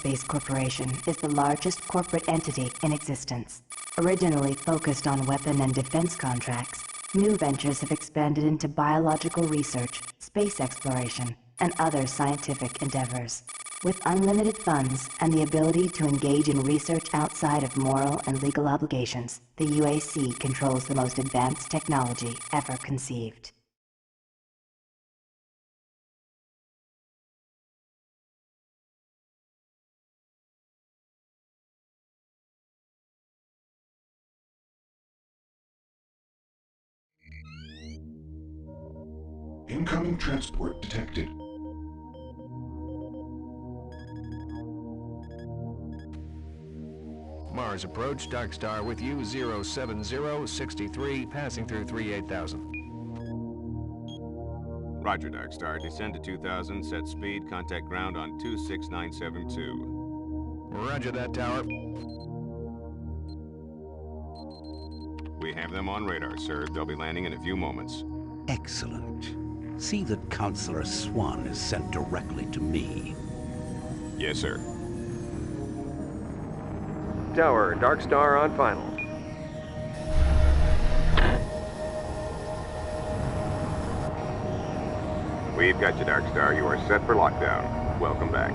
Aerospace Corporation is the largest corporate entity in existence. Originally focused on weapon and defense contracts, new ventures have expanded into biological research, space exploration, and other scientific endeavors. With unlimited funds and the ability to engage in research outside of moral and legal obligations, the UAC controls the most advanced technology ever conceived. Incoming transport detected. Mars approach, Dark Star with you, 07063, passing through 38,000. Roger, Dark Star. Descend to 2000, set speed, contact ground on 26972. Roger that, Tower. We have them on radar, sir. They'll be landing in a few moments. Excellent. See that Counselor Swan is sent directly to me. Yes, sir. Tower, Dark Star on final. We've got you, Dark Star. You are set for lockdown. Welcome back.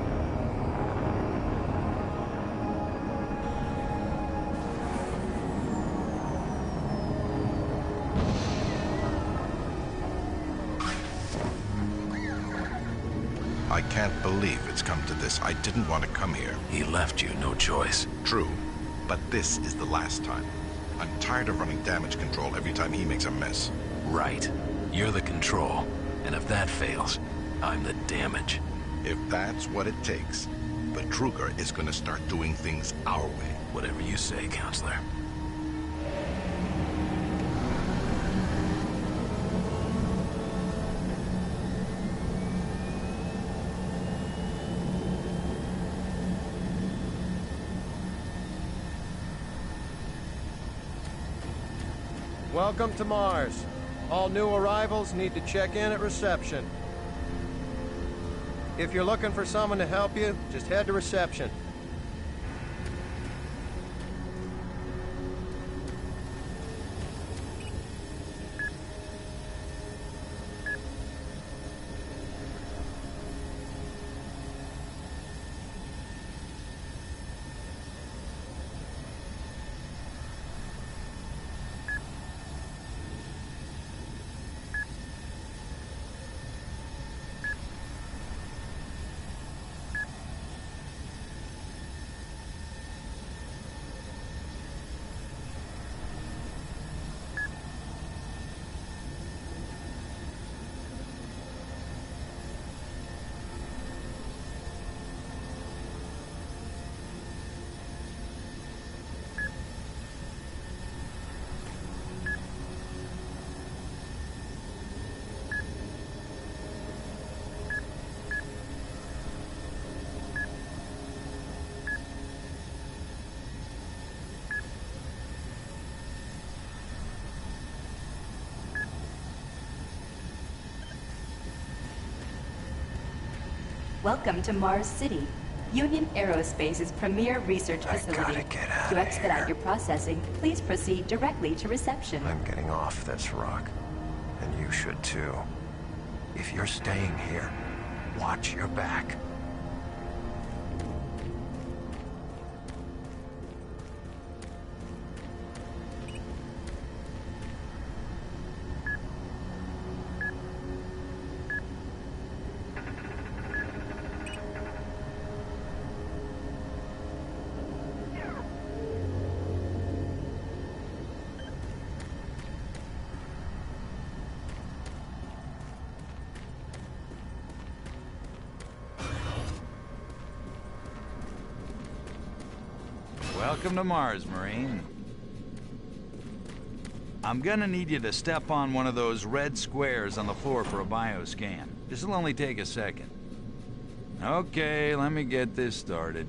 I can't believe it's come to this. I didn't want to come here. He left you no choice. True, but this is the last time. I'm tired of running damage control every time he makes a mess. Right. You're the control. And if that fails, I'm the damage. If that's what it takes, the Kruger is gonna start doing things our way. Whatever you say, Counselor. Welcome to Mars. All new arrivals need to check in at reception. If you're looking for someone to help you, just head to reception. Welcome to Mars City, Union Aerospace's premier research facility. I gotta get out To of expedite here. your processing, please proceed directly to reception. I'm getting off this rock. And you should too. If you're staying here, watch your back. Welcome to Mars, Marine. I'm gonna need you to step on one of those red squares on the floor for a bioscan. This'll only take a second. Okay, let me get this started.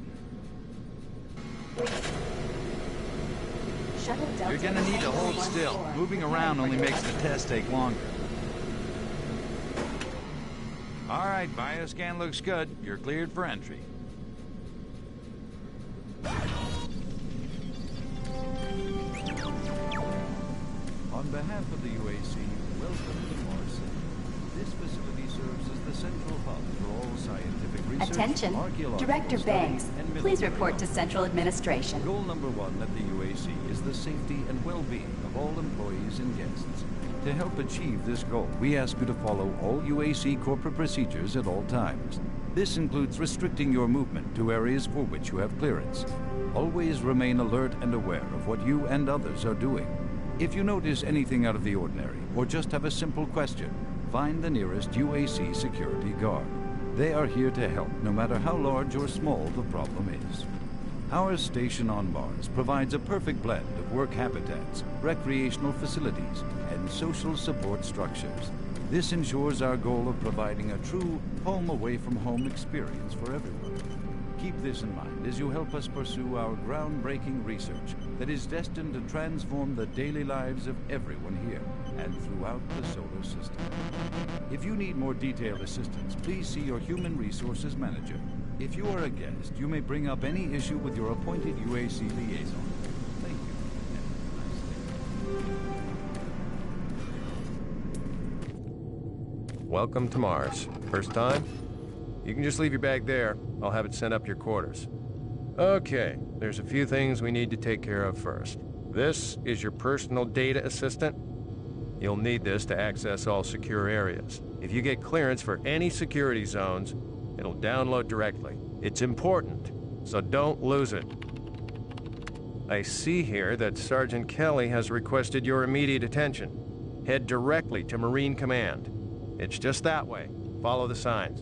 You're gonna need to hold still. Moving around only makes the test take longer. All right, bioscan looks good. You're cleared for entry. Welcome to Mars City. This facility serves as the central hub for all scientific research, Attention, archaeological Director study, Banks. and Please military report to operations. Central Administration. Goal number 1 at the UAC is the safety and well-being of all employees and guests. To help achieve this goal, we ask you to follow all UAC corporate procedures at all times. This includes restricting your movement to areas for which you have clearance. Always remain alert and aware of what you and others are doing. If you notice anything out of the ordinary, or just have a simple question, find the nearest UAC security guard. They are here to help, no matter how large or small the problem is. Our station on Mars provides a perfect blend of work habitats, recreational facilities, and social support structures. This ensures our goal of providing a true home-away-from-home experience for everyone. Keep this in mind as you help us pursue our groundbreaking research that is destined to transform the daily lives of everyone here and throughout the solar system. If you need more detailed assistance, please see your Human Resources Manager. If you are a guest, you may bring up any issue with your appointed UAC liaison. Thank you. Welcome to Mars. First time? You can just leave your bag there. I'll have it sent up your quarters. Okay, there's a few things we need to take care of first. This is your personal data assistant. You'll need this to access all secure areas. If you get clearance for any security zones, it'll download directly. It's important, so don't lose it. I see here that Sergeant Kelly has requested your immediate attention. Head directly to Marine Command. It's just that way. Follow the signs.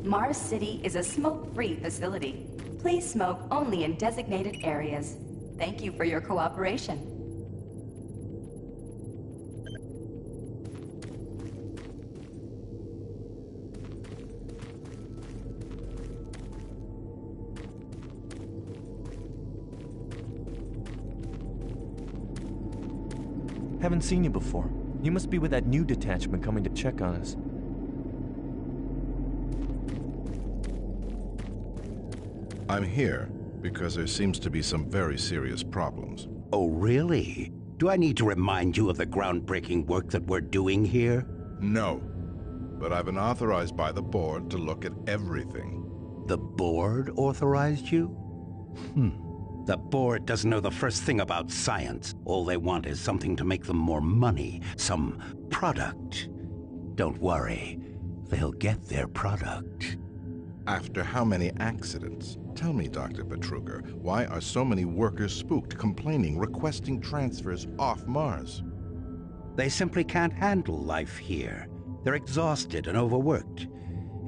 Mars City is a smoke-free facility. Please smoke only in designated areas. Thank you for your cooperation. Haven't seen you before. You must be with that new detachment coming to check on us. I'm here because there seems to be some very serious problems. Oh, really? Do I need to remind you of the groundbreaking work that we're doing here? No. But I've been authorized by the board to look at everything. The board authorized you? The board doesn't know the first thing about science. All they want is something to make them more money, some product. Don't worry, they'll get their product. After how many accidents? Tell me, Dr. Betruger, why are so many workers spooked, complaining, requesting transfers off Mars? They simply can't handle life here. They're exhausted and overworked.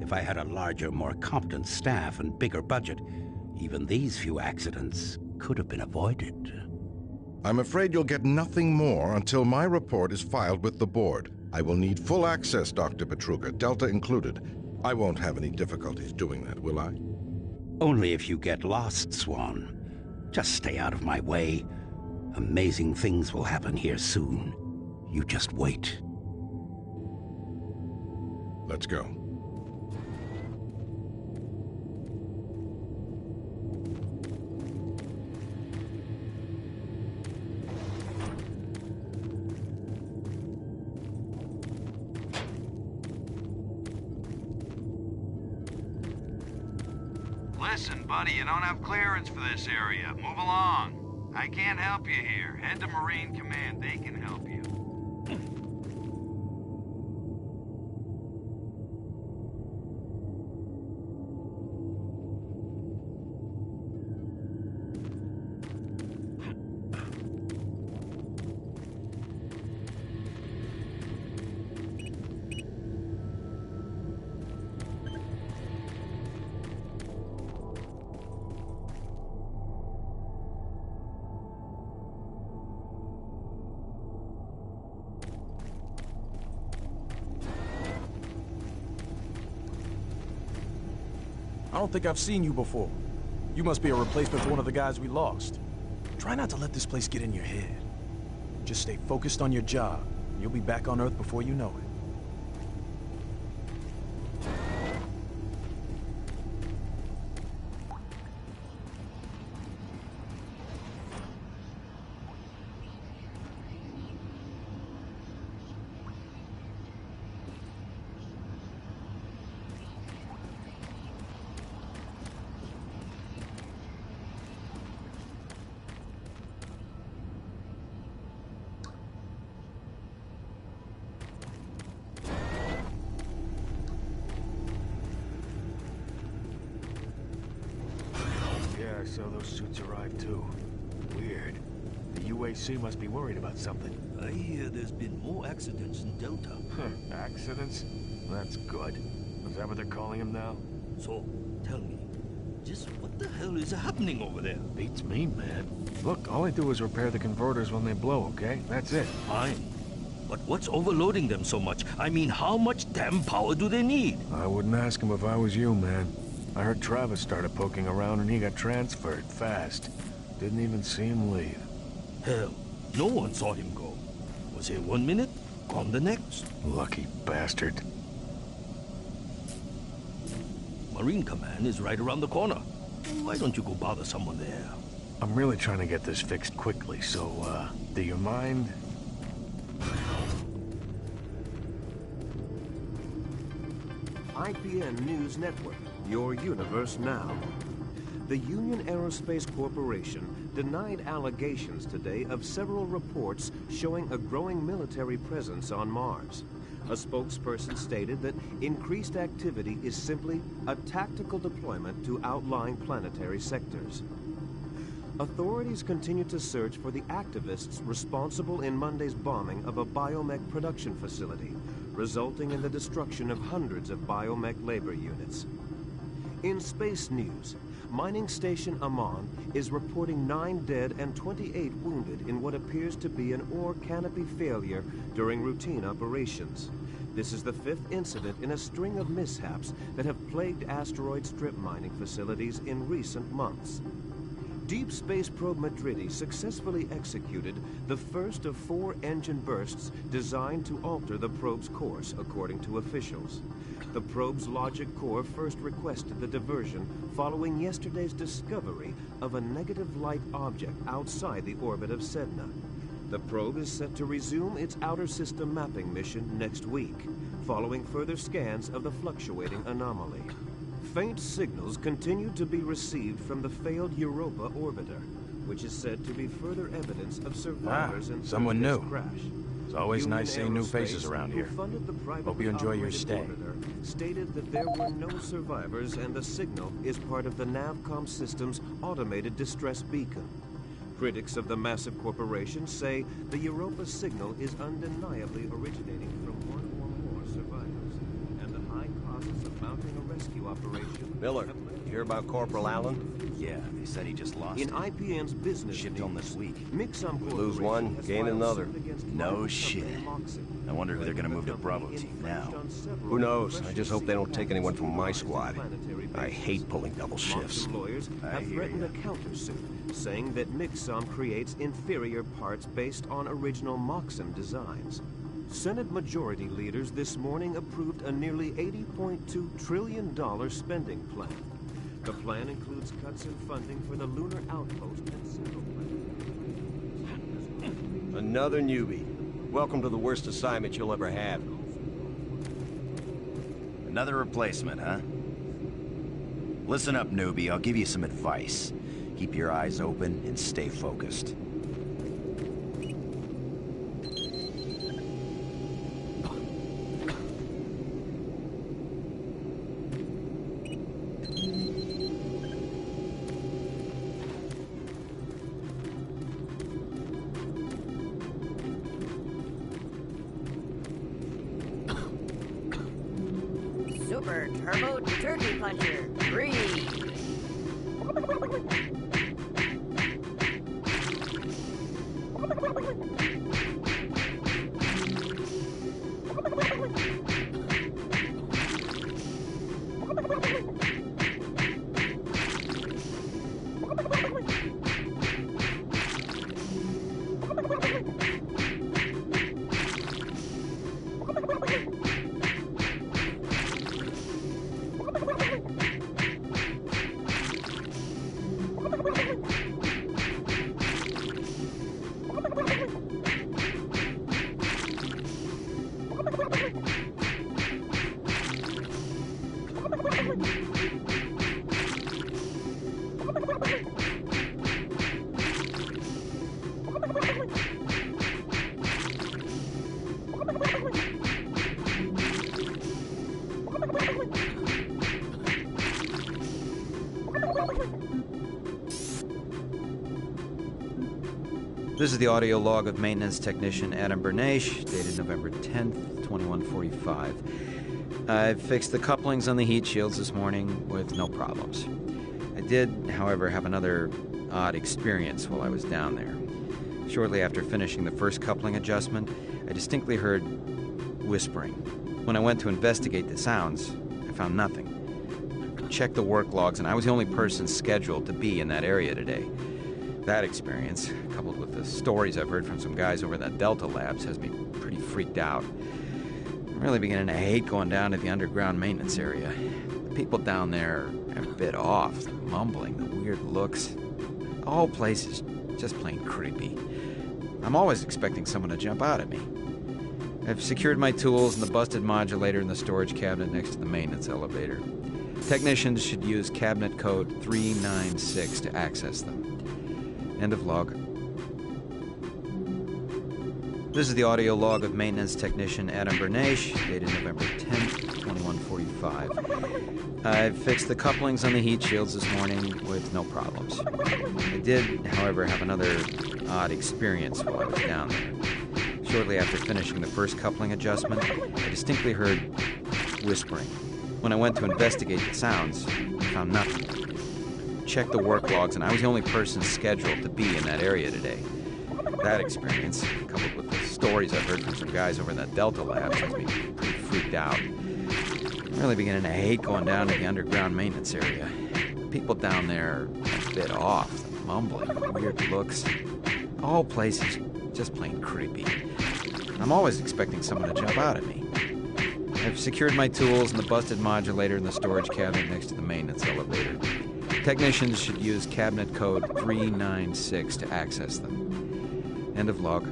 If I had a larger, more competent staff and bigger budget, even these few accidents could have been avoided. I'm afraid you'll get nothing more until my report is filed with the board. I will need full access, Dr. Betruger, Delta included. I won't have any difficulties doing that, will I? Only if you get lost, Swan. Just stay out of my way. Amazing things will happen here soon. You just wait. Let's go. Listen, buddy, you don't have clearance for this area. Move along. I can't help you here. Head to Marine Command. They can help you. I don't think I've seen you before. You must be a replacement for one of the guys we lost. Try not to let this place get in your head. Just stay focused on your job. You'll be back on Earth before you know it. So those suits arrived too. Weird. The UAC must be worried about something. I hear there's been more accidents in Delta. Accidents? That's good. Is that what they're calling them now? So, tell me, just what the hell is happening over there? Beats me, man. Look, all I do is repair the converters when they blow, okay? That's it. Fine. But what's overloading them so much? I mean, how much damn power do they need? I wouldn't ask him if I was you, man. I heard Travis started poking around and he got transferred fast. Didn't even see him leave. Hell, no one saw him go. Was here 1 minute, gone the next. Lucky bastard. Marine Command is right around the corner. Why don't you go bother someone there? I'm really trying to get this fixed quickly, so, do you mind? IPN News Network, your universe now. The Union Aerospace Corporation denied allegations today of several reports showing a growing military presence on Mars. A spokesperson stated that increased activity is simply a tactical deployment to outlying planetary sectors. Authorities continue to search for the activists responsible in Monday's bombing of a biomech production facility, resulting in the destruction of hundreds of biomech labor units. In space news, mining station Amman is reporting 9 dead and 28 wounded in what appears to be an ore canopy failure during routine operations. This is the 5th incident in a string of mishaps that have plagued asteroid strip mining facilities in recent months. Deep Space Probe Madridi successfully executed the first of 4 engine bursts designed to alter the probe's course, according to officials. The probe's logic core first requested the diversion following yesterday's discovery of a negative light object outside the orbit of Sedna. The probe is set to resume its outer system mapping mission next week, following further scans of the fluctuating anomaly. Faint signals continue to be received from the failed Europa orbiter, which is said to be further evidence of survivors in someone new. crash. It's always Union nice seeing new Aerospace, faces around who here. funded the privately Hope you enjoy your operated stay. orbiter, stated that there were no survivors and the signal is part of the Navcom system's automated distress beacon. Critics of the massive corporation say the Europa signal is undeniably originating from one or more survivors, and the high costs of mounting a rescue operation... Miller, you hear about Corporal Allen? Yeah, they said he just lost In IPN's business shipped home this week. Mixum We lose one, has gain filed another. suit against No rival shit. company Moxon. I wonder who they're gonna move to Bravo Team now. Who knows? I just hope they don't take anyone from my squad. I hate pulling double shifts. Moxon lawyers have threatened a countersuit, saying that Mixum creates inferior parts based on original Moxon designs. Senate Majority leaders this morning approved a nearly $80.2 trillion spending plan. The plan includes cuts in funding for the lunar outpost and several plans. Another newbie. Welcome to the worst assignment you'll ever have. Another replacement, huh? Listen up, newbie. I'll give you some advice. Keep your eyes open and stay focused. Super Turbo Turkey Puncher. Breathe. This is the audio log of maintenance technician Adam Bernache, dated November 10th, 2145. I fixed the couplings on the heat shields this morning with no problems. I did, however, have another odd experience while I was down there. Shortly after finishing the first coupling adjustment, I distinctly heard whispering. When I went to investigate the sounds, I found nothing. I checked the work logs, and I was the only person scheduled to be in that area today. That experience, coupled with the stories I've heard from some guys over at that Delta Labs, has me pretty freaked out. I'm really beginning to hate going down to the underground maintenance area. The people down there are a bit off, the mumbling, the weird looks. The whole place is just plain creepy. I'm always expecting someone to jump out at me. I've secured my tools and the busted modulator in the storage cabinet next to the maintenance elevator. Technicians should use cabinet code 396 to access them. End of log. This is the audio log of maintenance technician Adam Bernache, dated November 10th, 2145. I fixed the couplings on the heat shields this morning with no problems. I did, however, have another odd experience while I was down there. Shortly after finishing the first coupling adjustment, I distinctly heard whispering. When I went to investigate the sounds, I found nothing. Checked the work logs, and I was the only person scheduled to be in that area today. That experience, coupled with the stories I've heard from some guys over in that Delta lab, has me pretty freaked out. I'm really beginning to hate going down to the underground maintenance area. The people down there are a bit off, mumbling, weird looks. The whole place is just plain creepy. I'm always expecting someone to jump out at me. I've secured my tools and the busted modulator in the storage cabinet next to the maintenance elevator. Technicians should use cabinet code 396 to access them. End of log.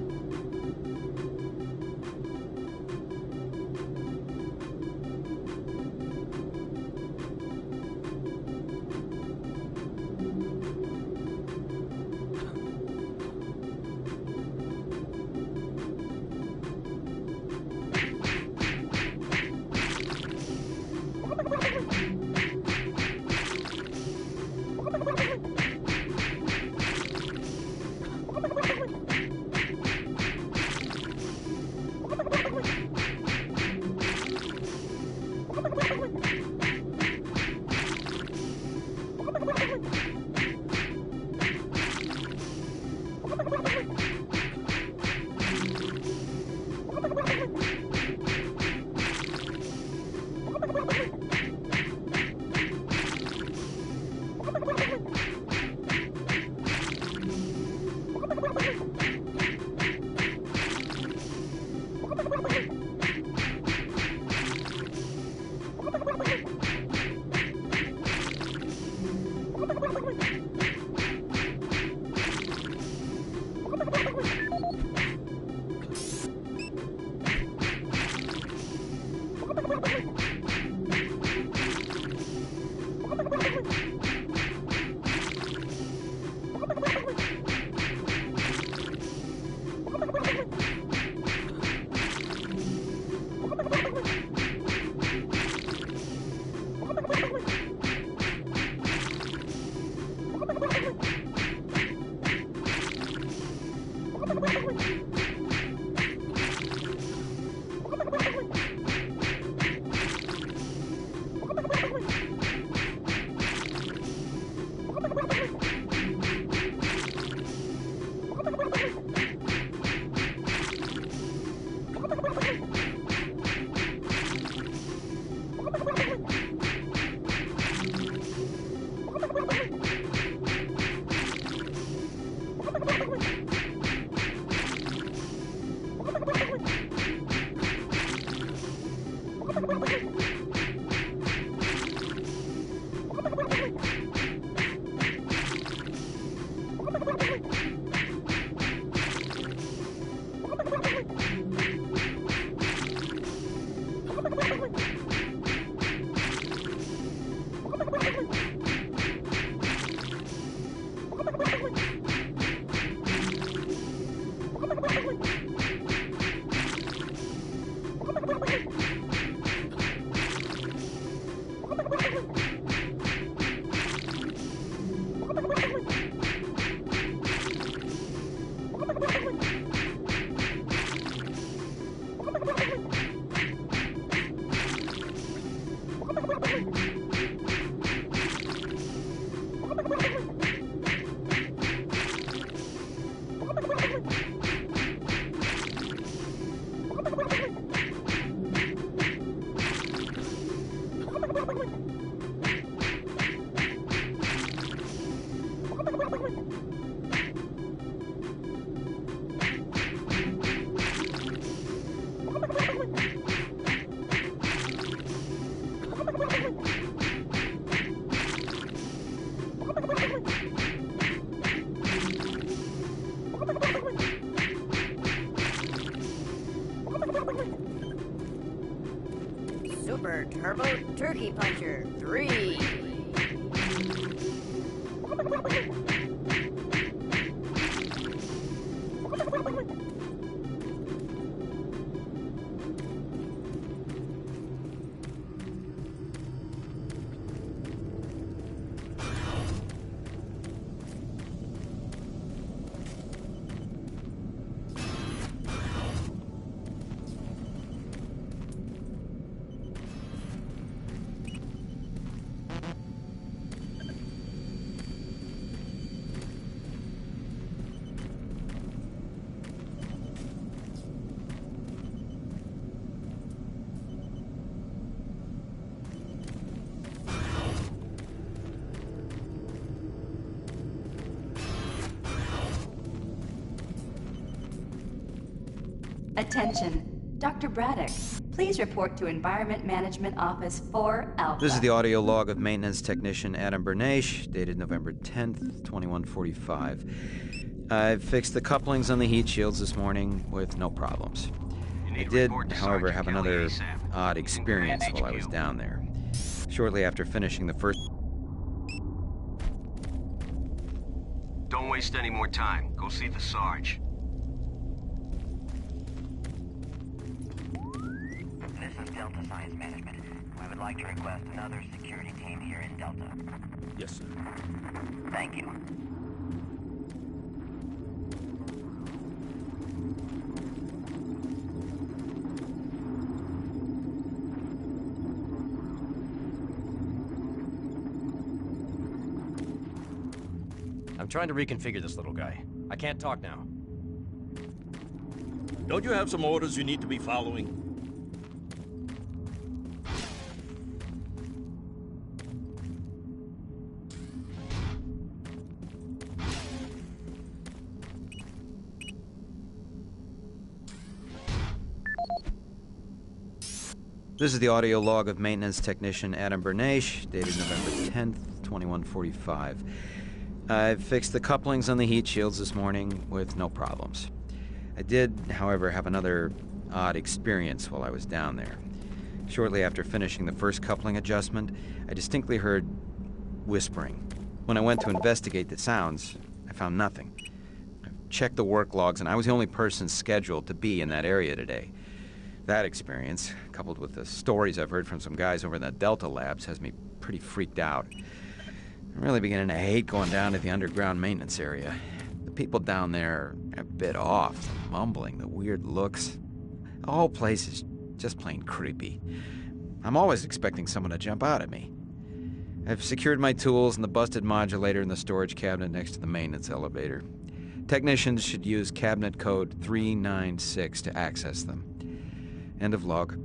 Super Turbo Turkey Puncher 3. Attention. Dr. Braddock, please report to Environment Management Office 4 Alpha. This is the audio log of maintenance technician Adam Bernache, dated November 10th, 2145. I've fixed the couplings on the heat shields this morning with no problems. I did, however, have another odd experience while I was down there. Shortly after finishing the first... Don't waste any more time. Go see the Sarge. This is Delta Science Management. We would like to request another security team here in Delta. Yes, sir. Thank you. I'm trying to reconfigure this little guy. I can't talk now. Don't you have some orders you need to be following? This is the audio log of maintenance technician Adam Bernache, dated November 10th, 2145. I've fixed the couplings on the heat shields this morning with no problems. I did, however, have another odd experience while I was down there. Shortly after finishing the first coupling adjustment, I distinctly heard whispering. When I went to investigate the sounds, I found nothing. I checked the work logs, and I was the only person scheduled to be in that area today. That experience, coupled with the stories I've heard from some guys over in the Delta labs, has me pretty freaked out. I'm really beginning to hate going down to the underground maintenance area. The people down there are a bit off, the mumbling, the weird looks. The whole place is just plain creepy. I'm always expecting someone to jump out at me. I've secured my tools and the busted modulator in the storage cabinet next to the maintenance elevator. Technicians should use cabinet code 396 to access them. End of log.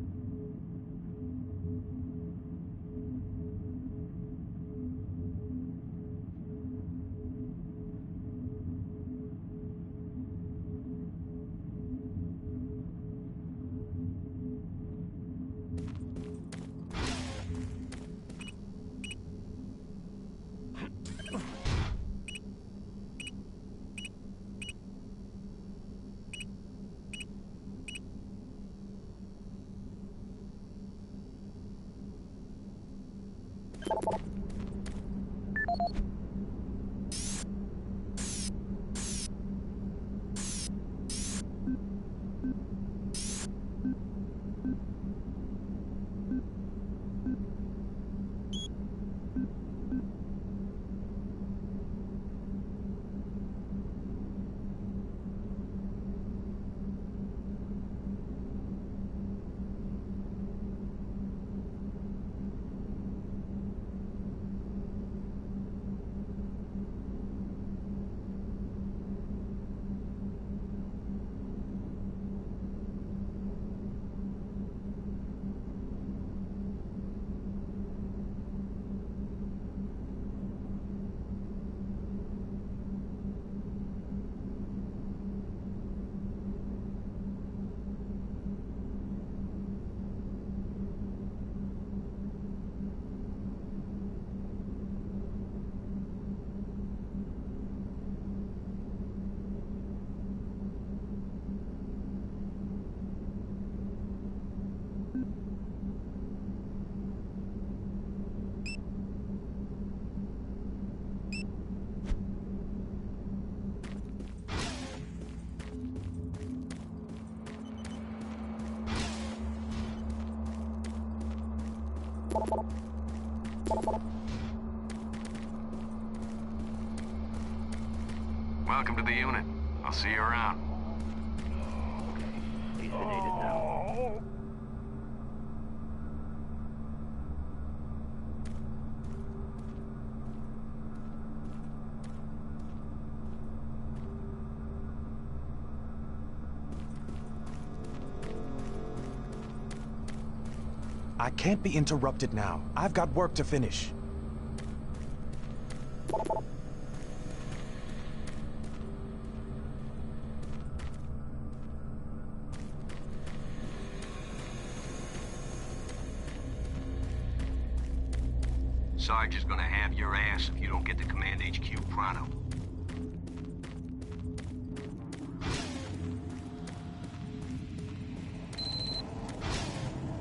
Welcome to the unit. I'll see you around. He's sedated now. I can't be interrupted now. I've got work to finish. Sarge is gonna have your ass if you don't get to Command HQ pronto.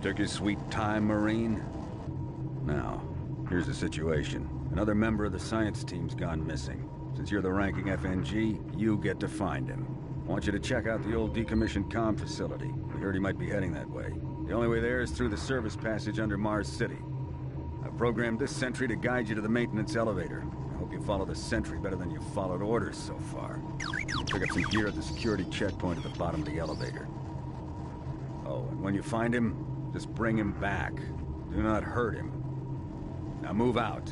Took your sweet time, Marine? Now, here's the situation. Another member of the science team's gone missing. Since you're the ranking FNG, you get to find him. I want you to check out the old decommissioned comm facility. We heard he might be heading that way. The only way there is through the service passage under Mars City. I've programmed this sentry to guide you to the maintenance elevator. I hope you follow the sentry better than you've followed orders so far. Pick up some gear at the security checkpoint at the bottom of the elevator. Oh, and when you find him, just bring him back. Do not hurt him. Now move out.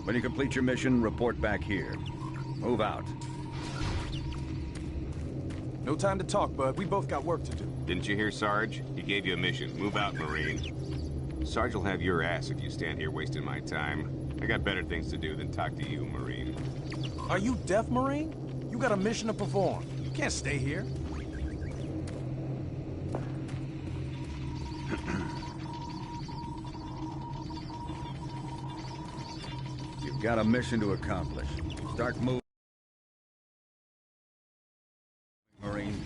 When you complete your mission, report back here. Move out. No time to talk, bud. We both got work to do. Didn't you hear, Sarge? He gave you a mission. Move out, Marine. Sarge will have your ass if you stand here wasting my time. I got better things to do than talk to you, Marine. Are you deaf, Marine? You got a mission to perform. You can't stay here. You've got a mission to accomplish. Start moving, Marine.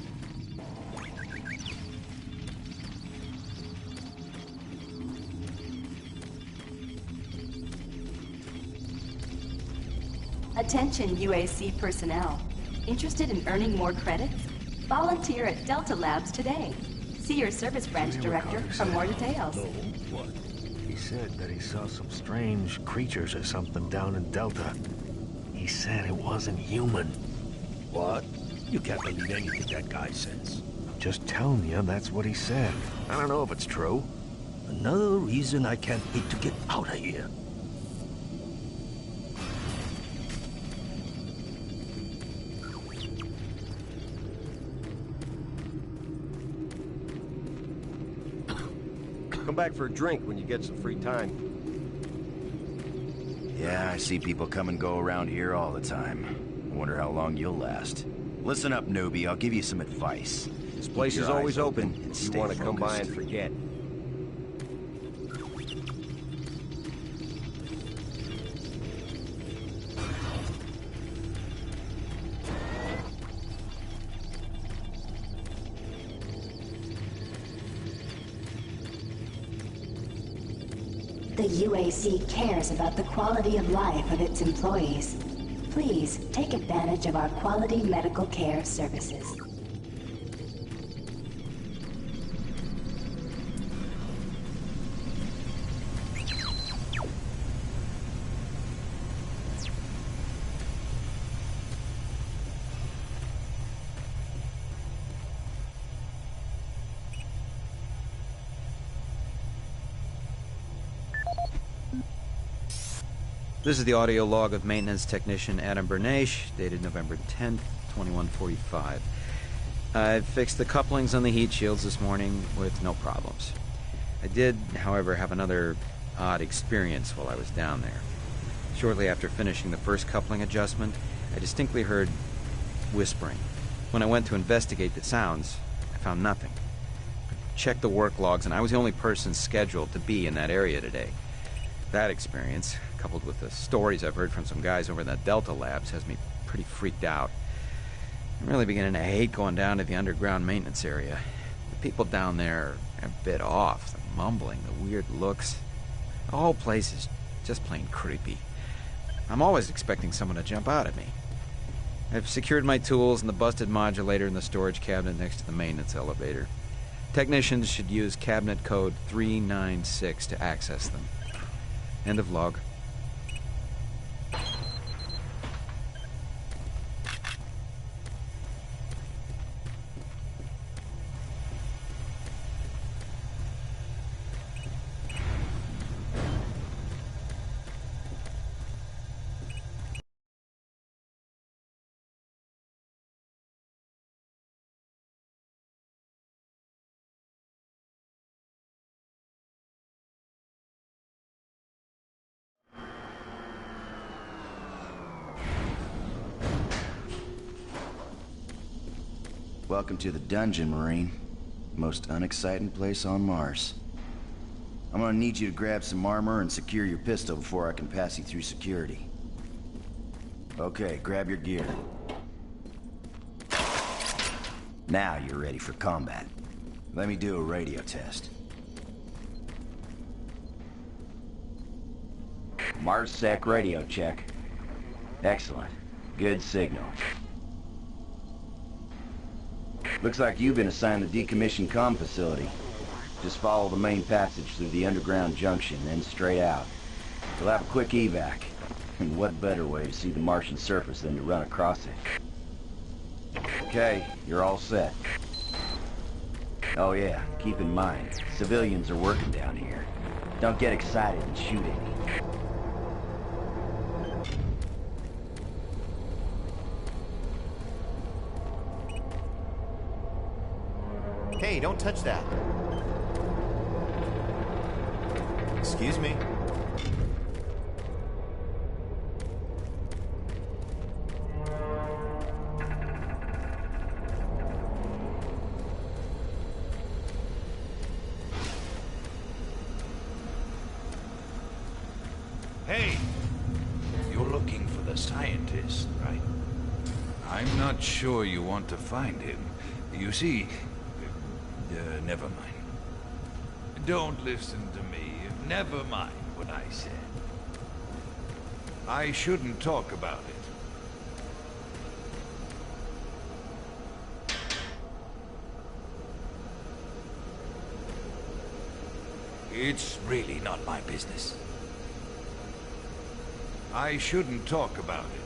Attention UAC personnel. Interested in earning more credits? Volunteer at Delta Labs today. See your service branch director for more details. What? He said that he saw some strange creatures or something down in Delta. He said it wasn't human. What? You can't believe anything that guy says. Just telling you, that's what he said. I don't know if it's true. Another reason I can't wait to get out of here. Come back for a drink when you get some free time. Yeah, I see people come and go around here all the time. I wonder how long you'll last. Listen up, newbie. I'll give you some advice. This place is always open and if you stay want to come by focused. and forget. The UAC cares about the quality of life of its employees. Please take advantage of our quality medical care services. This is the audio log of maintenance technician Adam Bernache, dated November 10th, 2145. I've fixed the couplings on the heat shields this morning with no problems. I did, however, have another odd experience while I was down there. Shortly after finishing the first coupling adjustment, I distinctly heard whispering. When I went to investigate the sounds, I found nothing. I checked the work logs, and I was the only person scheduled to be in that area today. That experience, coupled with the stories I've heard from some guys over in the Delta Labs, has me pretty freaked out. I'm really beginning to hate going down to the underground maintenance area. The people down there are a bit off. The mumbling, the weird looks. The whole place is just plain creepy. I'm always expecting someone to jump out at me. I've secured my tools and the busted modulator in the storage cabinet next to the maintenance elevator. Technicians should use cabinet code 396 to access them. End of log. Welcome to the dungeon, Marine. Most unexciting place on Mars. I'm gonna need you to grab some armor and secure your pistol before I can pass you through security. Okay, grab your gear. Now you're ready for combat. Let me do a radio test. MarsSec radio check. Excellent. Good signal. Looks like you've been assigned the decommissioned comm facility. Just follow the main passage through the underground junction, then straight out. You'll have a quick evac. And what better way to see the Martian surface than to run across it? Okay, you're all set. Oh yeah, keep in mind, civilians are working down here. Don't get excited and shoot any. Hey, don't touch that. Excuse me. Hey! You're looking for the scientist, right? I'm not sure you want to find him. You see... never mind. Don't listen to me. Never mind what I said. I shouldn't talk about it. It's really not my business. I shouldn't talk about it.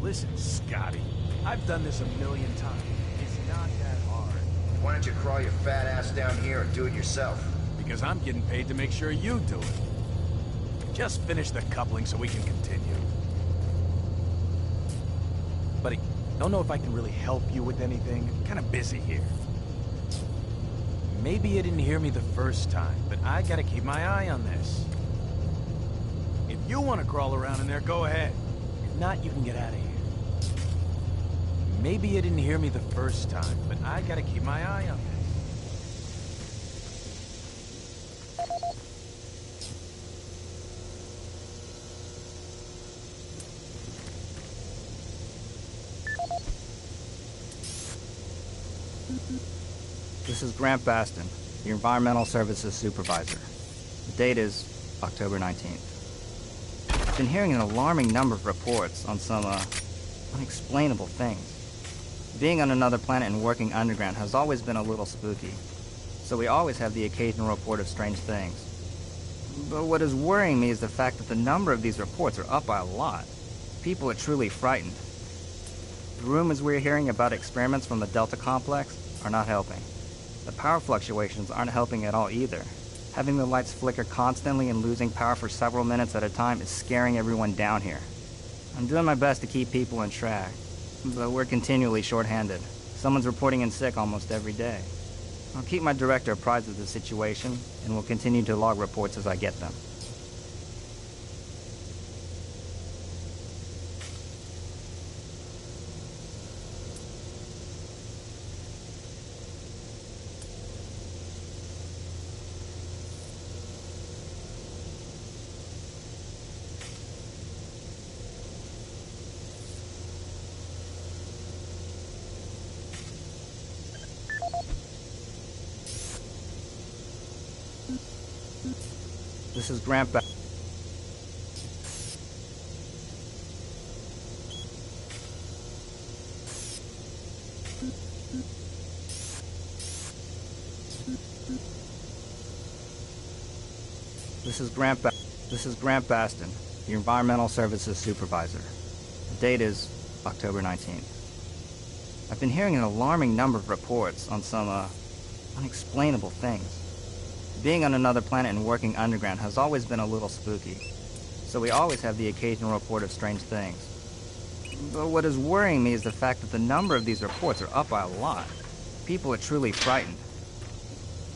Listen, Scotty, I've done this a million times. It's not that hard. Why don't you crawl your fat ass down here and do it yourself? Because I'm getting paid to make sure you do it. Just finish the coupling so we can continue. Buddy, don't know if I can really help you with anything. I'm kind of busy here. Maybe you didn't hear me the first time, but I gotta keep my eye on this. If you want to crawl around in there, go ahead. If not, you can get out of here. Maybe you didn't hear me the first time, but I gotta keep my eye on this. This is Grant Baston, your Environmental Services Supervisor. The date is October 19th. I've been hearing an alarming number of reports on some, unexplainable things. Being on another planet and working underground has always been a little spooky, so we always have the occasional report of strange things. But what is worrying me is the fact that the number of these reports are up by a lot. People are truly frightened. The rumors we're hearing about experiments from the Delta Complex are not helping. The power fluctuations aren't helping at all either. Having the lights flicker constantly and losing power for several minutes at a time is scaring everyone down here. I'm doing my best to keep people in track, but we're continually short-handed. Someone's reporting in sick almost every day. I'll keep my director apprised of the situation, and will continue to log reports as I get them. This is Grant Baston. This is Grant Baston, your Environmental Services Supervisor. The date is October 19th. I've been hearing an alarming number of reports on some, unexplainable things. Being on another planet and working underground has always been a little spooky, so we always have the occasional report of strange things. But what is worrying me is the fact that the number of these reports are up by a lot. People are truly frightened.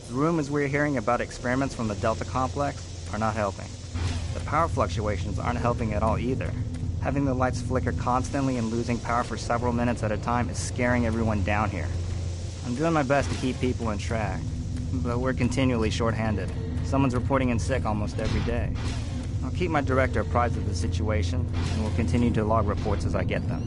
The rumors we're hearing about experiments from the Delta Complex are not helping. The power fluctuations aren't helping at all either. Having the lights flicker constantly and losing power for several minutes at a time is scaring everyone down here. I'm doing my best to keep people in track, but we're continually short-handed. Someone's reporting in sick almost every day. I'll keep my director apprised of the situation, and will continue to log reports as I get them.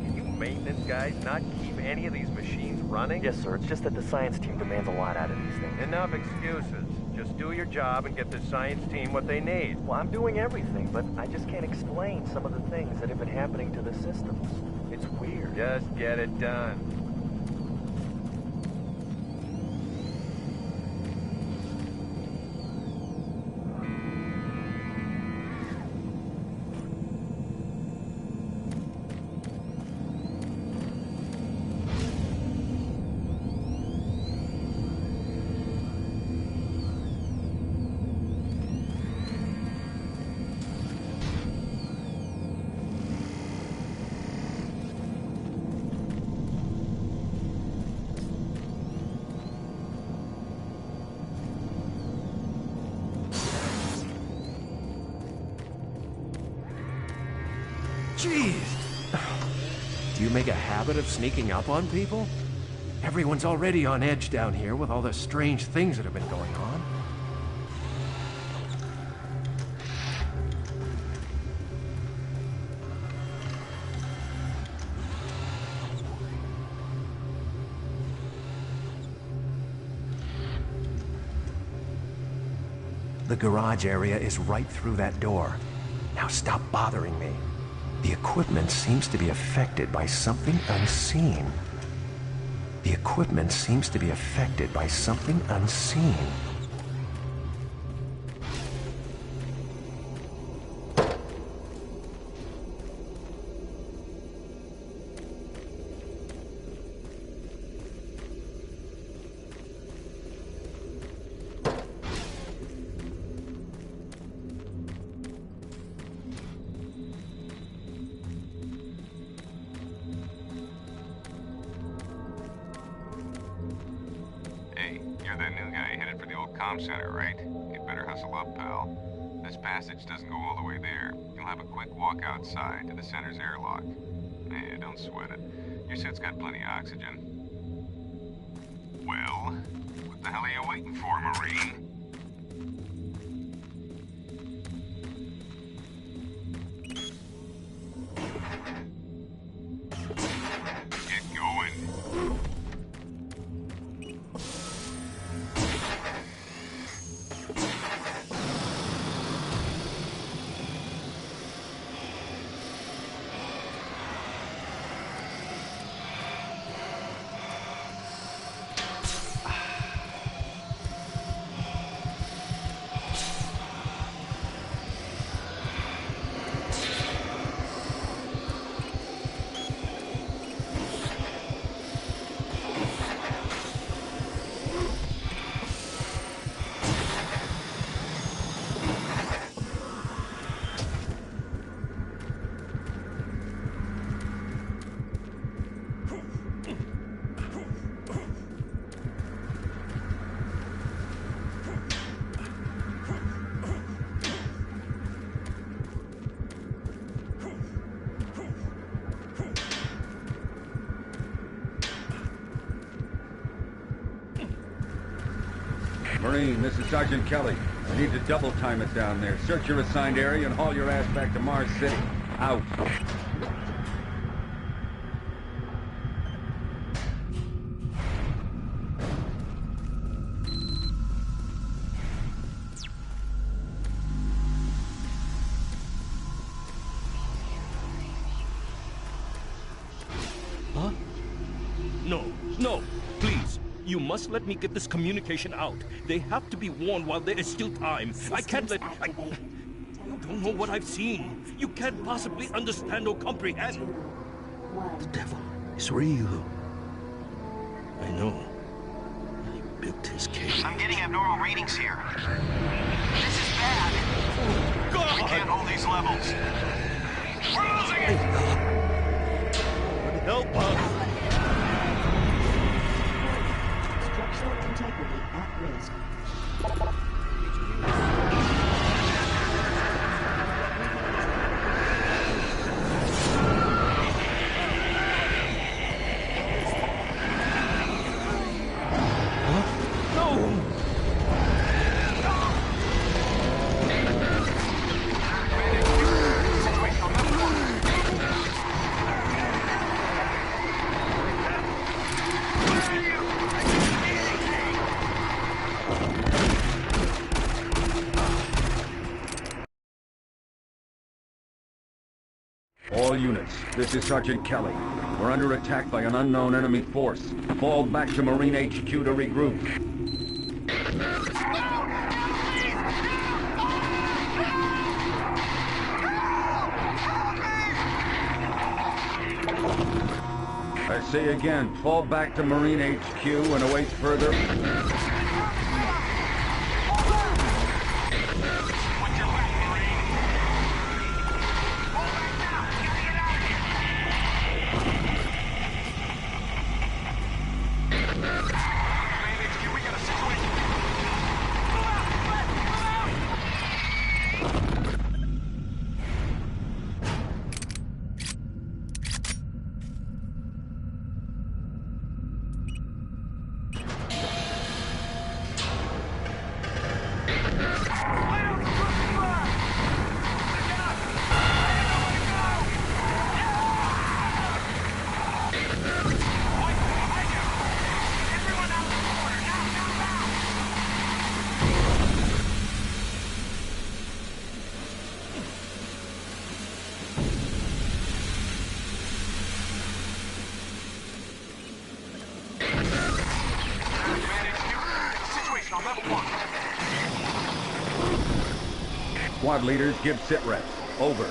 Can you maintenance guys not keep any of these machines running? Yes, sir. It's just that the science team demands a lot out of these things. Enough excuses. Just do your job and get the science team what they need. Well, I'm doing everything, but I just can't explain some of the things that have been happening to the systems. It's weird. Just get it done. Jeez! Do you make a habit of sneaking up on people? Everyone's already on edge down here with all the strange things that have been going on. The garage area is right through that door. Now stop bothering me. The equipment seems to be affected by something unseen. The equipment seems to be affected by something unseen. You're that new guy headed for the old comm center, right? You better hustle up, pal. This passage doesn't go all the way there. You'll have a quick walk outside to the center's airlock. Eh, don't sweat it. Your suit's got plenty of oxygen. Well, what the hell are you waiting for, Marine? Get going. Marine, this is Sergeant Kelly. I need to double time it down there. Search your assigned area and haul your ass back to Mars City. Out. Huh? No, no, please. You must let me get this communication out. They have to be warned while there is still time. I can't let... You don't know what I've seen. You can't possibly understand or comprehend. The devil is real. I know. He built his cave. I'm getting abnormal readings here. This is bad. God! We can't hold these levels. We're losing it! Help us! Structural integrity at risk. All units, this is Sergeant Kelly. We're under attack by an unknown enemy force. Fall back to Marine HQ to regroup. I say again, fall back to Marine HQ and await further... Squad leaders, give sit reps. Over.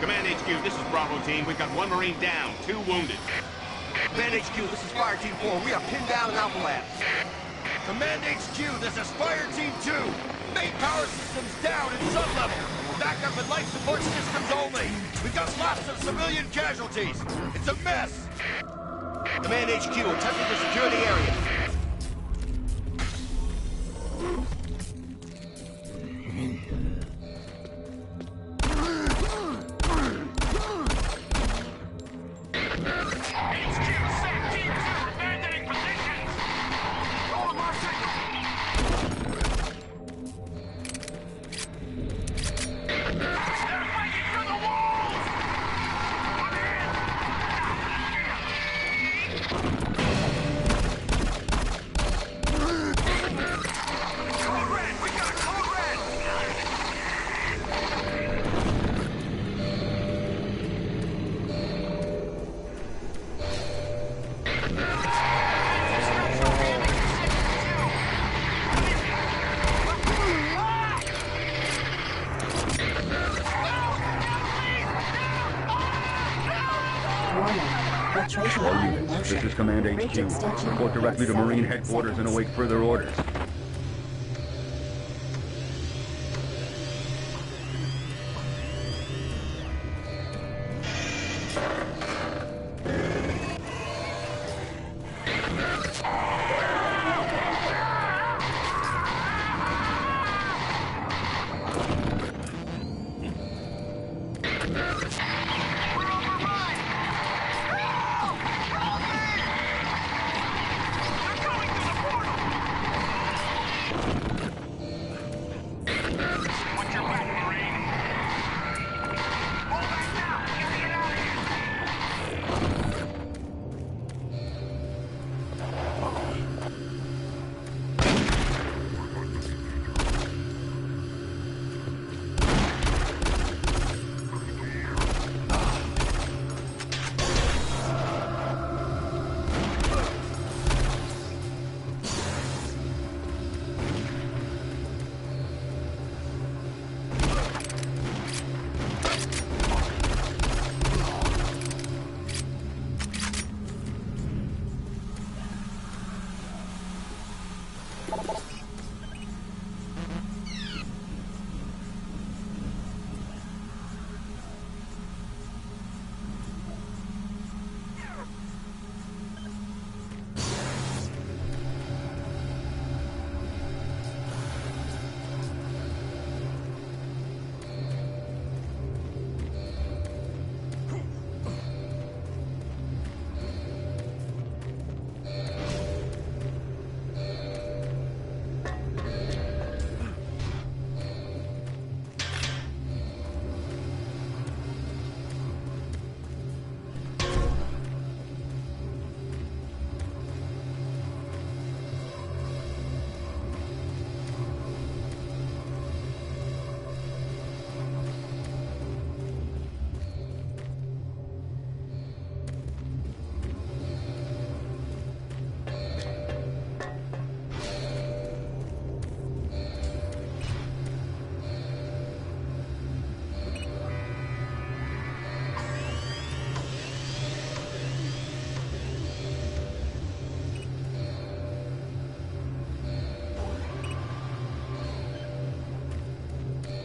Command HQ, this is Bravo Team. We've got 1 Marine down, 2 wounded. Command HQ, this is Fire Team 4. We are pinned down in Alpha Labs. Command HQ, this is Fire Team 2. Main power systems down in sub-level. Backup and life support systems only. We've got lots of civilian casualties. It's a mess. Command HQ, attempting to secure the area. All units, this is Command HQ. Report directly to Marine Headquarters and await further orders.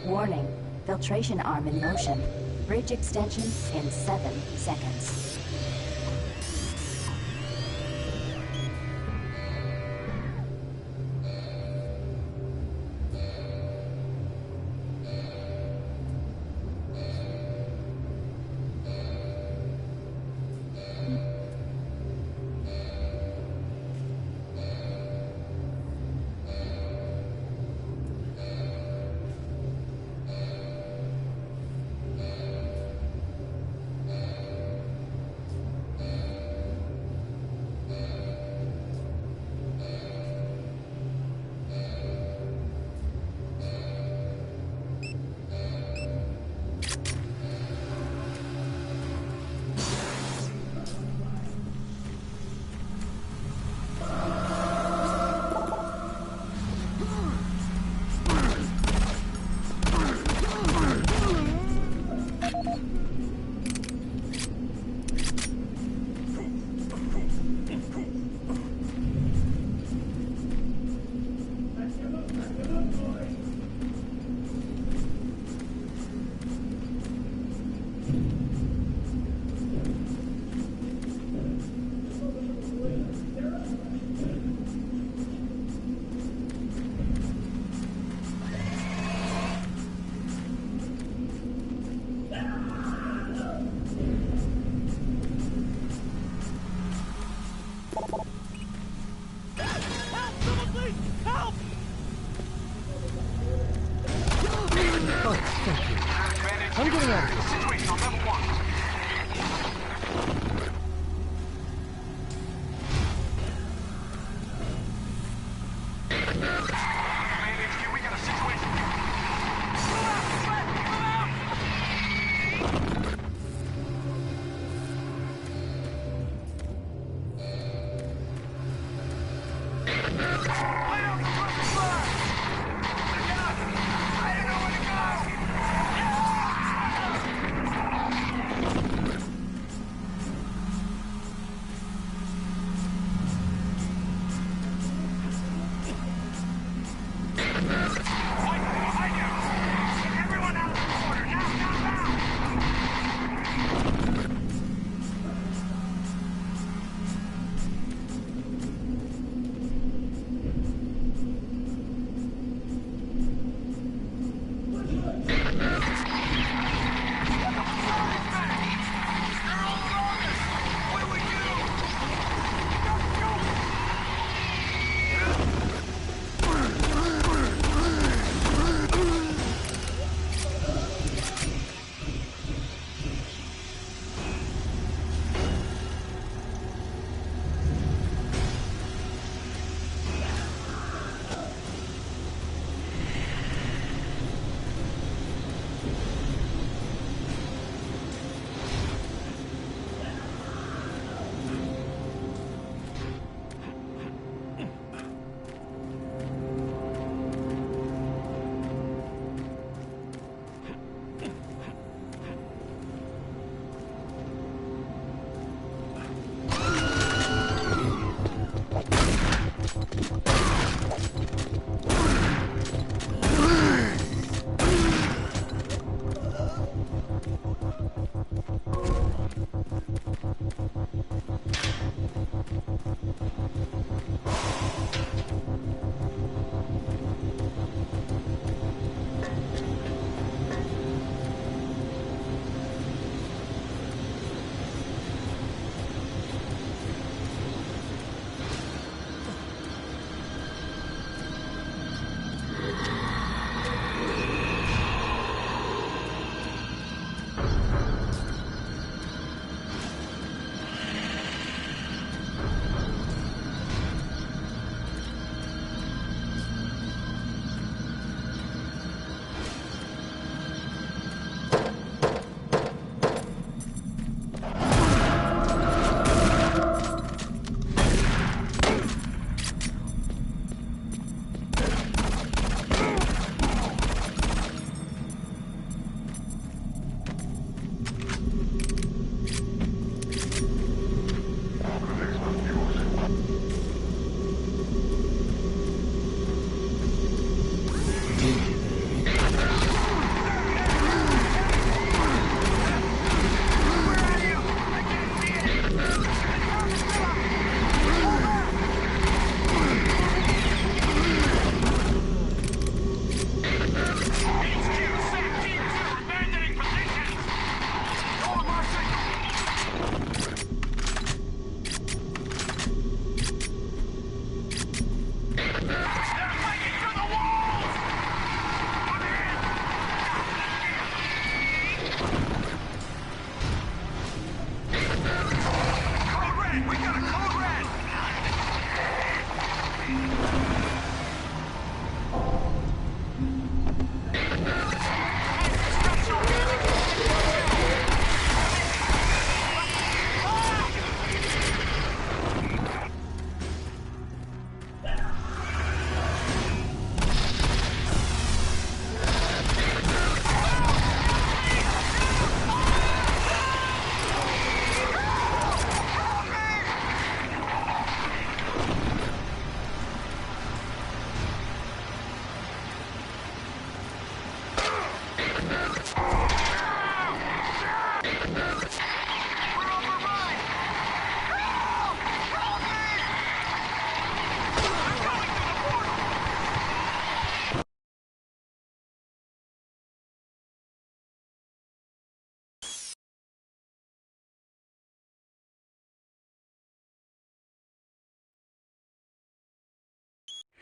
Warning, filtration arm in motion. Bridge extension in 7 seconds. I'm getting out of here. Situation on level 1.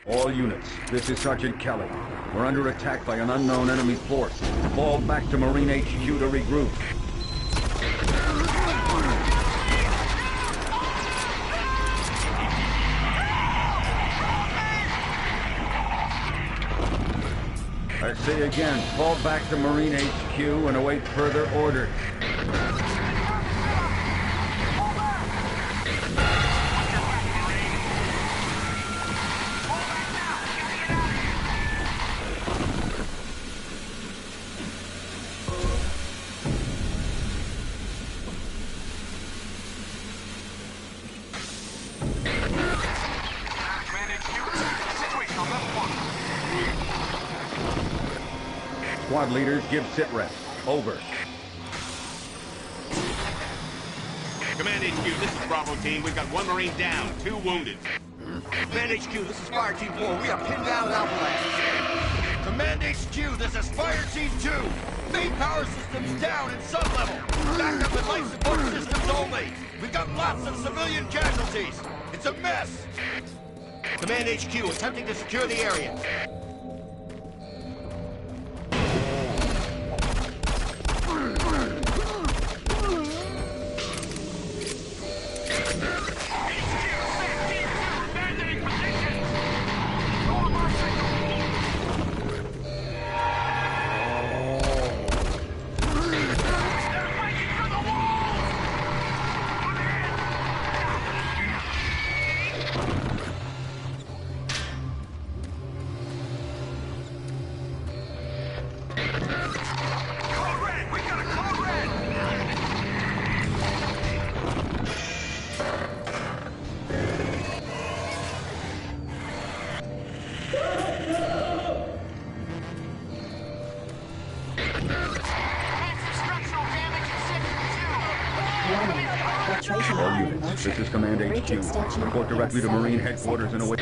All units, this is Sergeant Kelly. We're under attack by an unknown enemy force. Fall back to Marine HQ to regroup. I say again, fall back to Marine HQ and await further orders. Squad leaders, give sitrep. Over. Command HQ, this is Bravo Team. We've got 1 Marine down, 2 wounded. Command HQ, this is Fire Team 4. We are pinned down in Alpha Labs. Command HQ, this is Fire Team 2. Main power systems down in sub-level. Backup and life support systems only. We've got lots of civilian casualties. It's a mess. Command HQ, attempting to secure the area. All units, this is Command HQ. Report directly to Marine Headquarters and await...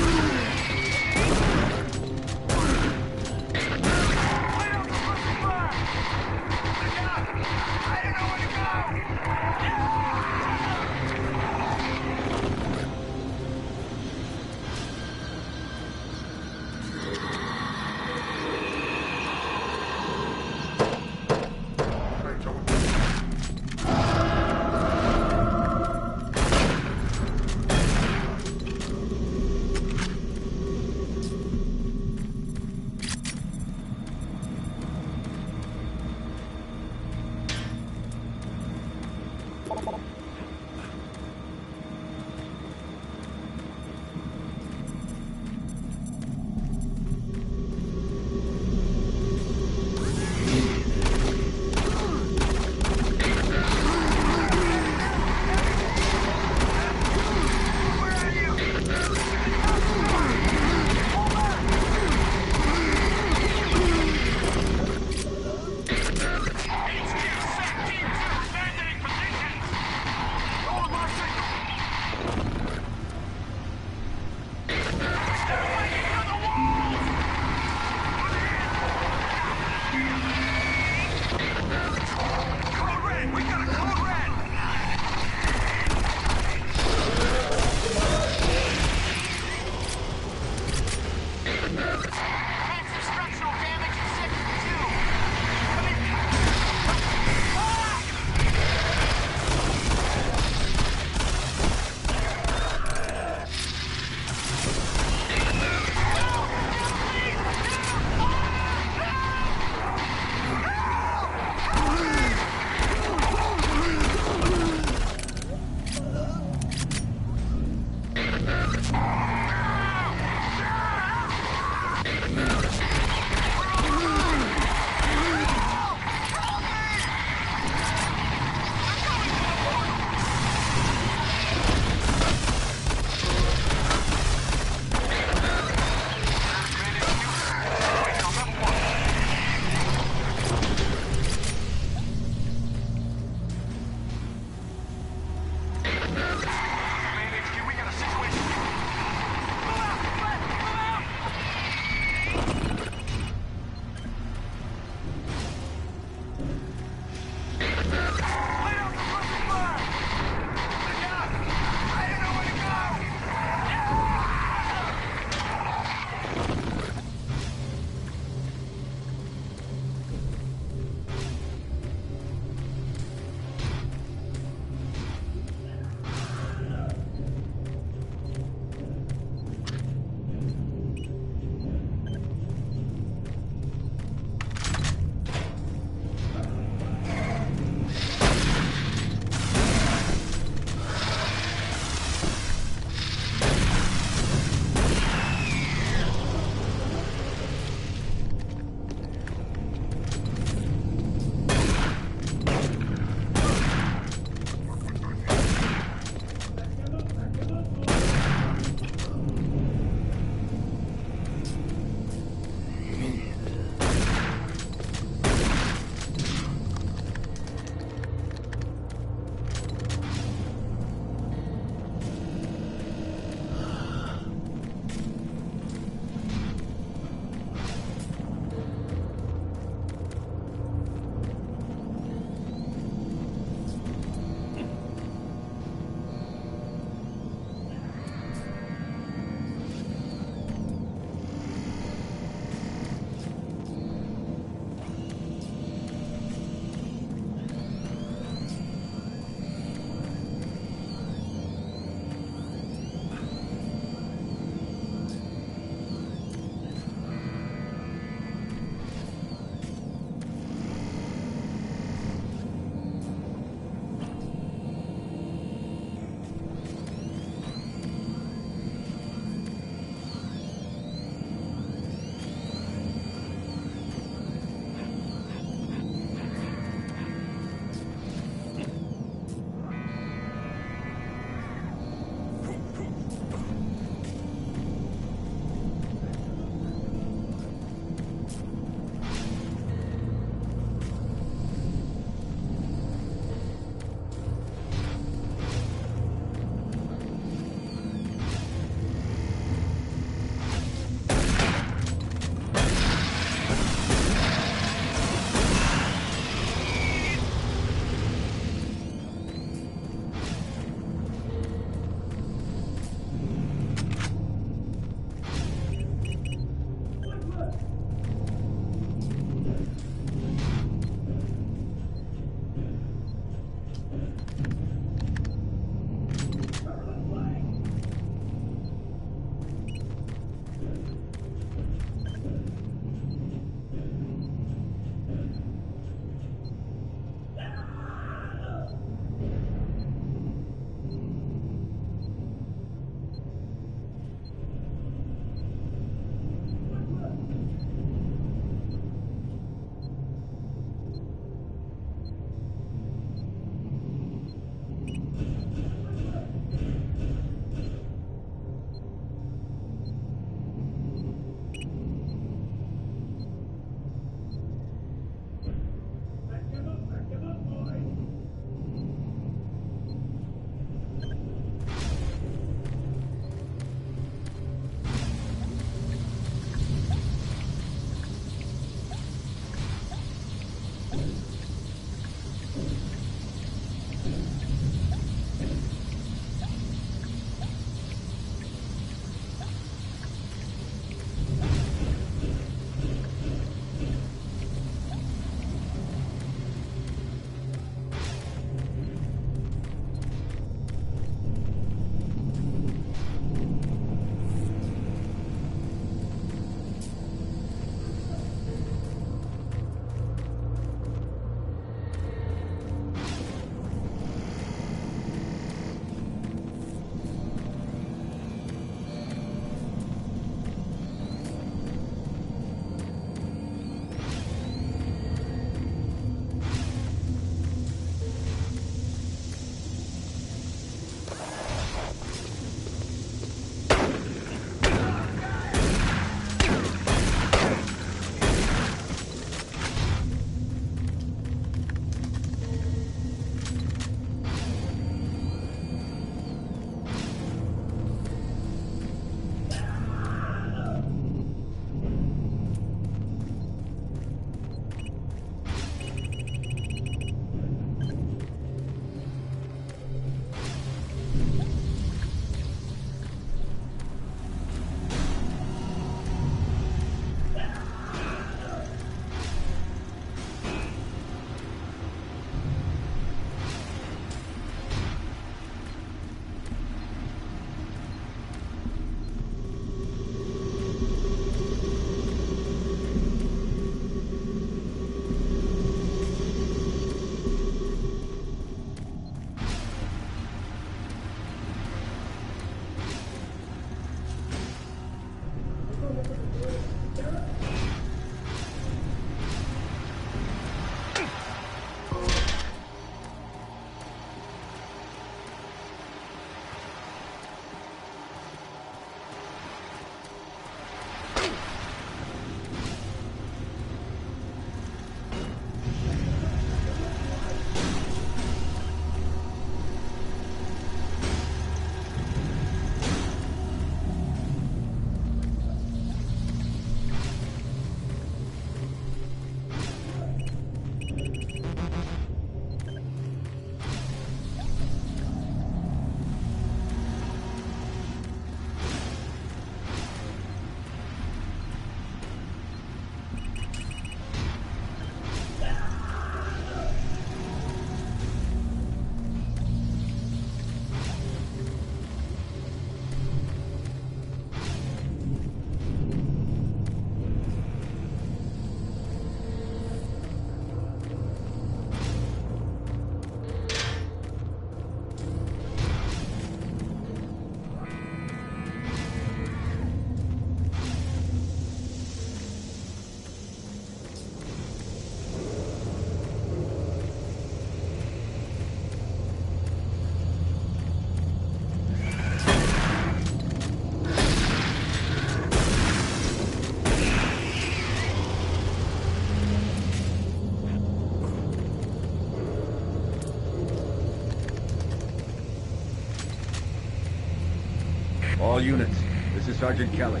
All units, this is Sergeant Kelly.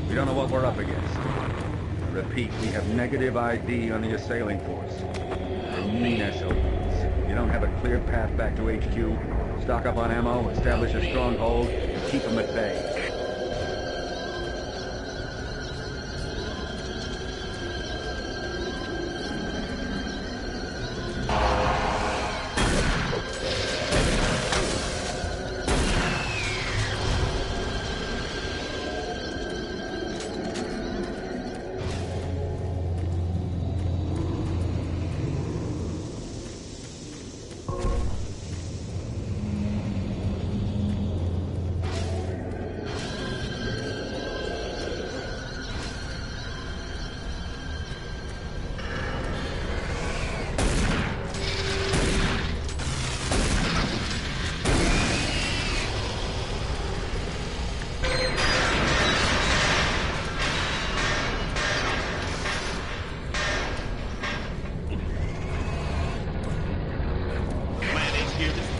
We don't know what we're up against. I repeat, we have negative ID on the assailing force. They're mean SOBs. You don't have a clear path back to HQ. Stock up on ammo, establish a stronghold, and keep them at bay.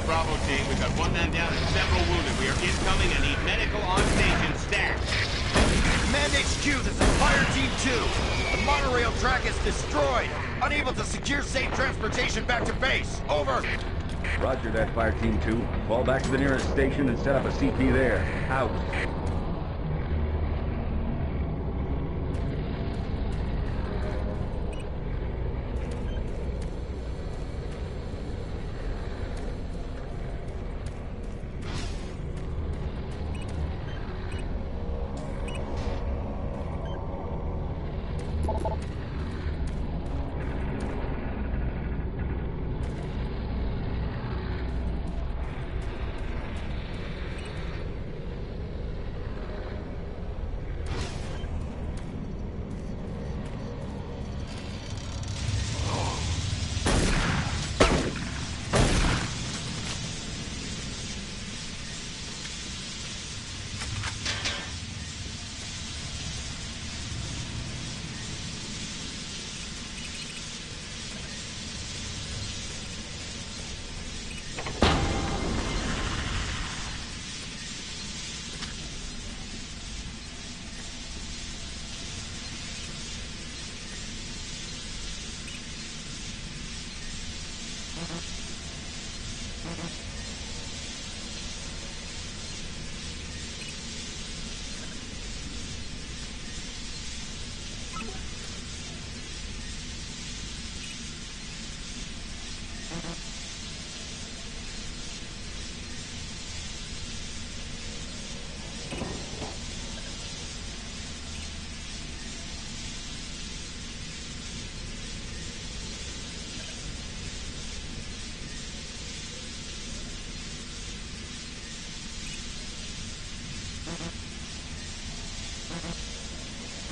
Bravo team, we've got one man down and several wounded. We are incoming and need medical on station stat. Command HQ, this is Fire Team 2. The monorail track is destroyed. Unable to secure safe transportation back to base. Over. Roger that, Fire Team 2. Fall back to the nearest station and set up a CP there. Out.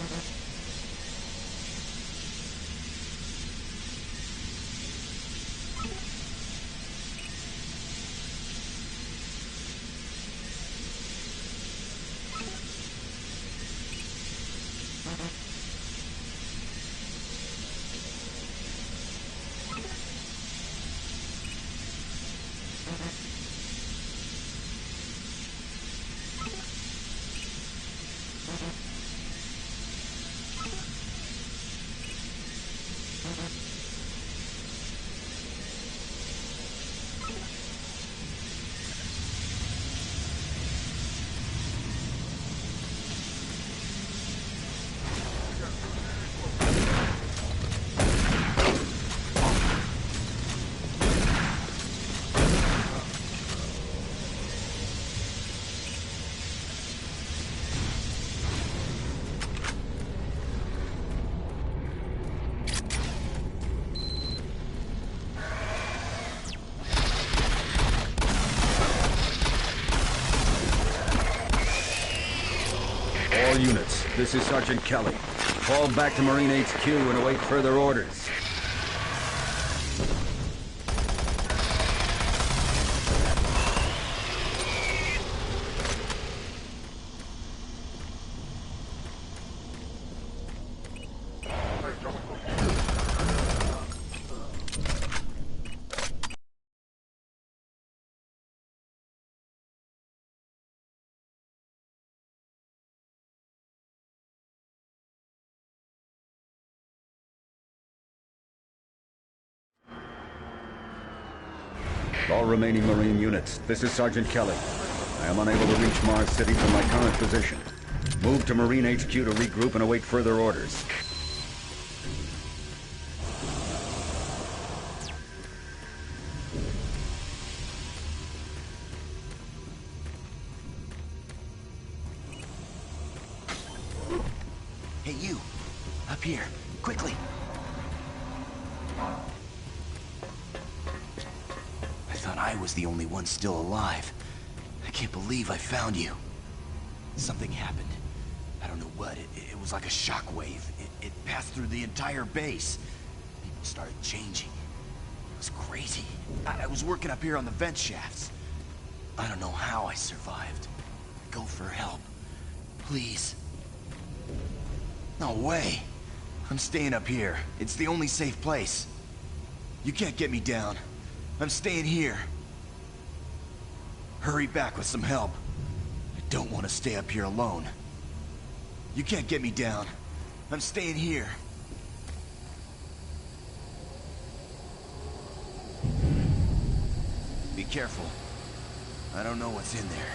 Mm-hmm. this is Sergeant Kelly. Fall back to Marine HQ and await further orders. All remaining Marine units, this is Sergeant Kelly. I am unable to reach Mars City from my current position. Move to Marine HQ to regroup and await further orders. Hey, you! Up here, quickly! I thought I was the only one still alive. I can't believe I found you. Something happened. I don't know what. It was like a shockwave. It passed through the entire base. People started changing. It was crazy. I was working up here on the vent shafts. I don't know how I survived. Go for help. Please. No way. I'm staying up here. It's the only safe place. You can't get me down. I'm staying here. Hurry back with some help. I don't want to stay up here alone. You can't get me down. I'm staying here. Be careful. I don't know what's in there.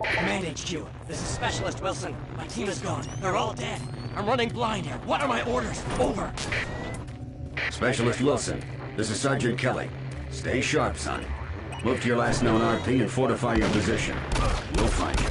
Command HQ, this is Specialist Wilson. My team is gone. They're all dead. I'm running blind here. What are my orders? Over. Specialist Wilson, This is Sergeant Kelly. Stay sharp, son. Move to your last known RP and fortify your position. We'll find you.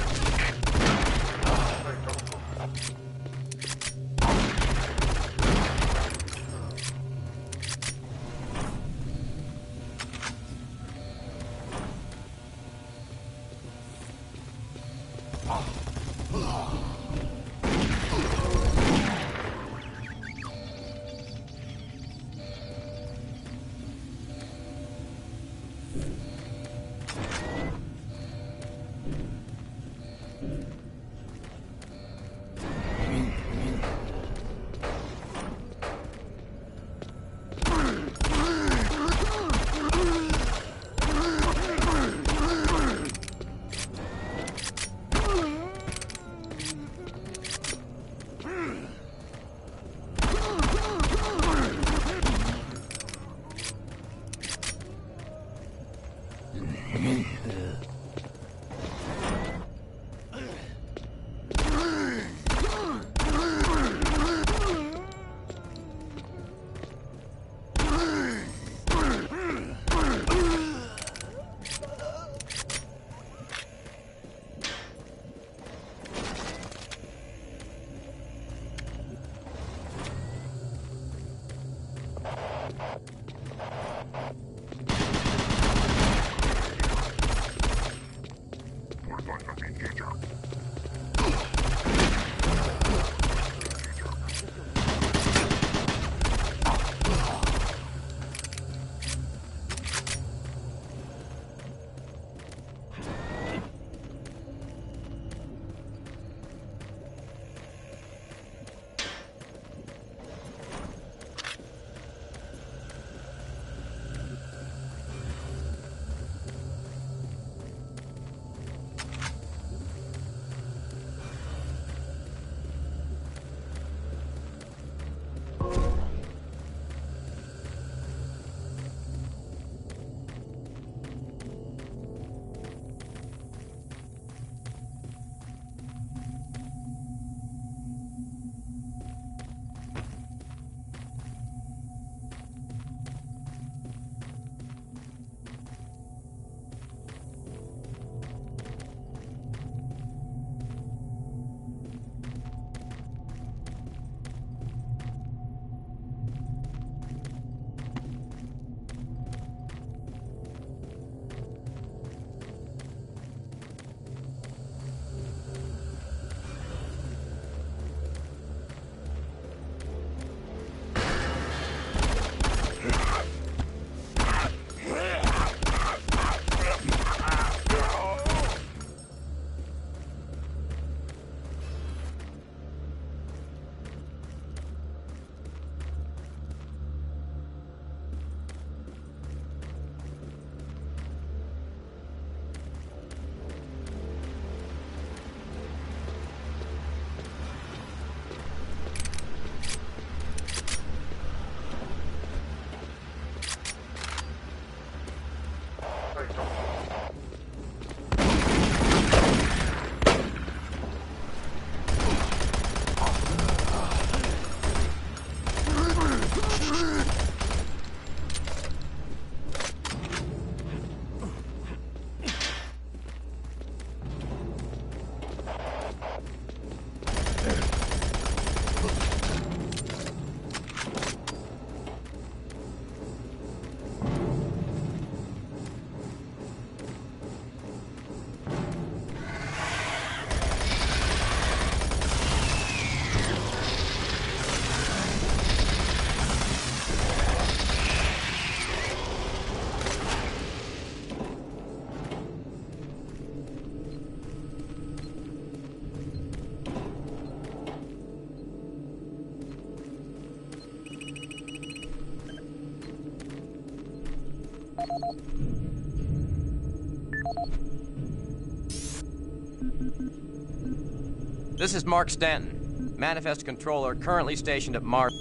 This is Mark Stanton, Manifest Controller, currently stationed at Mars.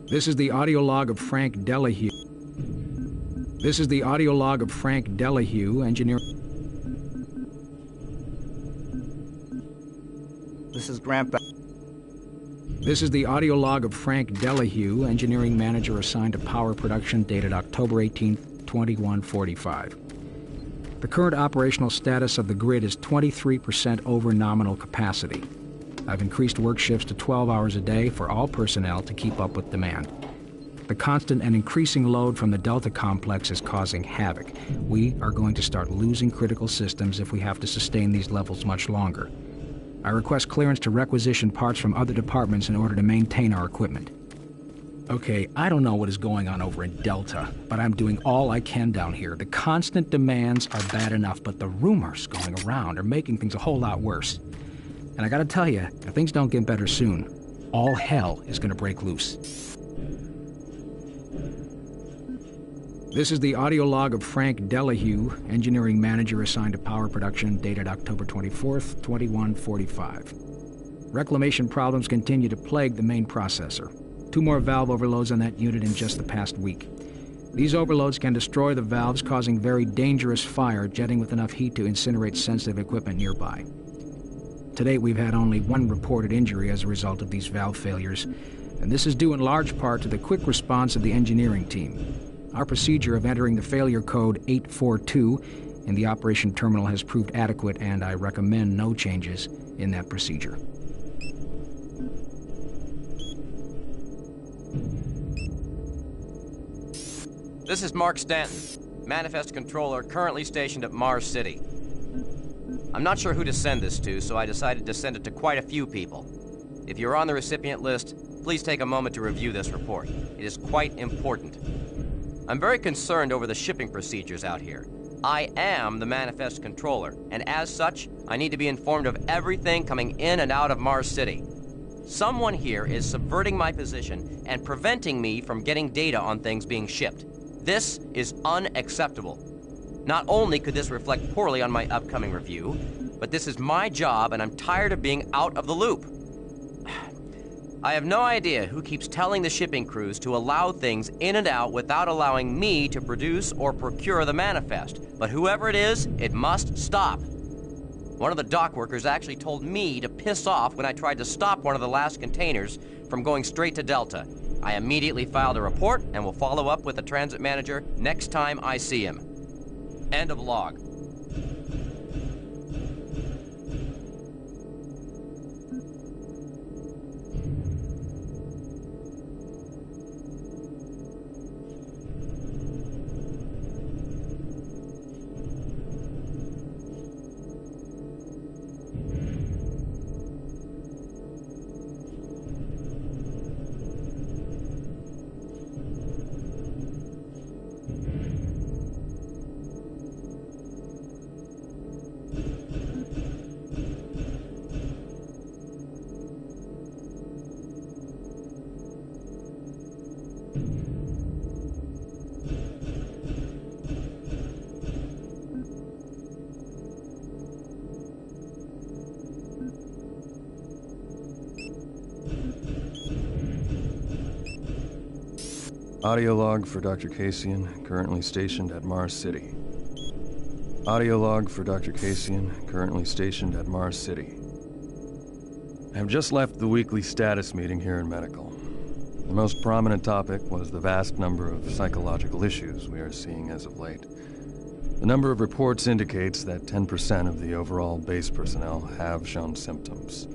This is the audio log of Frank Delahue. This is the audio log of Frank Delahue, engineer. This is Grant This is the audio log of Frank Delahue, engineering manager assigned to power production, dated October 18, 2145. The current operational status of the grid is 23% over nominal capacity. I've increased work shifts to 12 hours a day for all personnel to keep up with demand. The constant and increasing load from the Delta complex is causing havoc. We are going to start losing critical systems if we have to sustain these levels much longer. I request clearance to requisition parts from other departments in order to maintain our equipment. Okay, I don't know what is going on over in Delta, but I'm doing all I can down here. The constant demands are bad enough, but the rumors going around are making things a whole lot worse. And I gotta tell you, if things don't get better soon, all hell is gonna break loose. This is the audio log of Frank Delahue, engineering manager assigned to power production, dated October 24th, 2145. Reclamation problems continue to plague the main processor. 2 more valve overloads on that unit in just the past week. These overloads can destroy the valves, causing very dangerous fire, jetting with enough heat to incinerate sensitive equipment nearby. To date, we've had only 1 reported injury as a result of these valve failures, and this is due in large part to the quick response of the engineering team. Our procedure of entering the failure code 842 in the operation terminal has proved adequate, and I recommend no changes in that procedure. This is Mark Stanton, Manifest Controller, currently stationed at Mars City. I'm not sure who to send this to, so I decided to send it to quite a few people. If you're on the recipient list, please take a moment to review this report. It is quite important. I'm very concerned over the shipping procedures out here. I am the Manifest Controller, and as such, I need to be informed of everything coming in and out of Mars City. Someone here is subverting my position and preventing me from getting data on things being shipped. This is unacceptable. Not only could this reflect poorly on my upcoming review, but this is my job and I'm tired of being out of the loop. I have no idea who keeps telling the shipping crews to allow things in and out without allowing me to produce or procure the manifest, but whoever it is, it must stop. One of the dock workers actually told me to piss off when I tried to stop one of the last containers from going straight to Delta. I immediately filed a report and will follow up with the transit manager next time I see him. End of log. Audio log for Dr. Kasian, currently stationed at Mars City. Audio log for Dr. Kasian, currently stationed at Mars City. I have just left the weekly status meeting here in Medical. The most prominent topic was the vast number of psychological issues we are seeing as of late. The number of reports indicates that 10% of the overall base personnel have shown symptoms.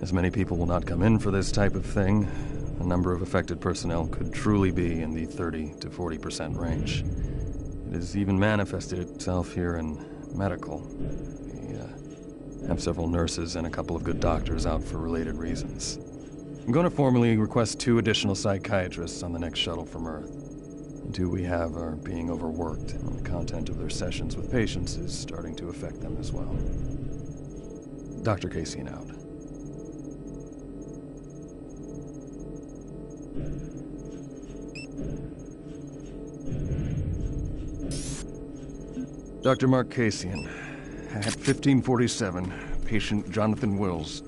As many people will not come in for this type of thing, the number of affected personnel could truly be in the 30 to 40% range. It has even manifested itself here in Medical. We have several nurses and a couple of good doctors out for related reasons. I'm going to formally request 2 additional psychiatrists on the next shuttle from Earth. The 2 we have are being overworked, and the content of their sessions with patients is starting to affect them as well. Dr. Kasian out. Dr. Mark Kasian, at 1547, patient Jonathan Wills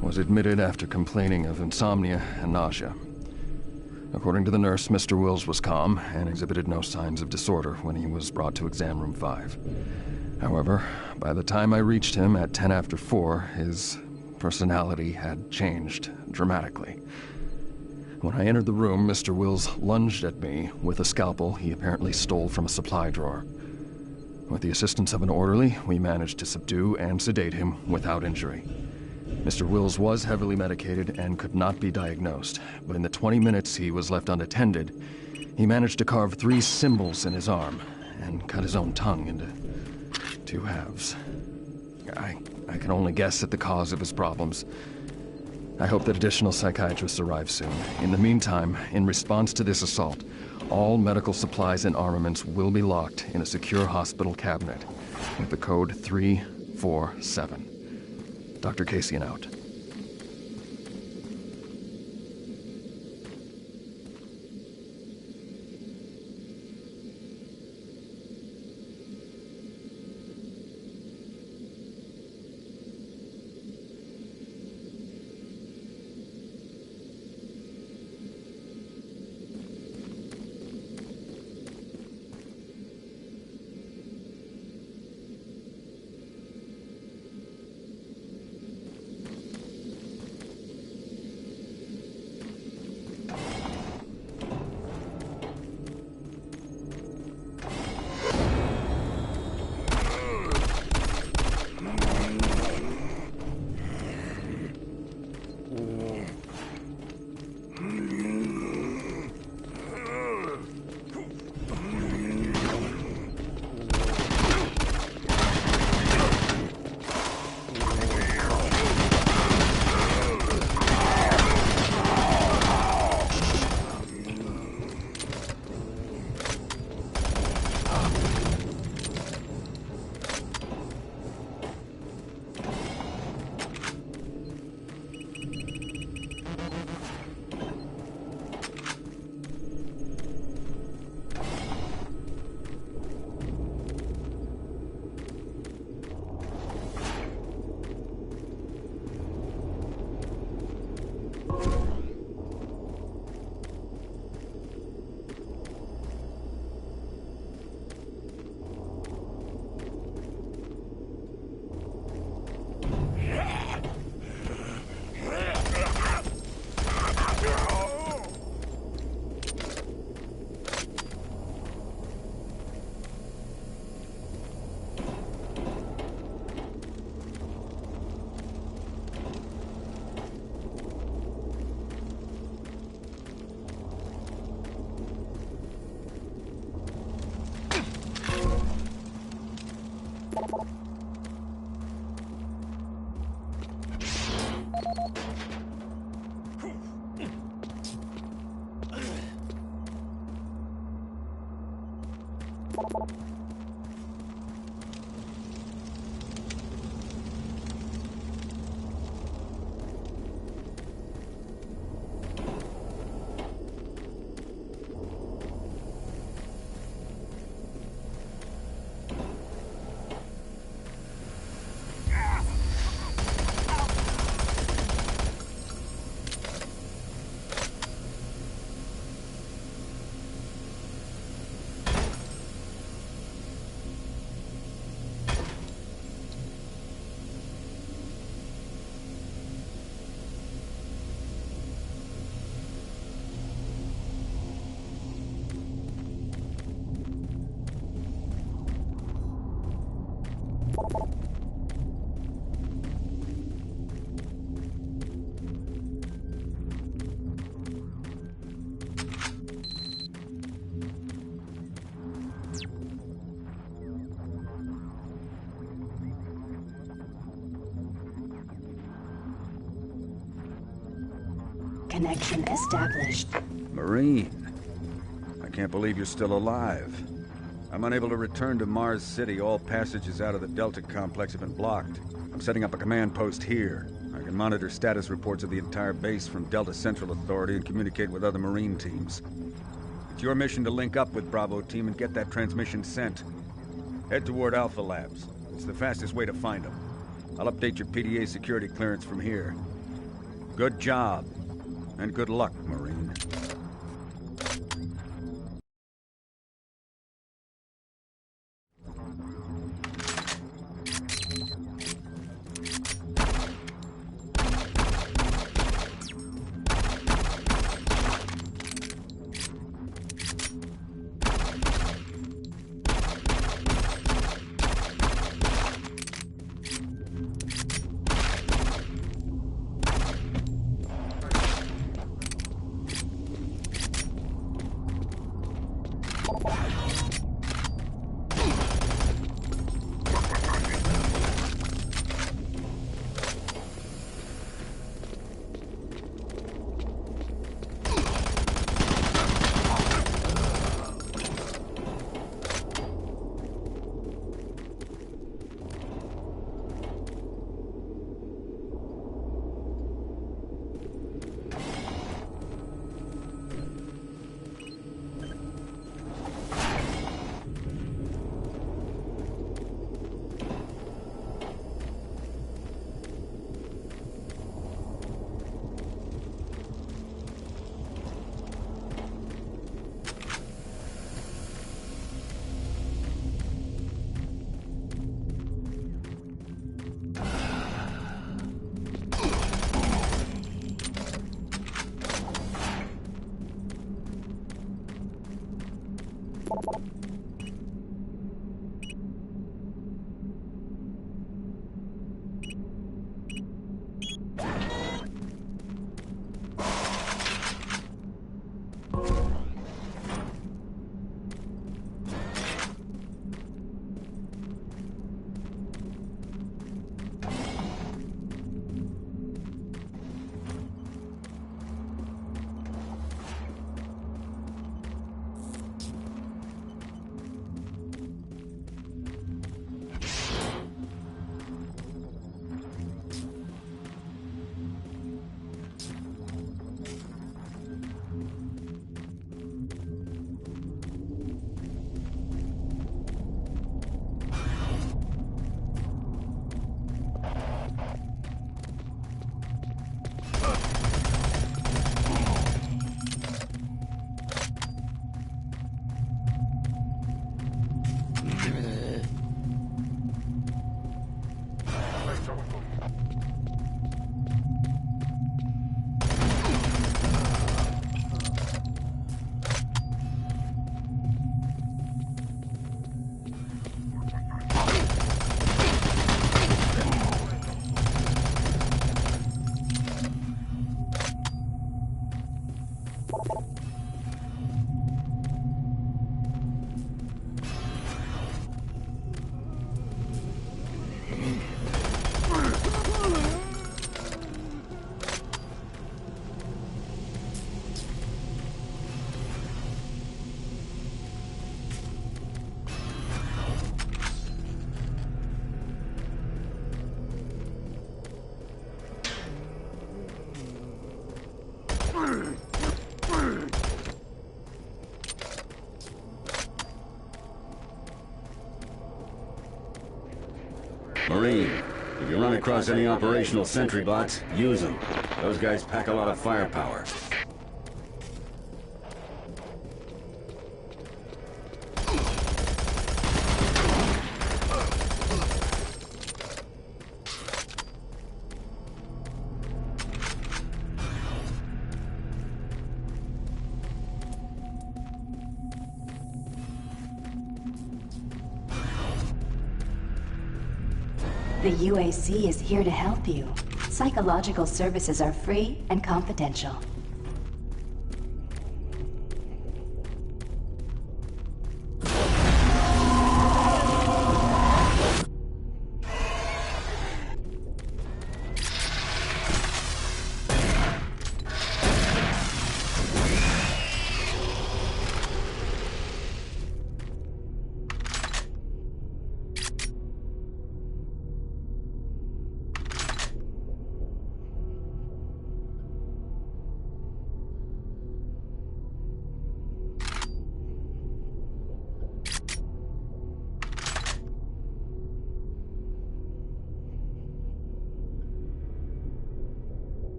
was admitted after complaining of insomnia and nausea. According to the nurse, Mr. Wills was calm and exhibited no signs of disorder when he was brought to exam room 5. However, by the time I reached him at 10 after 4, his personality had changed dramatically. When I entered the room, Mr. Wills lunged at me with a scalpel he apparently stole from a supply drawer. With the assistance of an orderly, we managed to subdue and sedate him without injury. Mr. Wills was heavily medicated and could not be diagnosed, but in the 20 minutes he was left unattended, he managed to carve 3 symbols in his arm and cut his own tongue into 2 halves. I can only guess at the cause of his problems. I hope that additional psychiatrists arrive soon. In the meantime, in response to this assault, all medical supplies and armaments will be locked in a secure hospital cabinet with the code 347. Dr. Kasian out. Connection established. Marine, I can't believe you're still alive. I'm unable to return to Mars City. All passages out of the Delta complex have been blocked. I'm setting up a command post here. I can monitor status reports of the entire base from Delta Central Authority and communicate with other Marine teams. It's your mission to link up with Bravo Team and get that transmission sent. Head toward Alpha Labs. It's the fastest way to find them. I'll update your PDA security clearance from here. Good job. And good luck, Marine. Marine, if you run across any operational sentry bots, use them. Those guys pack a lot of firepower. The UAC is here to help you. Psychological services are free and confidential.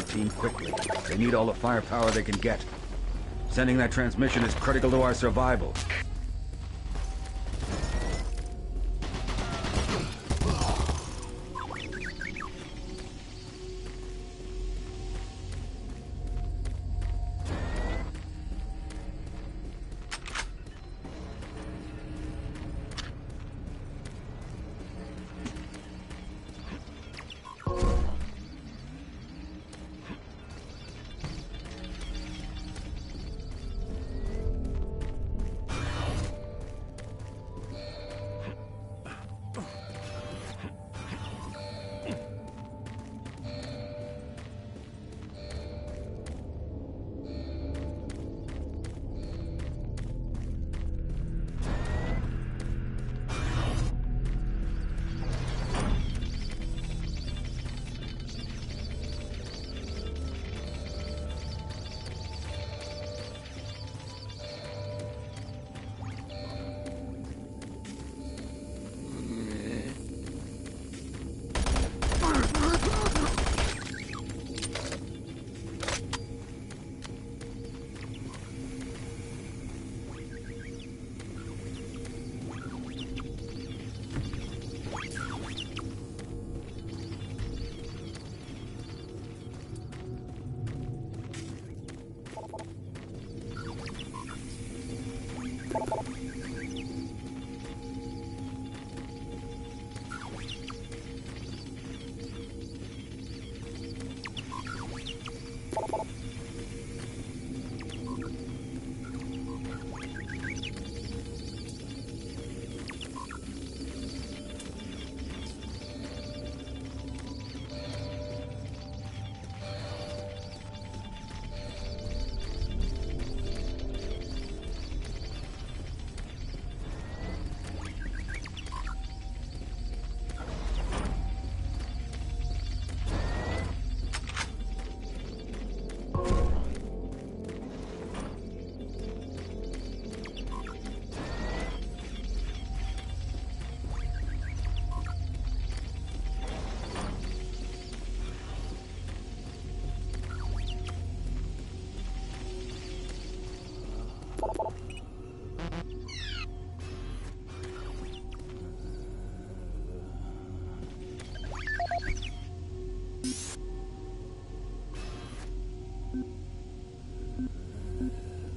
Team quickly. They need all the firepower they can get. Sending that transmission is critical to our survival.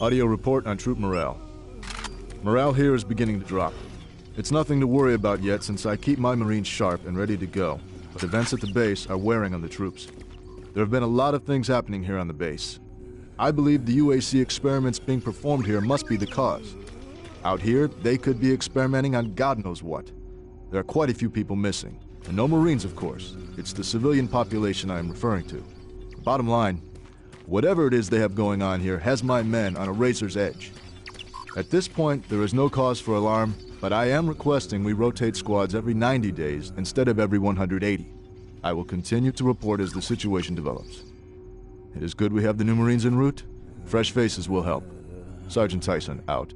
Audio report on troop morale. Morale here is beginning to drop. It's nothing to worry about yet since I keep my Marines sharp and ready to go, but events at the base are wearing on the troops. There have been a lot of things happening here on the base. I believe the UAC experiments being performed here must be the cause. Out here, they could be experimenting on God knows what. There are quite a few people missing, and no Marines, of course. It's the civilian population I am referring to. Bottom line, whatever it is they have going on here has my men on a razor's edge. At this point, there is no cause for alarm, but I am requesting we rotate squads every 90 days instead of every 180. I will continue to report as the situation develops. It is good we have the new Marines en route. Fresh faces will help. Sergeant Tyson, out.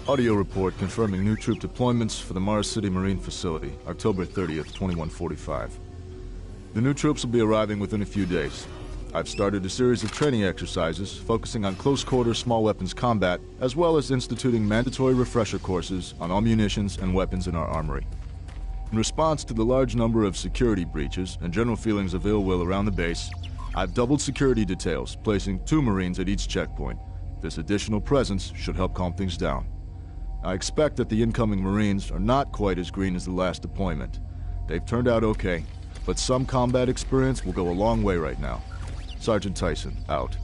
Audio Report confirming new troop deployments for the Mars City Marine Facility, October 30th, 2145. The new troops will be arriving within a few days. I've started a series of training exercises focusing on close-quarter small weapons combat, as well as instituting mandatory refresher courses on all munitions and weapons in our armory. In response to the large number of security breaches and general feelings of ill will around the base, I've doubled security details, placing 2 Marines at each checkpoint. This additional presence should help calm things down. I expect that the incoming Marines are not quite as green as the last deployment. They've turned out okay, but some combat experience will go a long way right now. Sergeant Tyson, out.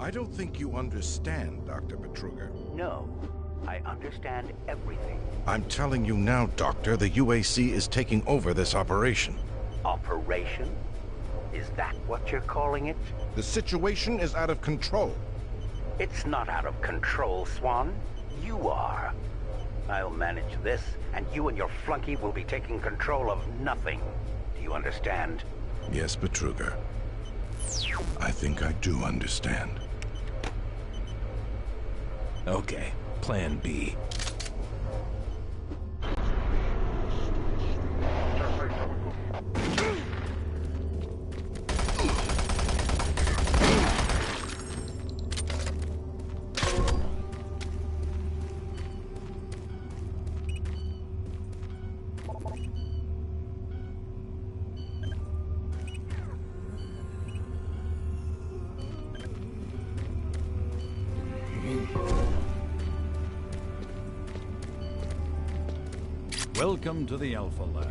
I don't think you understand, Dr. Betruger. No, I understand everything. I'm telling you now, Doctor, the UAC is taking over this operation. Operation? Is that what you're calling it? The situation is out of control. It's not out of control, Swan. You are. I'll manage this, and you and your flunky will be taking control of nothing. Do you understand? Yes, Betruger. I think I do understand. Okay, Plan B. Welcome to the Alpha Labs.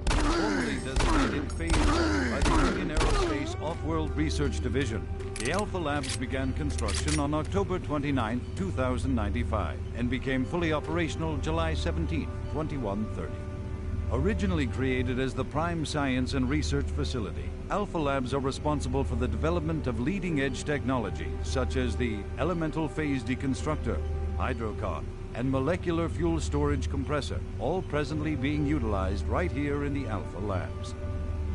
Formerly designated Phase 1 by the Union Aerospace Off-World Research Division, the Alpha Labs began construction on October 29, 2095, and became fully operational July 17, 2130. Originally created as the prime science and research facility, Alpha Labs are responsible for the development of leading-edge technology, such as the elemental phase deconstructor, hydrocon, and molecular fuel storage compressor, all presently being utilized right here in the Alpha Labs.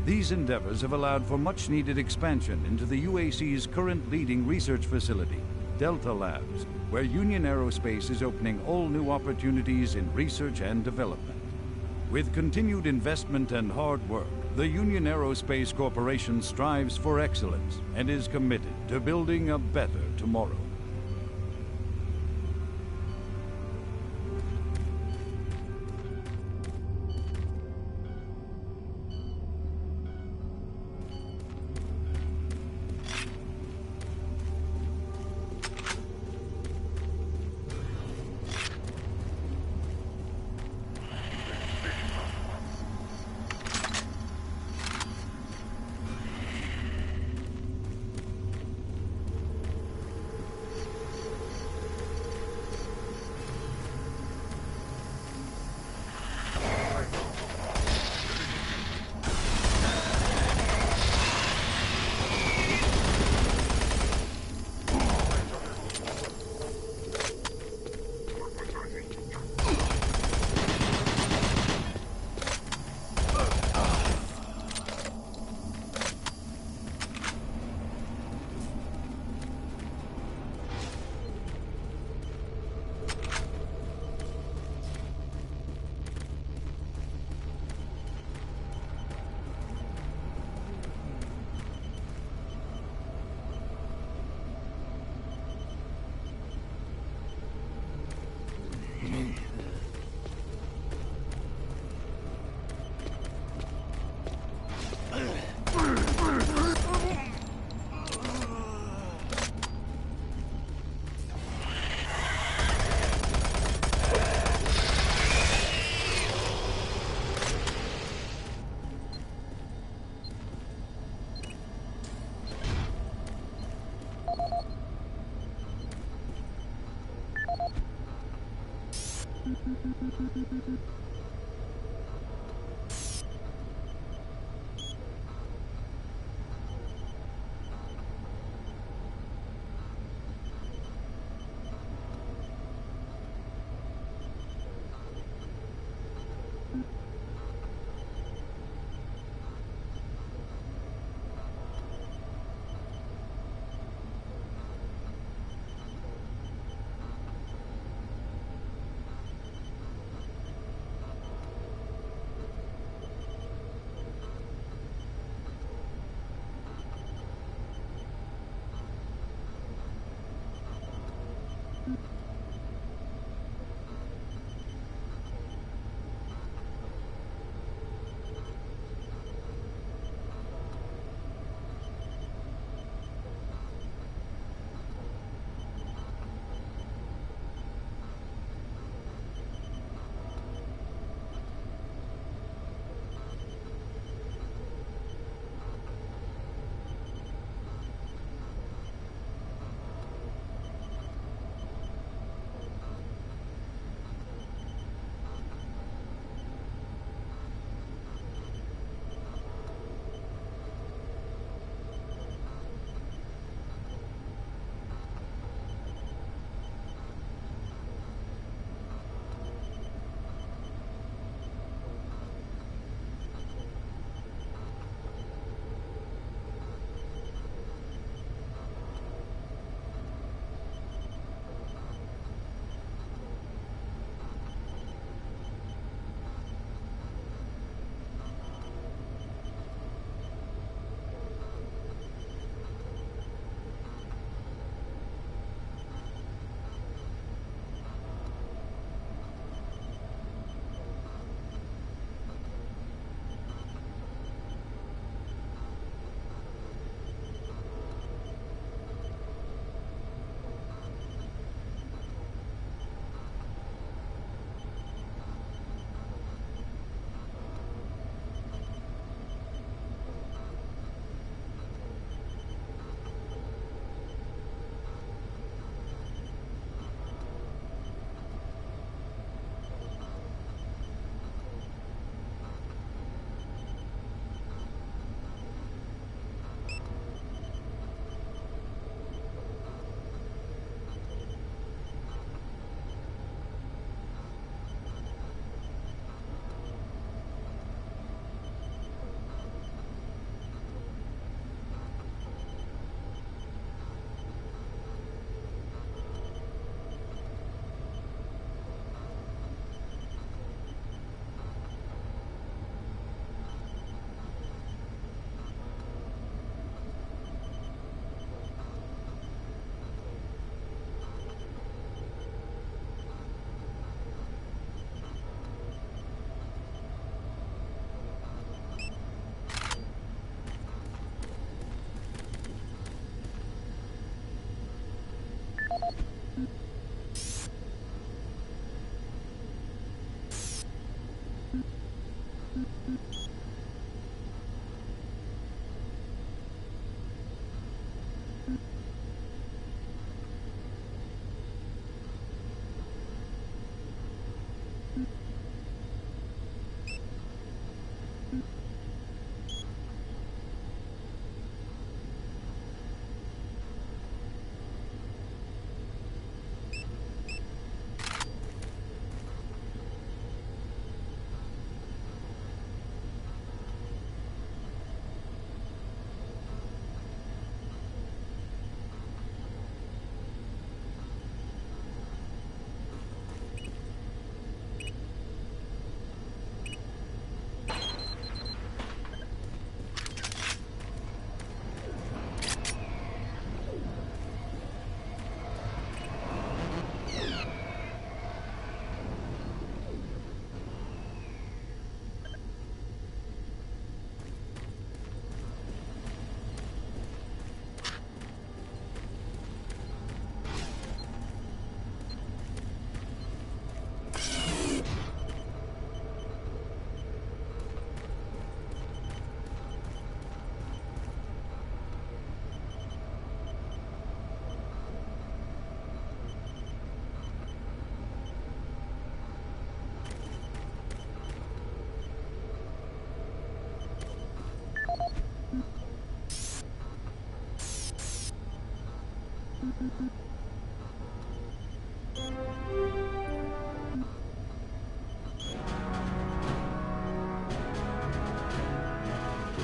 These endeavors have allowed for much-needed expansion into the UAC's current leading research facility, Delta Labs, where Union Aerospace is opening all new opportunities in research and development. With continued investment and hard work, the Union Aerospace Corporation strives for excellence and is committed to building a better tomorrow.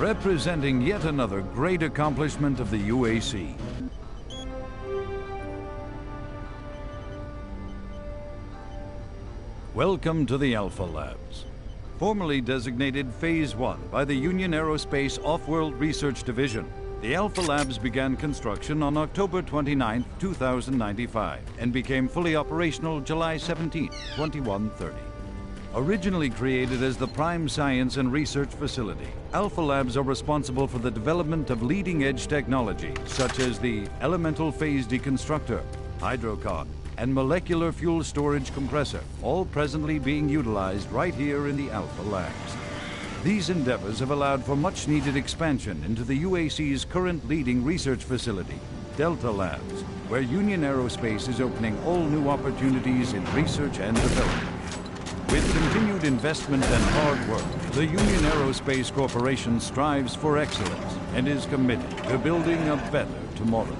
Representing yet another great accomplishment of the UAC. Welcome to the Alpha Labs. Formerly designated Phase 1 by the Union Aerospace Off-World Research Division, the Alpha Labs began construction on October 29, 2095, and became fully operational July 17, 2130. Originally created as the Prime Science and Research Facility, Alpha Labs are responsible for the development of leading-edge technology such as the Elemental Phase Deconstructor, Hydrocon, and Molecular Fuel Storage Compressor, all presently being utilized right here in the Alpha Labs. These endeavors have allowed for much-needed expansion into the UAC's current leading research facility, Delta Labs, where Union Aerospace is opening all new opportunities in research and development. With continued investment and hard work, the Union Aerospace Corporation strives for excellence and is committed to building a better tomorrow.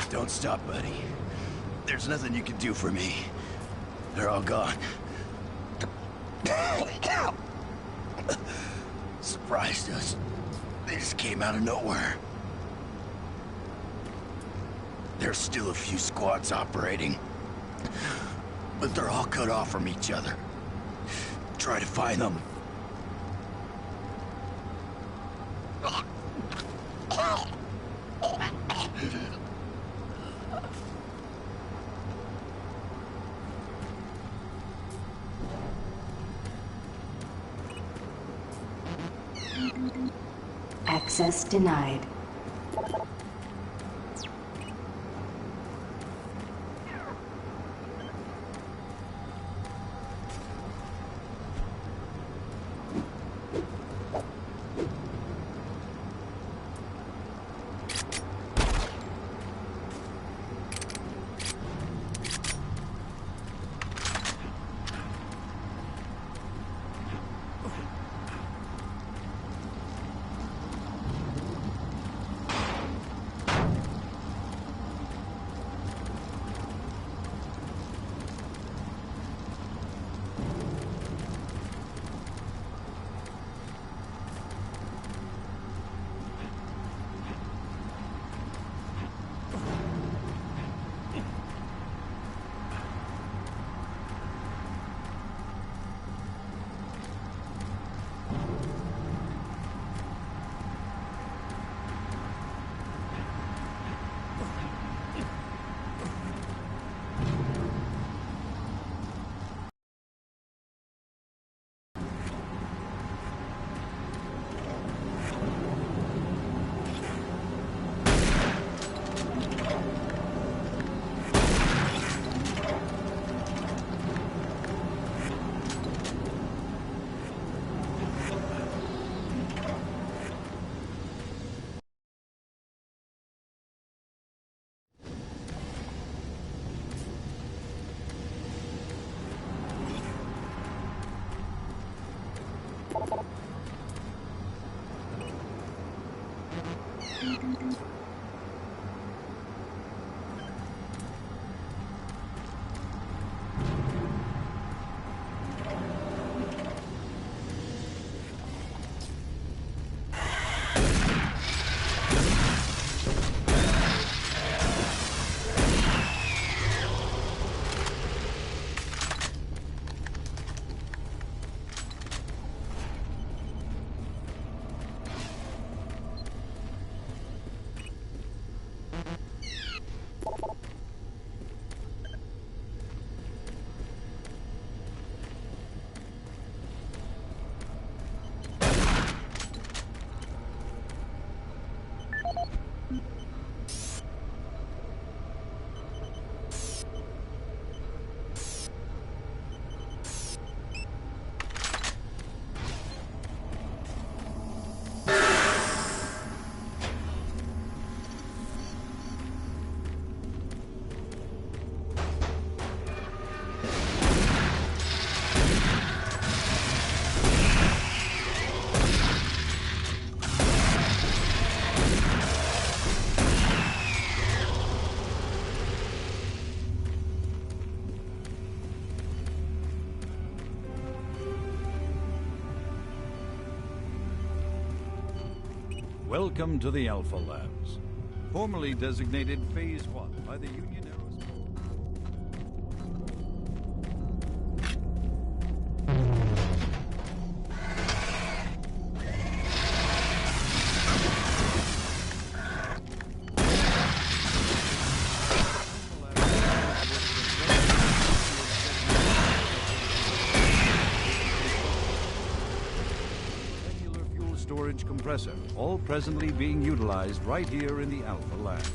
Don't stop, buddy. There's nothing you can do for me. They're all gone. Surprised us. They just came out of nowhere. There's still a few squads operating, but they're all cut off from each other. Try to find them. Access denied. Welcome to the Alpha Labs, formerly designated Phase 1 by the Union Aerospace. Storage compressor, all presently being utilized right here in the Alpha Labs.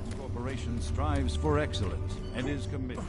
This corporation strives for excellence and is committed.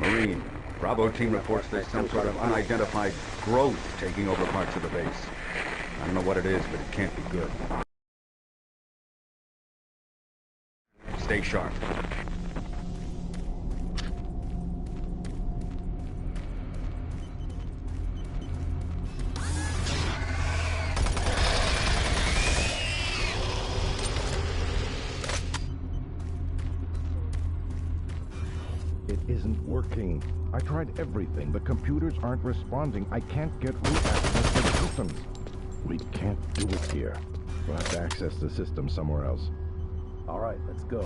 Marine, Bravo team reports there's some sort of unidentified growth taking over parts of the base. I don't know what it is, but it can't be good. Stay sharp. It isn't working. I tried everything. The computers aren't responding. I can't get root access to the systems. We can't do it here. We'll have to access the system somewhere else. All right, let's go.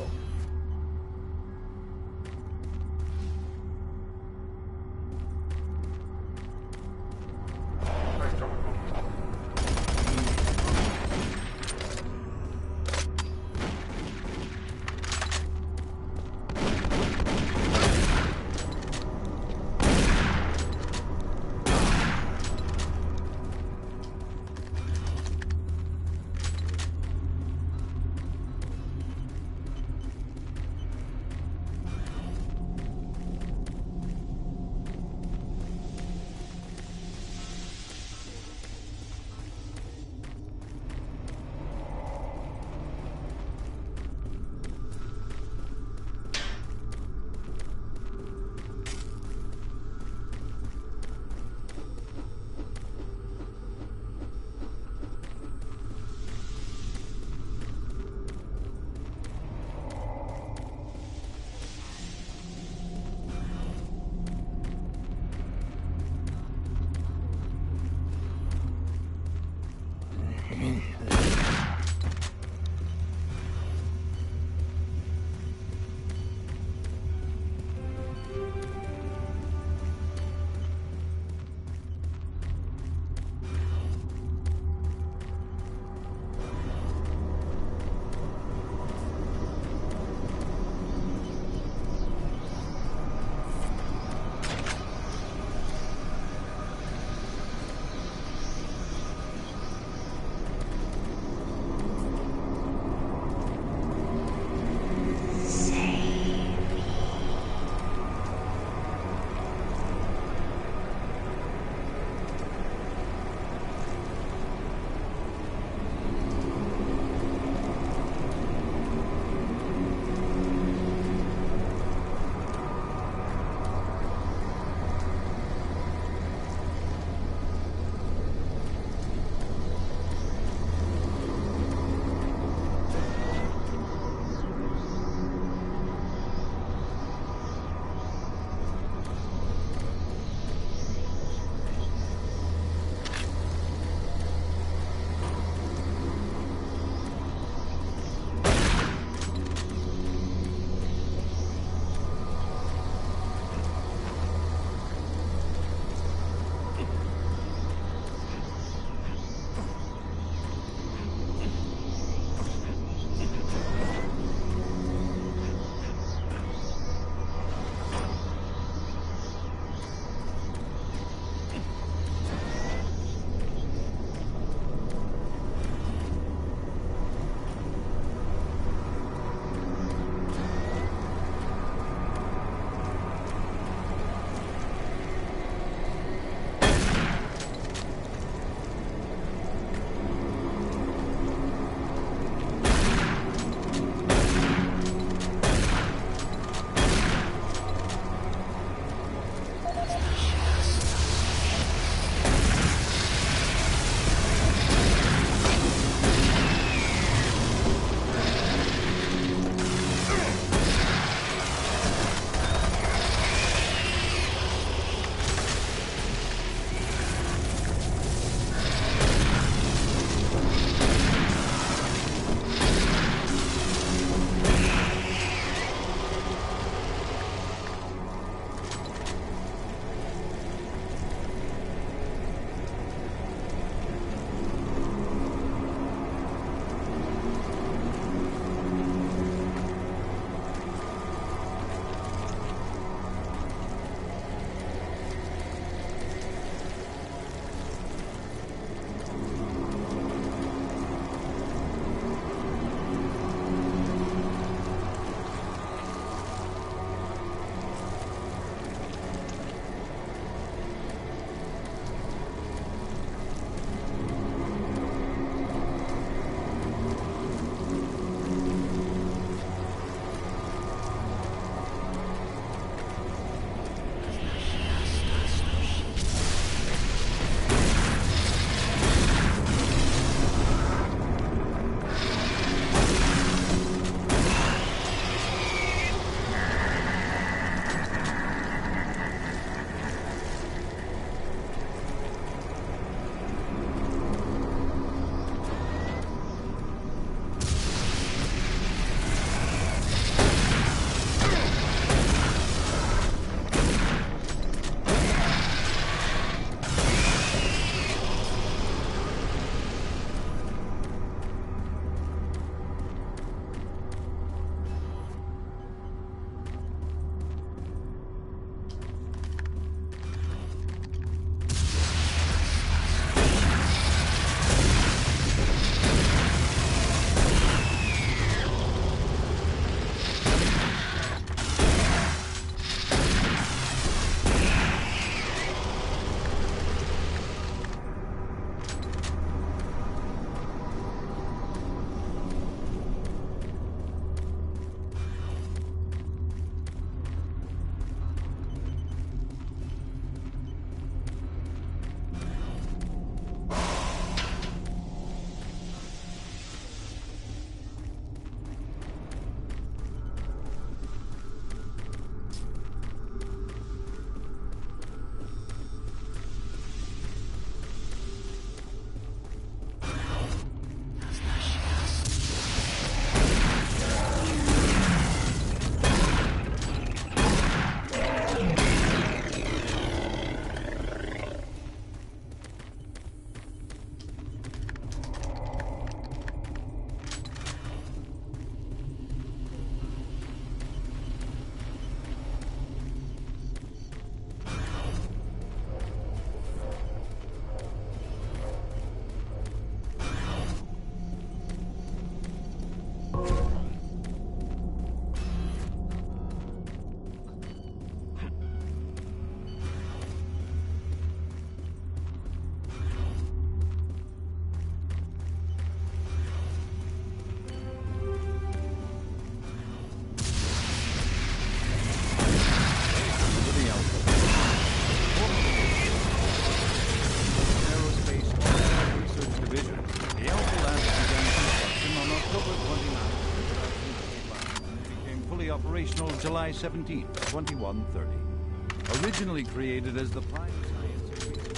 operational July 17, 2130. Originally created as the Prime Science Research.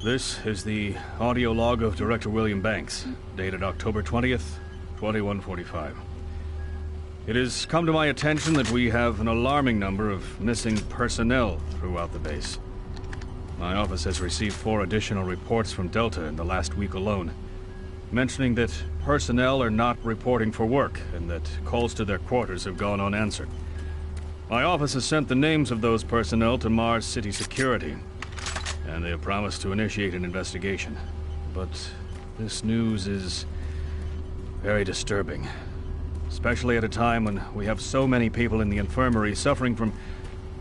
This is the audio log of Director William Banks, dated October 20th, 2145. It has come to my attention that we have an alarming number of missing personnel throughout the base. My office has received 4 additional reports from Delta in the last week alone, mentioning that personnel are not reporting for work and that calls to their quarters have gone unanswered. My office has sent the names of those personnel to Mars City Security, and they have promised to initiate an investigation. But this news is very disturbing, especially at a time when we have so many people in the infirmary suffering from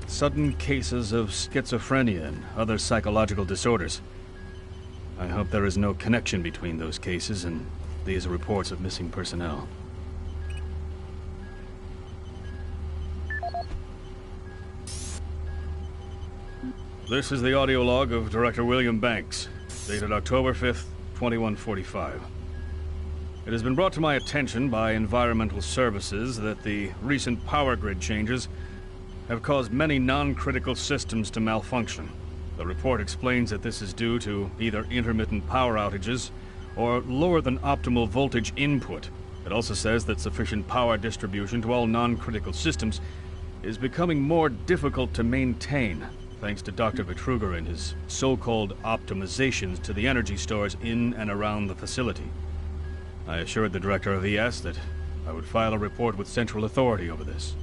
sudden cases of schizophrenia and other psychological disorders. I hope there is no connection between those cases and these reports of missing personnel. This is the audio log of Director William Banks, dated October 5th, 2145. It has been brought to my attention by Environmental Services that the recent power grid changes have caused many non-critical systems to malfunction. The report explains that this is due to either intermittent power outages or lower than optimal voltage input. It also says that sufficient power distribution to all non-critical systems is becoming more difficult to maintain, thanks to Dr. Vitruger and his so-called optimizations to the energy stores in and around the facility. I assured the director of ES that I would file a report with Central Authority over this.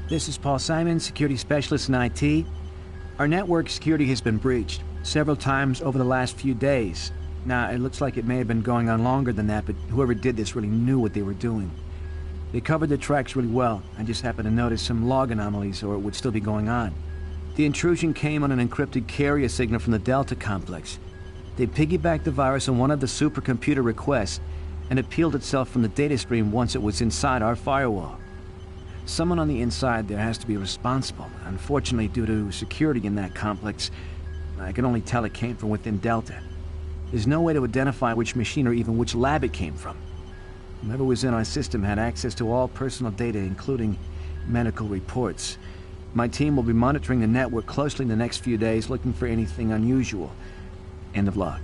This is Paul Simon, security specialist in IT. Our network security has been breached several times over the last few days. Now, it looks like it may have been going on longer than that, but whoever did this really knew what they were doing. They covered the tracks really well. I just happened to notice some log anomalies, or it would still be going on. The intrusion came on an encrypted carrier signal from the Delta complex. They piggybacked the virus on one of the supercomputer requests and it peeled itself from the data stream once it was inside our firewall. Someone on the inside there has to be responsible. Unfortunately, due to security in that complex, I can only tell it came from within Delta. There's no way to identify which machine or even which lab it came from. Whoever was in our system had access to all personal data, including medical reports. My team will be monitoring the network closely in the next few days, looking for anything unusual. End of log.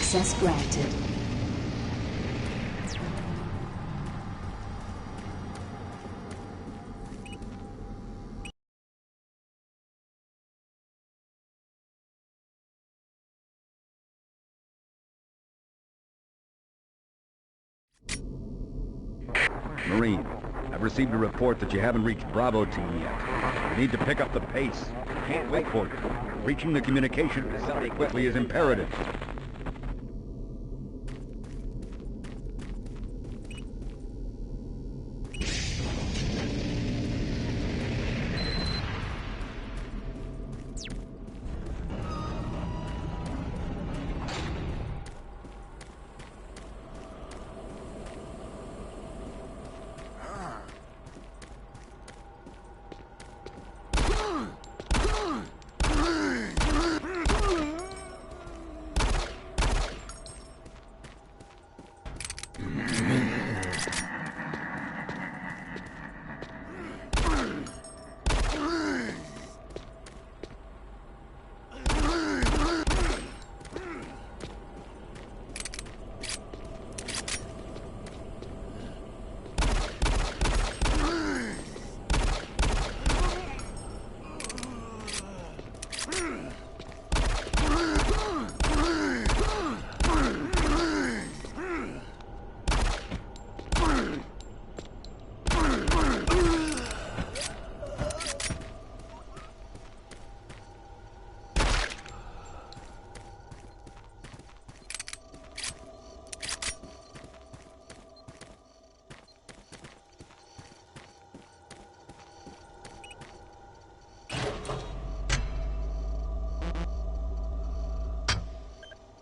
Access granted. Marine, I've received a report that you haven't reached Bravo team yet. You need to pick up the pace. Can't wait for you. Reaching the communication facility quickly is imperative.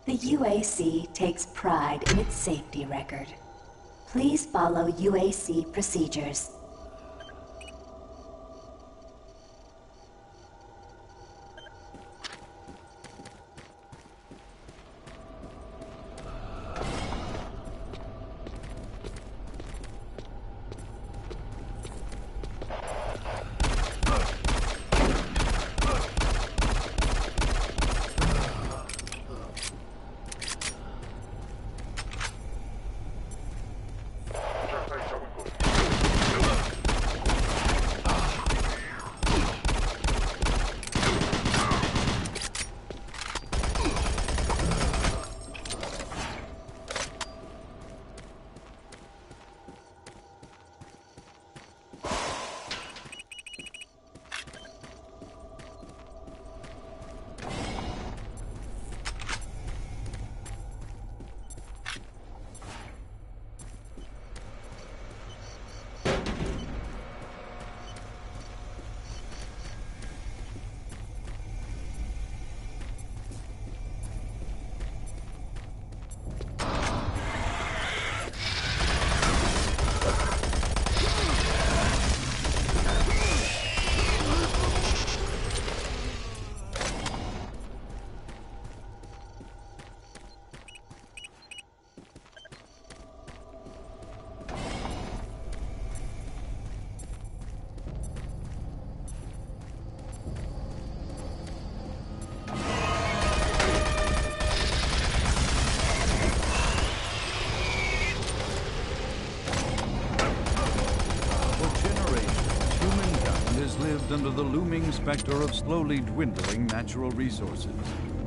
The UAC takes pride in its safety record. Please follow UAC procedures. Under the looming specter of slowly dwindling natural resources.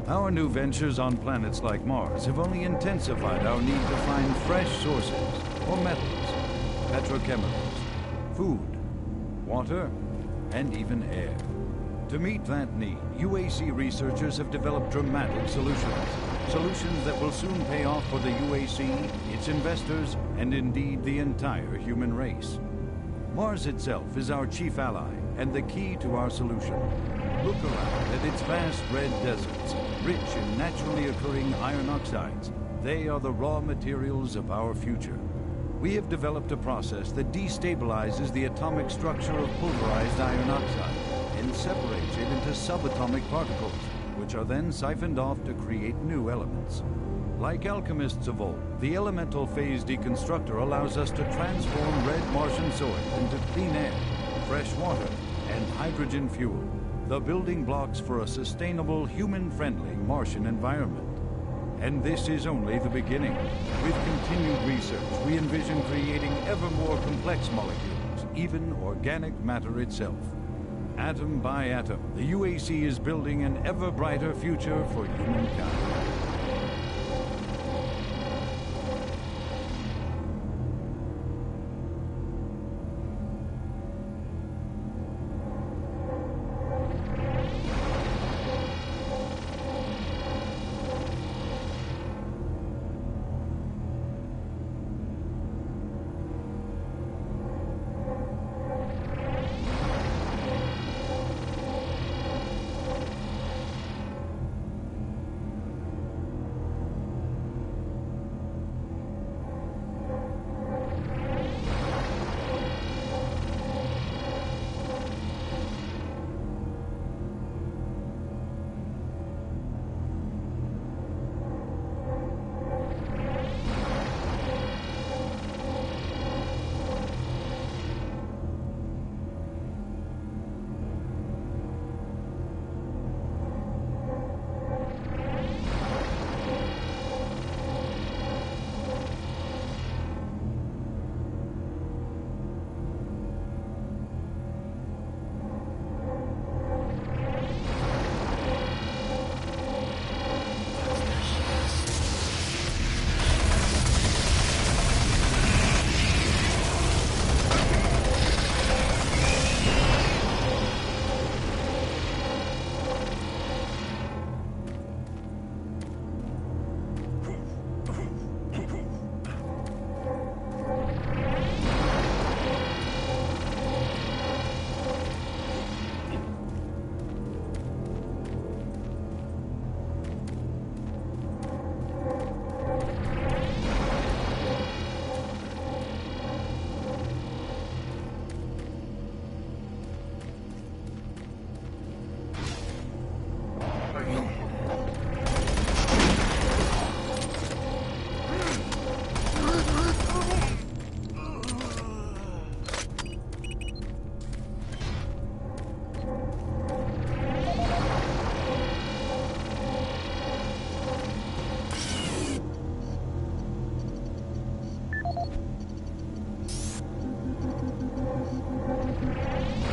Our new ventures on planets like Mars have only intensified our need to find fresh sources for metals, petrochemicals, food, water, and even air. To meet that need, UAC researchers have developed dramatic solutions. Solutions that will soon pay off for the UAC, its investors, and indeed the entire human race. Mars itself is our chief ally and the key to our solution. Look around at its vast red deserts, rich in naturally occurring iron oxides. They are the raw materials of our future. We have developed a process that destabilizes the atomic structure of pulverized iron oxide and separates it into subatomic particles, which are then siphoned off to create new elements. Like alchemists of old, the elemental phase deconstructor allows us to transform red Martian soil into clean air, fresh water, and hydrogen fuel, the building blocks for a sustainable, human-friendly Martian environment. And this is only the beginning. With continued research, we envision creating ever more complex molecules, even organic matter itself. Atom by atom, the UAC is building an ever brighter future for humankind.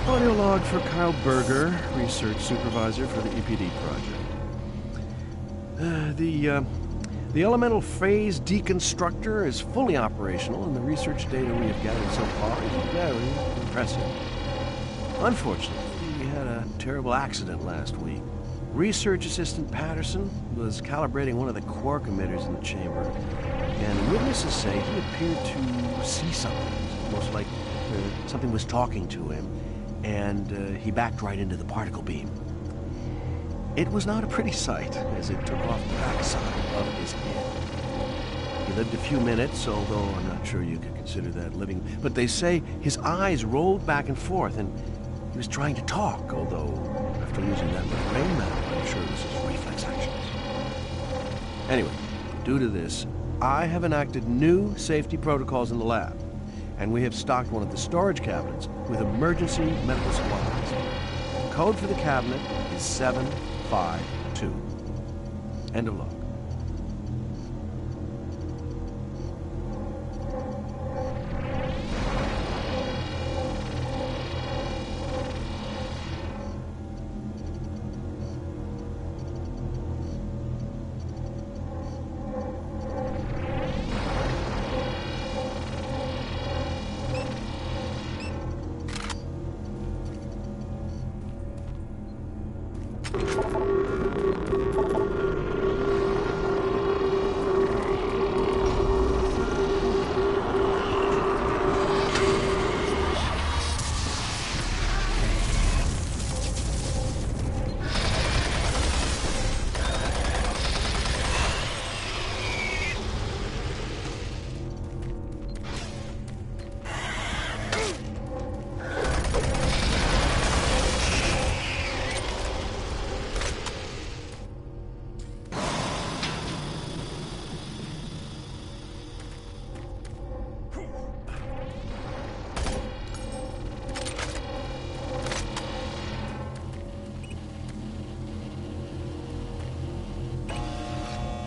Audio log for Kyle Berger, research supervisor for the EPD project. The elemental phase deconstructor is fully operational, and the research data we have gathered so far is very impressive. Unfortunately, we had a terrible accident last week. Research assistant Patterson was calibrating one of the quark emitters in the chamber, and witnesses say he appeared to see something. Almost like something was talking to him, and he backed right into the particle beam. It was not a pretty sight, as it took off the backside of his head. He lived a few minutes, although I'm not sure you could consider that living. But they say his eyes rolled back and forth, and he was trying to talk, although after losing that much brain matter, I'm sure it was his reflex actions. Anyway, due to this, I have enacted new safety protocols in the lab, and we have stocked one of the storage cabinets with emergency medical supplies. The code for the cabinet is 752. End of log.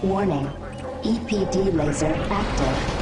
Warning. EPD laser active.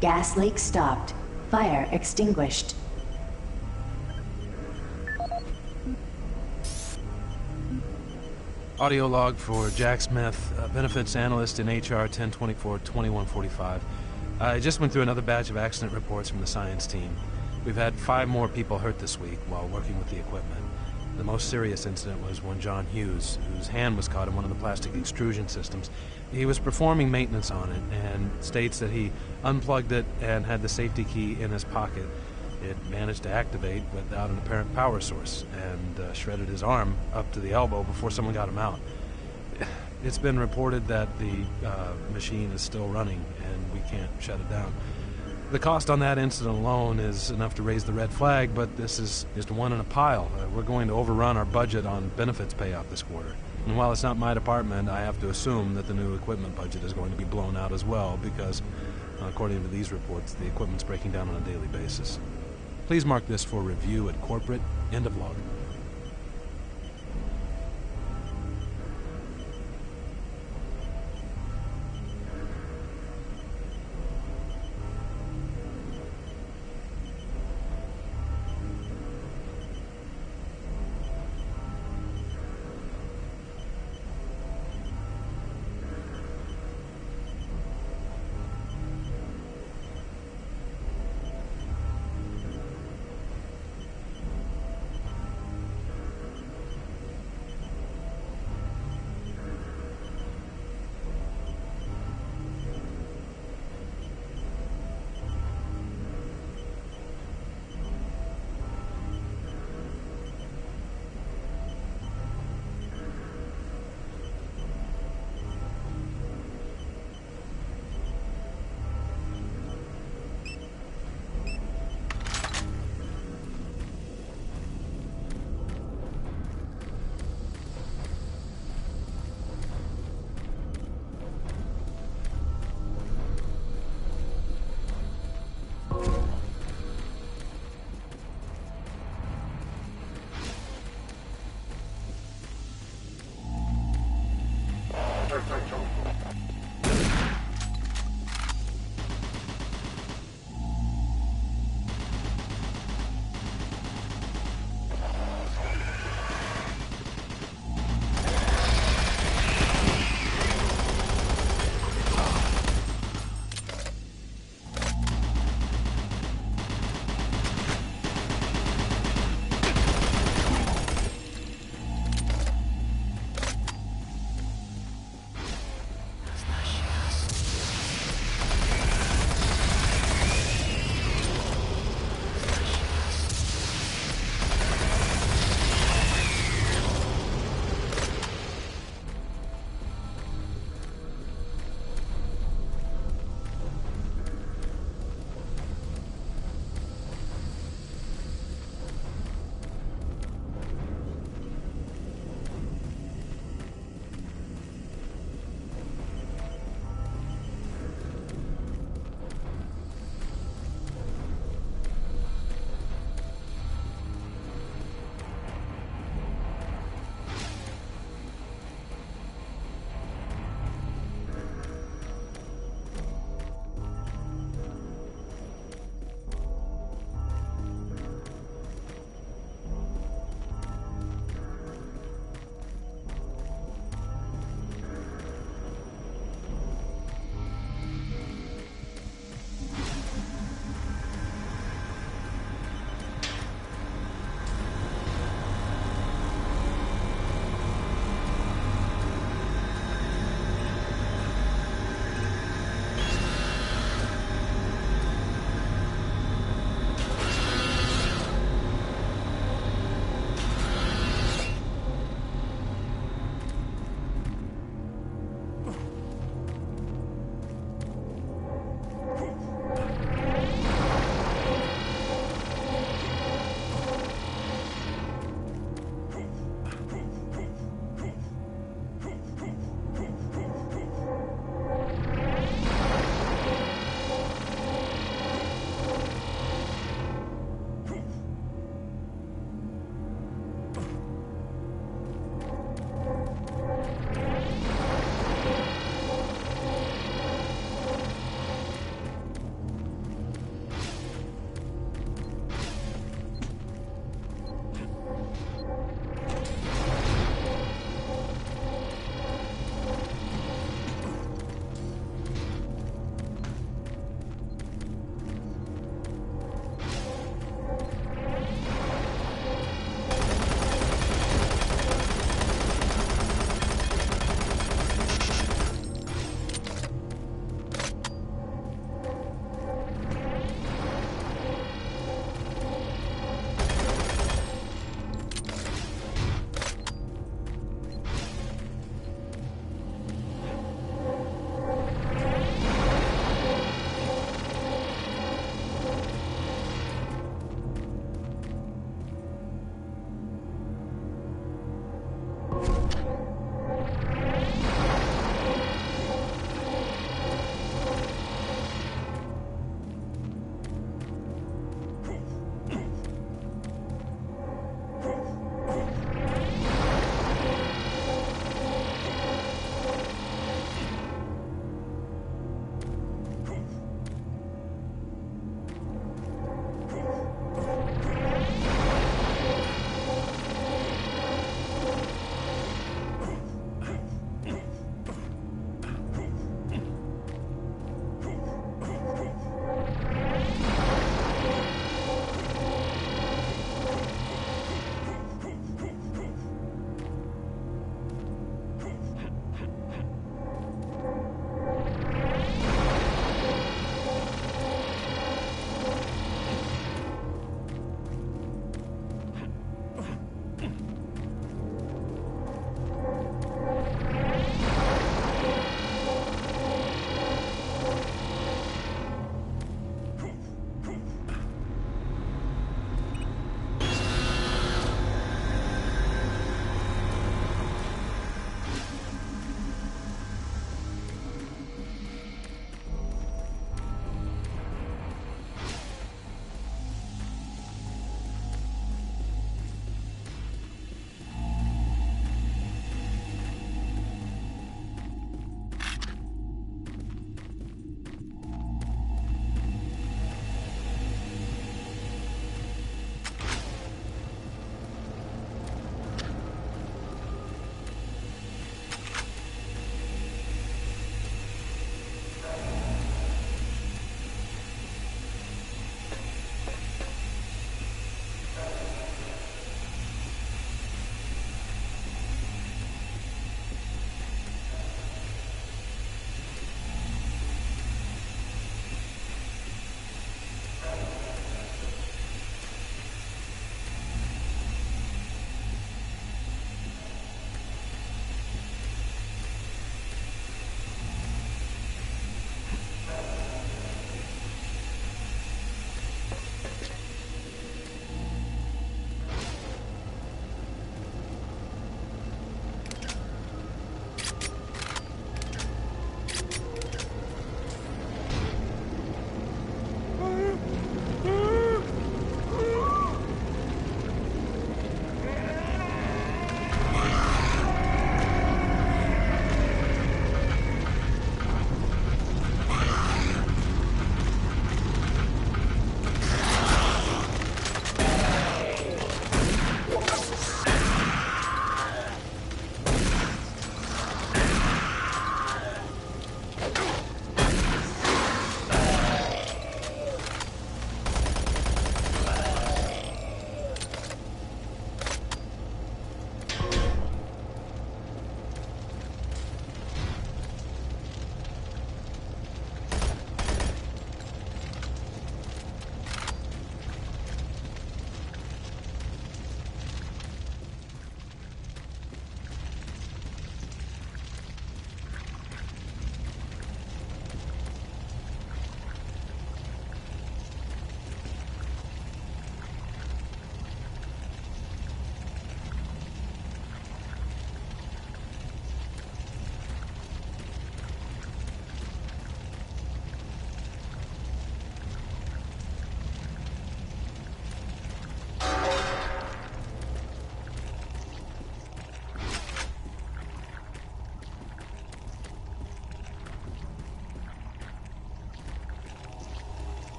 Gas leak stopped. Fire extinguished. Audio log for Jack Smith, benefits analyst in HR 1024-2145. I just went through another batch of accident reports from the science team. We've had 5 more people hurt this week while working with the equipment. The most serious incident was one John Hughes, whose hand was caught in one of the plastic extrusion systems. He was performing maintenance on it and states that he unplugged it and had the safety key in his pocket. It managed to activate without an apparent power source and shredded his arm up to the elbow before someone got him out. It's been reported that the machine is still running and we can't shut it down. The cost on that incident alone is enough to raise the red flag, but this is just one in a pile. We're going to overrun our budget on benefits payout this quarter. And while it's not my department, I have to assume that the new equipment budget is going to be blown out as well because, according to these reports, the equipment's breaking down on a daily basis. Please mark this for review at corporate. End of log.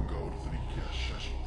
걸 드릴게, 샤시.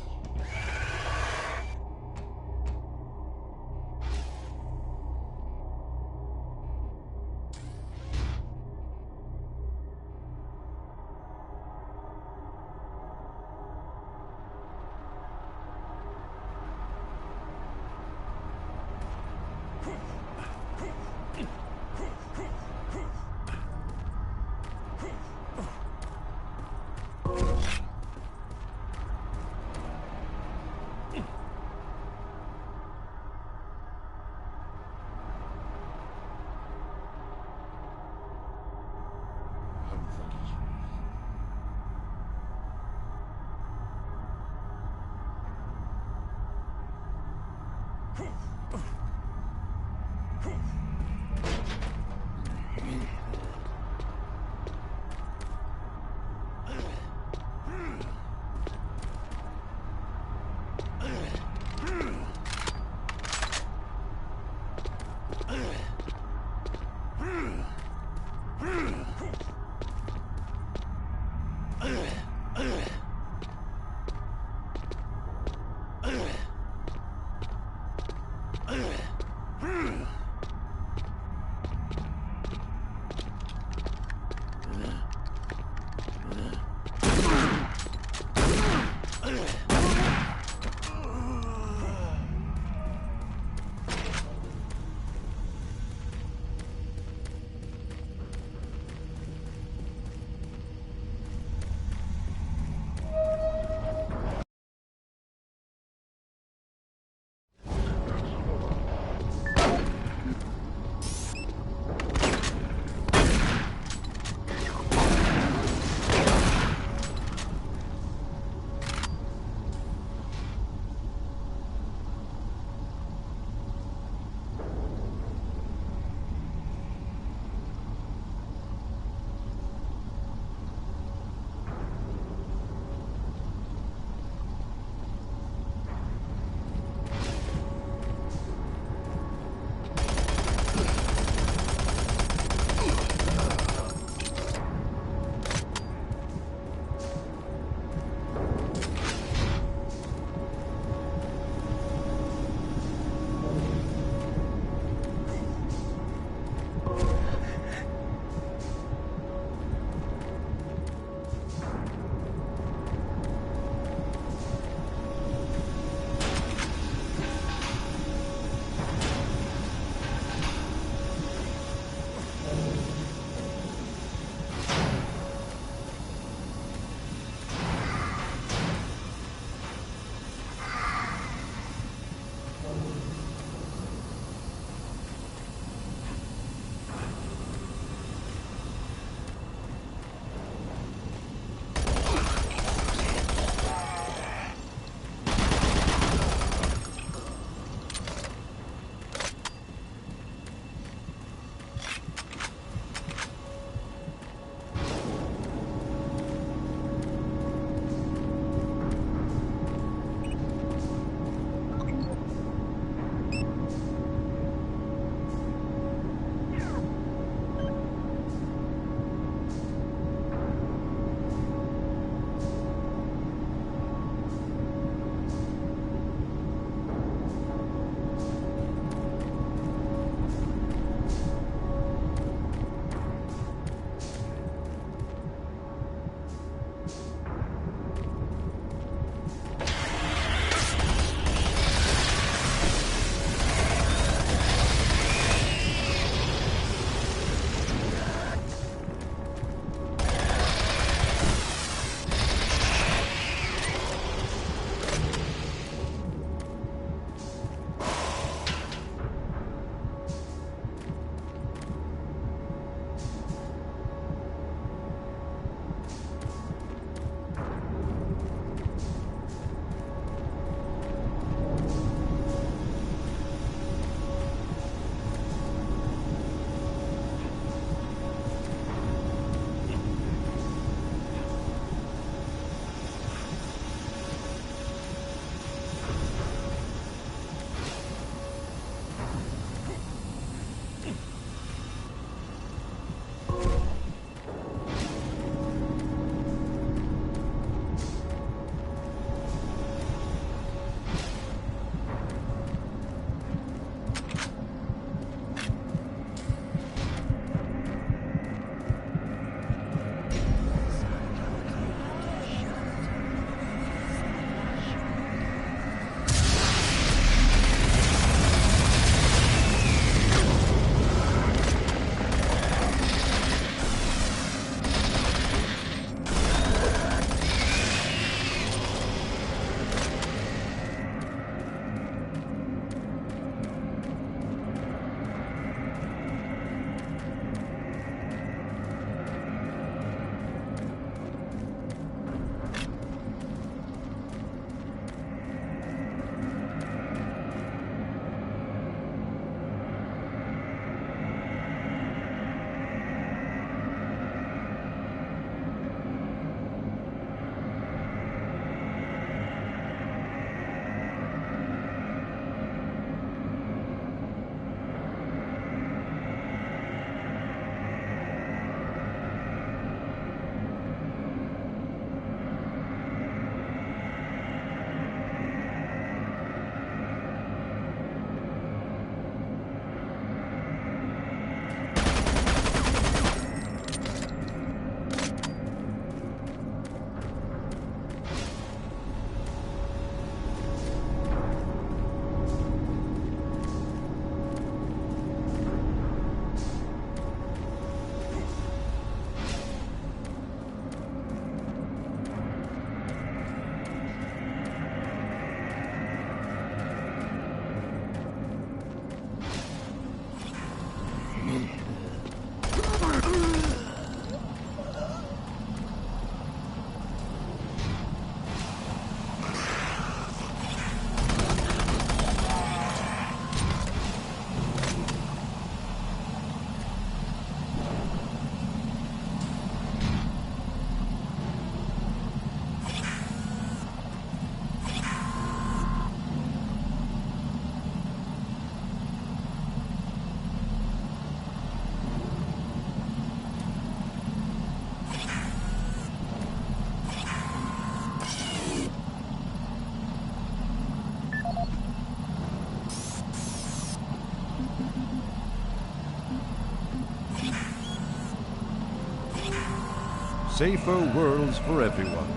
Safer worlds for everyone.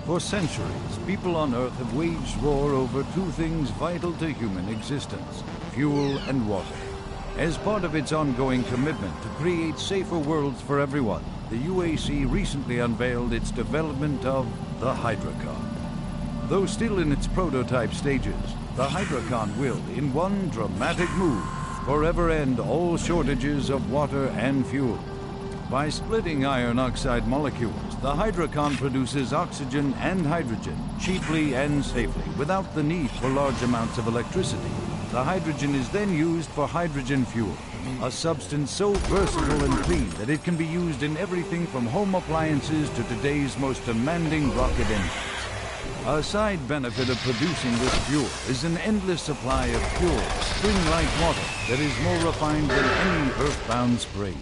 For centuries, people on Earth have waged war over two things vital to human existence: fuel and water. As part of its ongoing commitment to create safer worlds for everyone, the UAC recently unveiled its development of the Hydrocon. Though still in its prototype stages, the Hydrocon will, in one dramatic move, forever end all shortages of water and fuel. By splitting iron oxide molecules, the Hydrocon produces oxygen and hydrogen cheaply and safely, without the need for large amounts of electricity. The hydrogen is then used for hydrogen fuel, a substance so versatile and clean that it can be used in everything from home appliances to today's most demanding rocket engines. A side benefit of producing this fuel is an endless supply of pure, spring-like water that is more refined than any earthbound spring.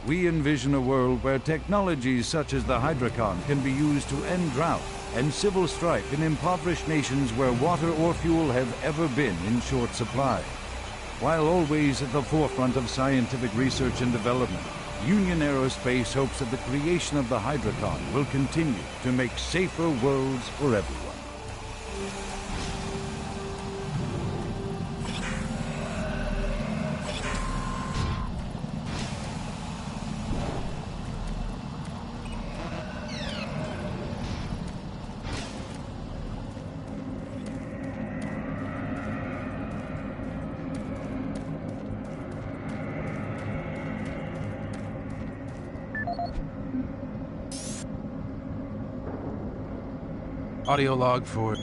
We envision a world where technologies such as the Hydrocon can be used to end drought and civil strife in impoverished nations where water or fuel have ever been in short supply. While always at the forefront of scientific research and development, Union Aerospace hopes that the creation of the Hydrocon will continue to make safer worlds for everyone. Audio log for...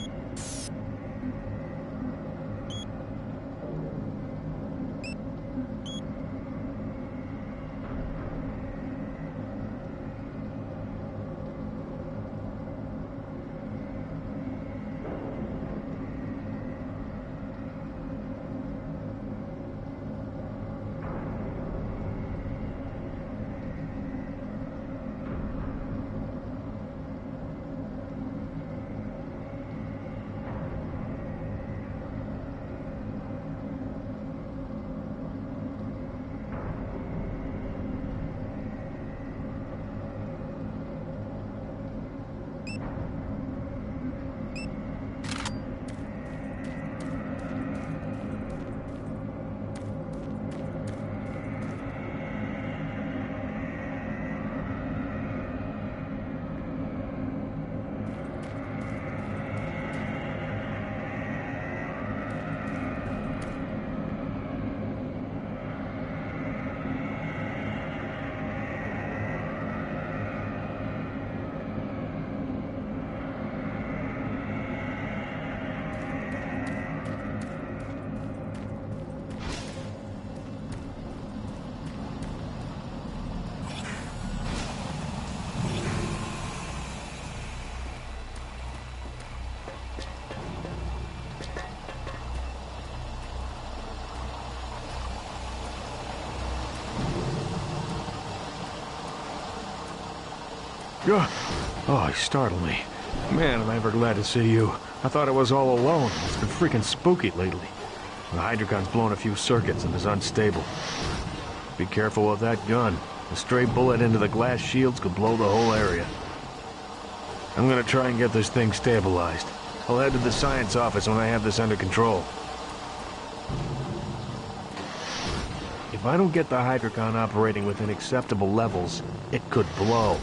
Oh, you startled me. Man, am I ever glad to see you. I thought I was all alone. It's been freaking spooky lately. The Hydrocon's blown a few circuits and is unstable. Be careful with that gun. A stray bullet into the glass shields could blow the whole area. I'm gonna try and get this thing stabilized. I'll head to the science office when I have this under control. If I don't get the Hydrocon operating within acceptable levels, it could blow.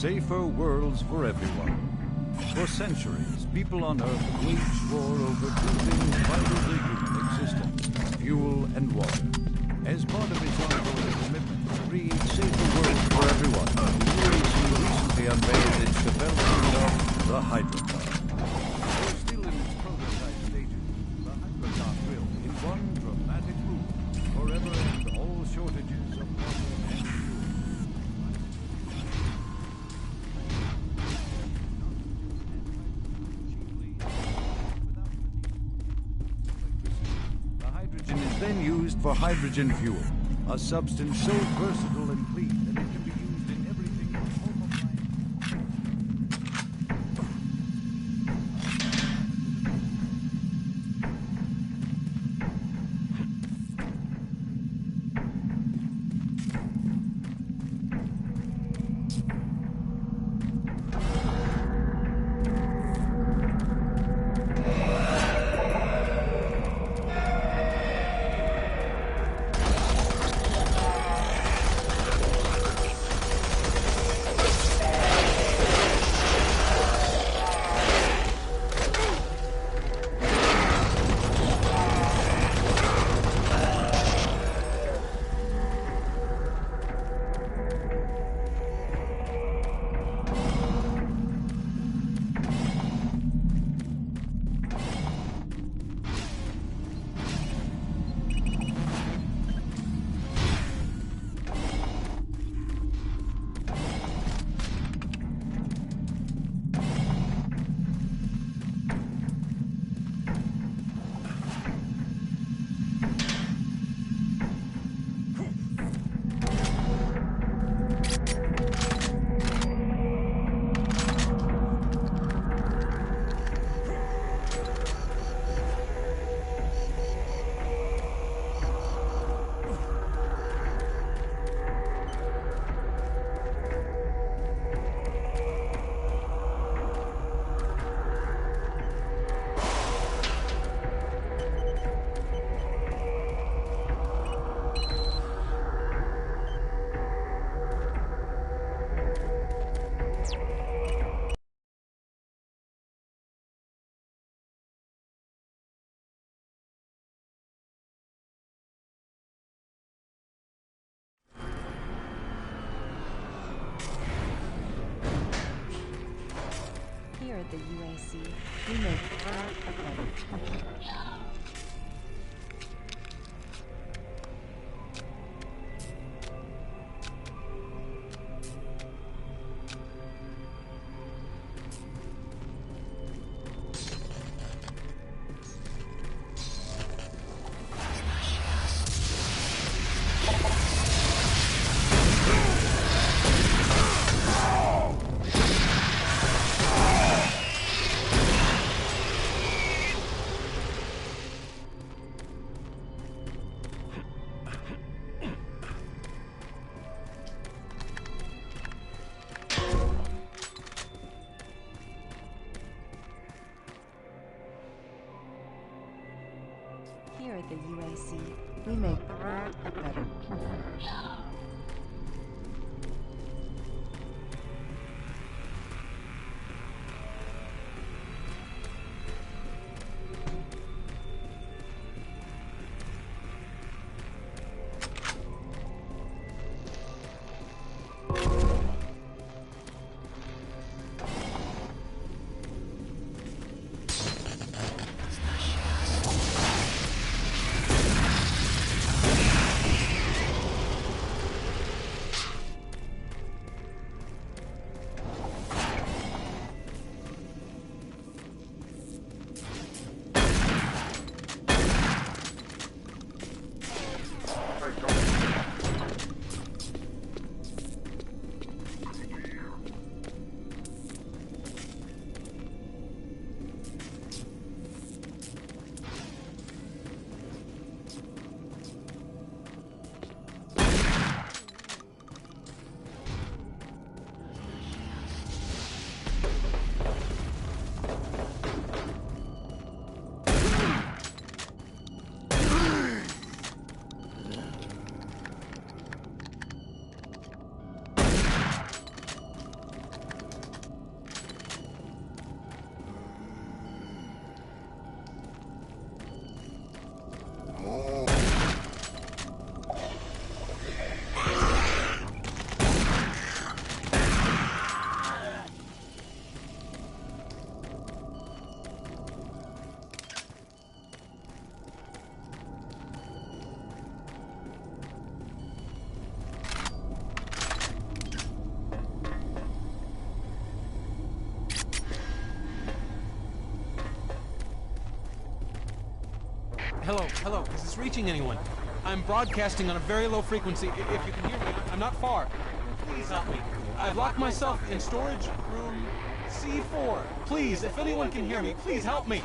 Safer worlds for everyone. For centuries, people on Earth waged war over two things vital to human existence: fuel and water. As part of its ongoing commitment to create safer worlds for everyone, the UAC recently unveiled its development of the Hydrocon. Though still in its prototype stages, the Hydrocon will, in one dramatic move, forever end all shortages of water and fuel. Then used for hydrogen fuel, a substance so versatile and clean that it can be used in everything from home at the UAC, we make Here at the UAC, we make the world a better place. Hello, is this reaching anyone? I'm broadcasting on a very low frequency. If you can hear me, I'm not far. Please help me. I've locked myself in storage room C4. Please, if anyone can hear me, please help me.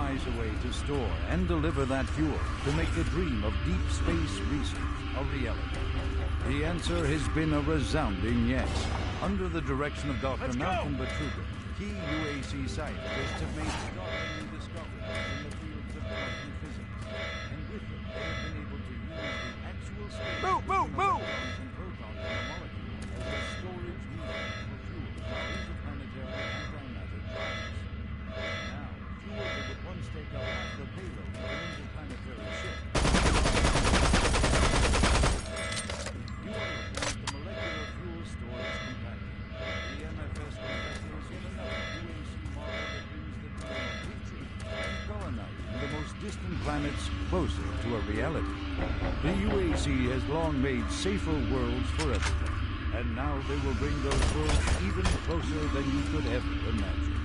devise a way to store and deliver that fuel to make the dream of deep space research a reality. The answer has been a resounding yes. Under the direction of Dr. Malcolm Betruger, key UAC scientists have made startling discoveries in the fields of quantum physics. And with them, they have been able to use the actual space and protons and molecules as a storage medium for fuel for interplanetary antimatter drives. Now, fuel that would once take up half the payload of an interplanetary ship. You are looking at the molecular fuel storage compactor. The MFS compressor is yet another UAC model that brings the dream of reaching and colonizing the most distant planets closer to a reality. The UAC has long made safer worlds for everyone, and now they will bring those worlds even closer than you could ever imagine.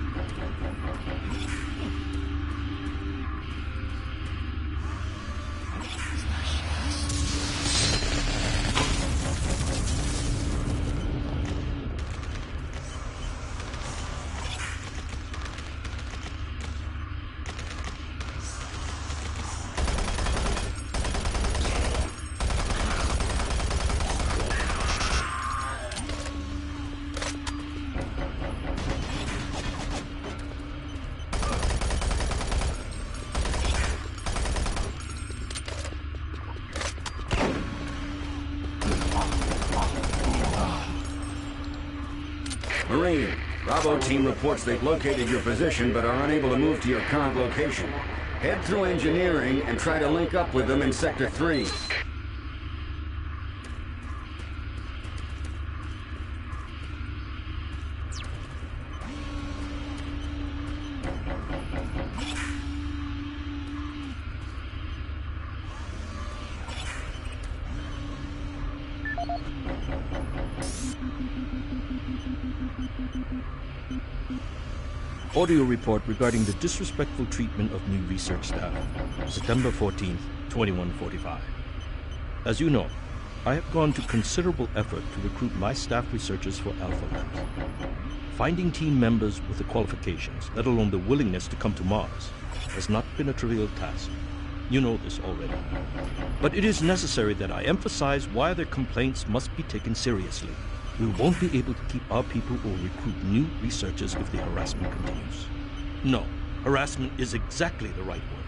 Marine, Bravo team reports they've located your position but are unable to move to your current location. Head through engineering and try to link up with them in Sector 3. Audio report regarding the disrespectful treatment of new research staff. September 14th, 2145. As you know, I have gone to considerable effort to recruit my staff researchers for Alpha Labs. Finding team members with the qualifications, let alone the willingness to come to Mars, has not been a trivial task. You know this already. But it is necessary that I emphasize why their complaints must be taken seriously. We won't be able to keep our people or recruit new researchers if the harassment continues. No, harassment is exactly the right word.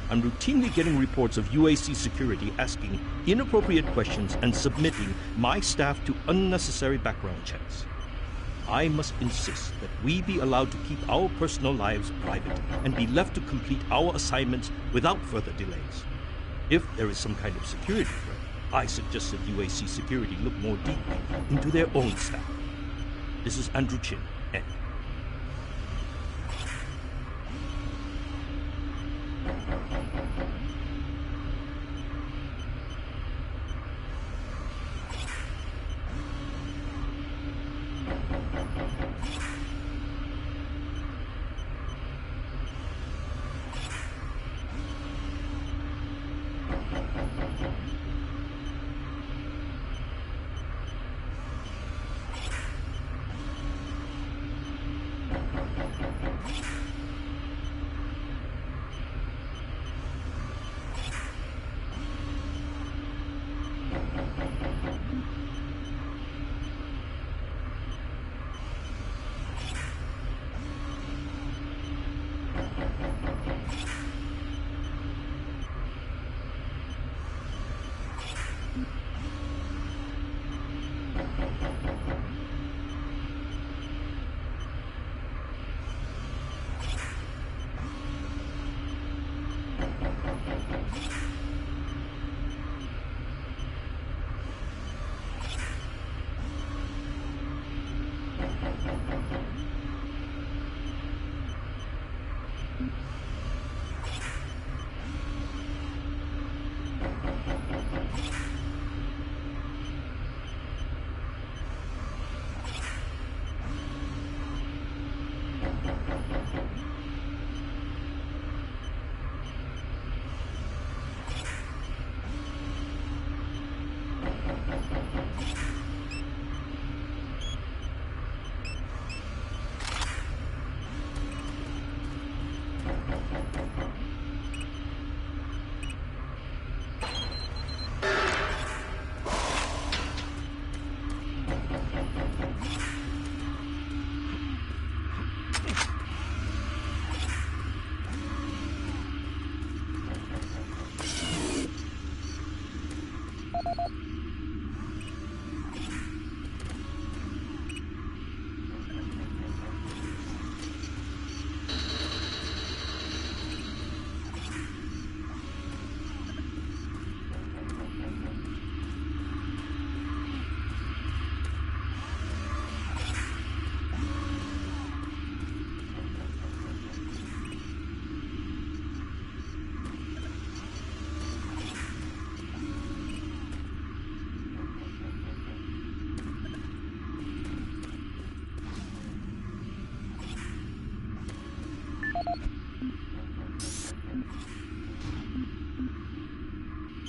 I'm routinely getting reports of UAC security asking inappropriate questions and submitting my staff to unnecessary background checks. I must insist that we be allowed to keep our personal lives private and be left to complete our assignments without further delays. If there is some kind of security threat, I suggest that UAC security look more deeply into their own staff. This is Andrew Chin, Ed.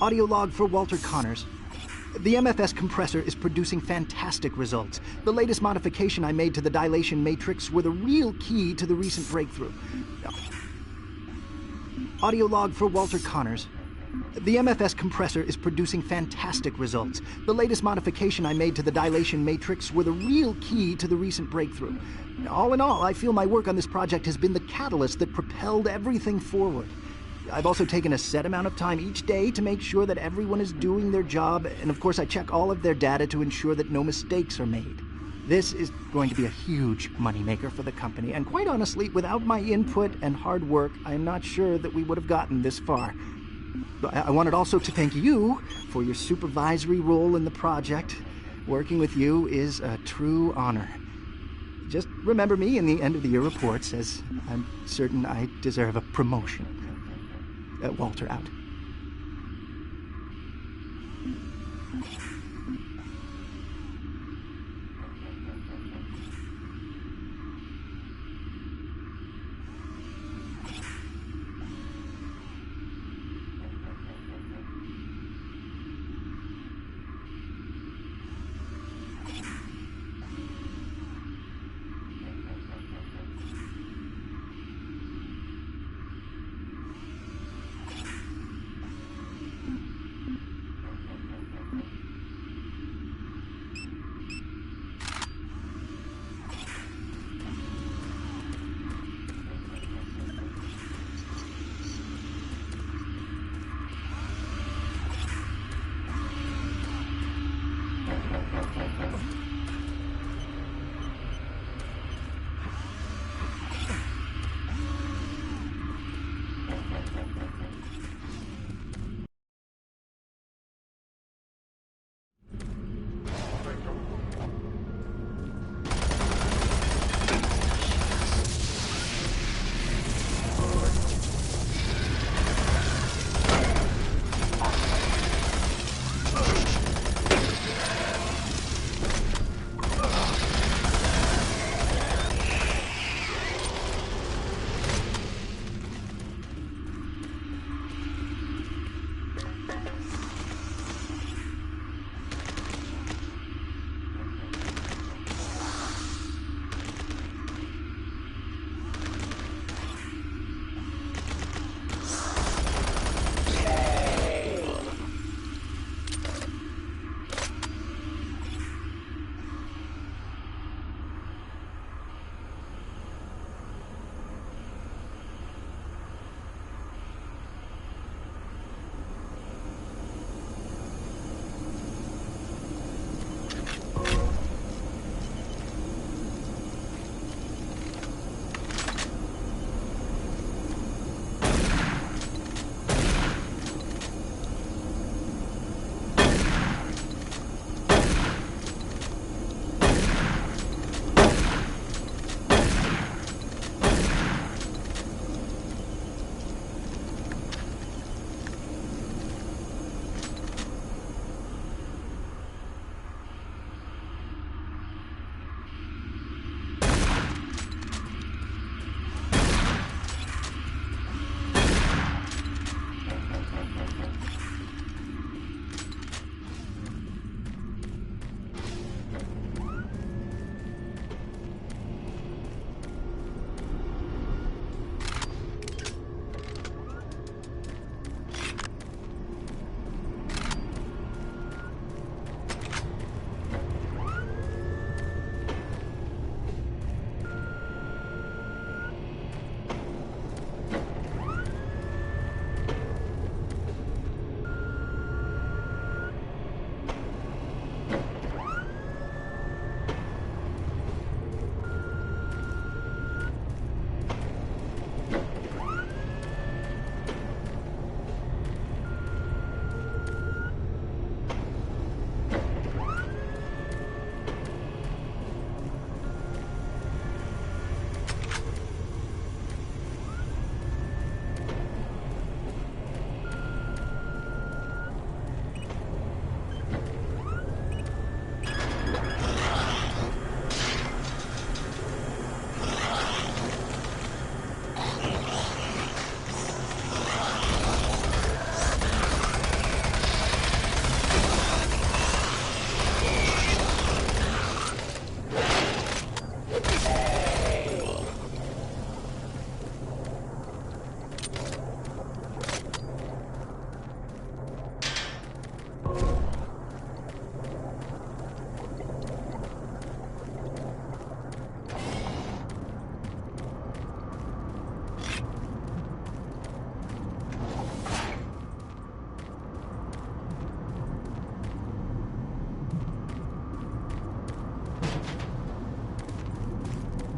Audio log for Walter Connors. The MFS compressor is producing fantastic results. The latest modification I made to the dilation matrix were the real key to the recent breakthrough. Audio log for Walter Connors. The MFS compressor is producing fantastic results. The latest modification I made to the dilation matrix were the real key to the recent breakthrough. All in all, I feel my work on this project has been the catalyst that propelled everything forward. I've also taken a set amount of time each day to make sure that everyone is doing their job, and of course I check all of their data to ensure that no mistakes are made. This is going to be a huge moneymaker for the company, and quite honestly, without my input and hard work, I am not sure that we would have gotten this far. I wanted also to thank you for your supervisory role in the project. Working with you is a true honor. Just remember me in the end-of-the-year reports, as I'm certain I deserve a promotion. Walter out.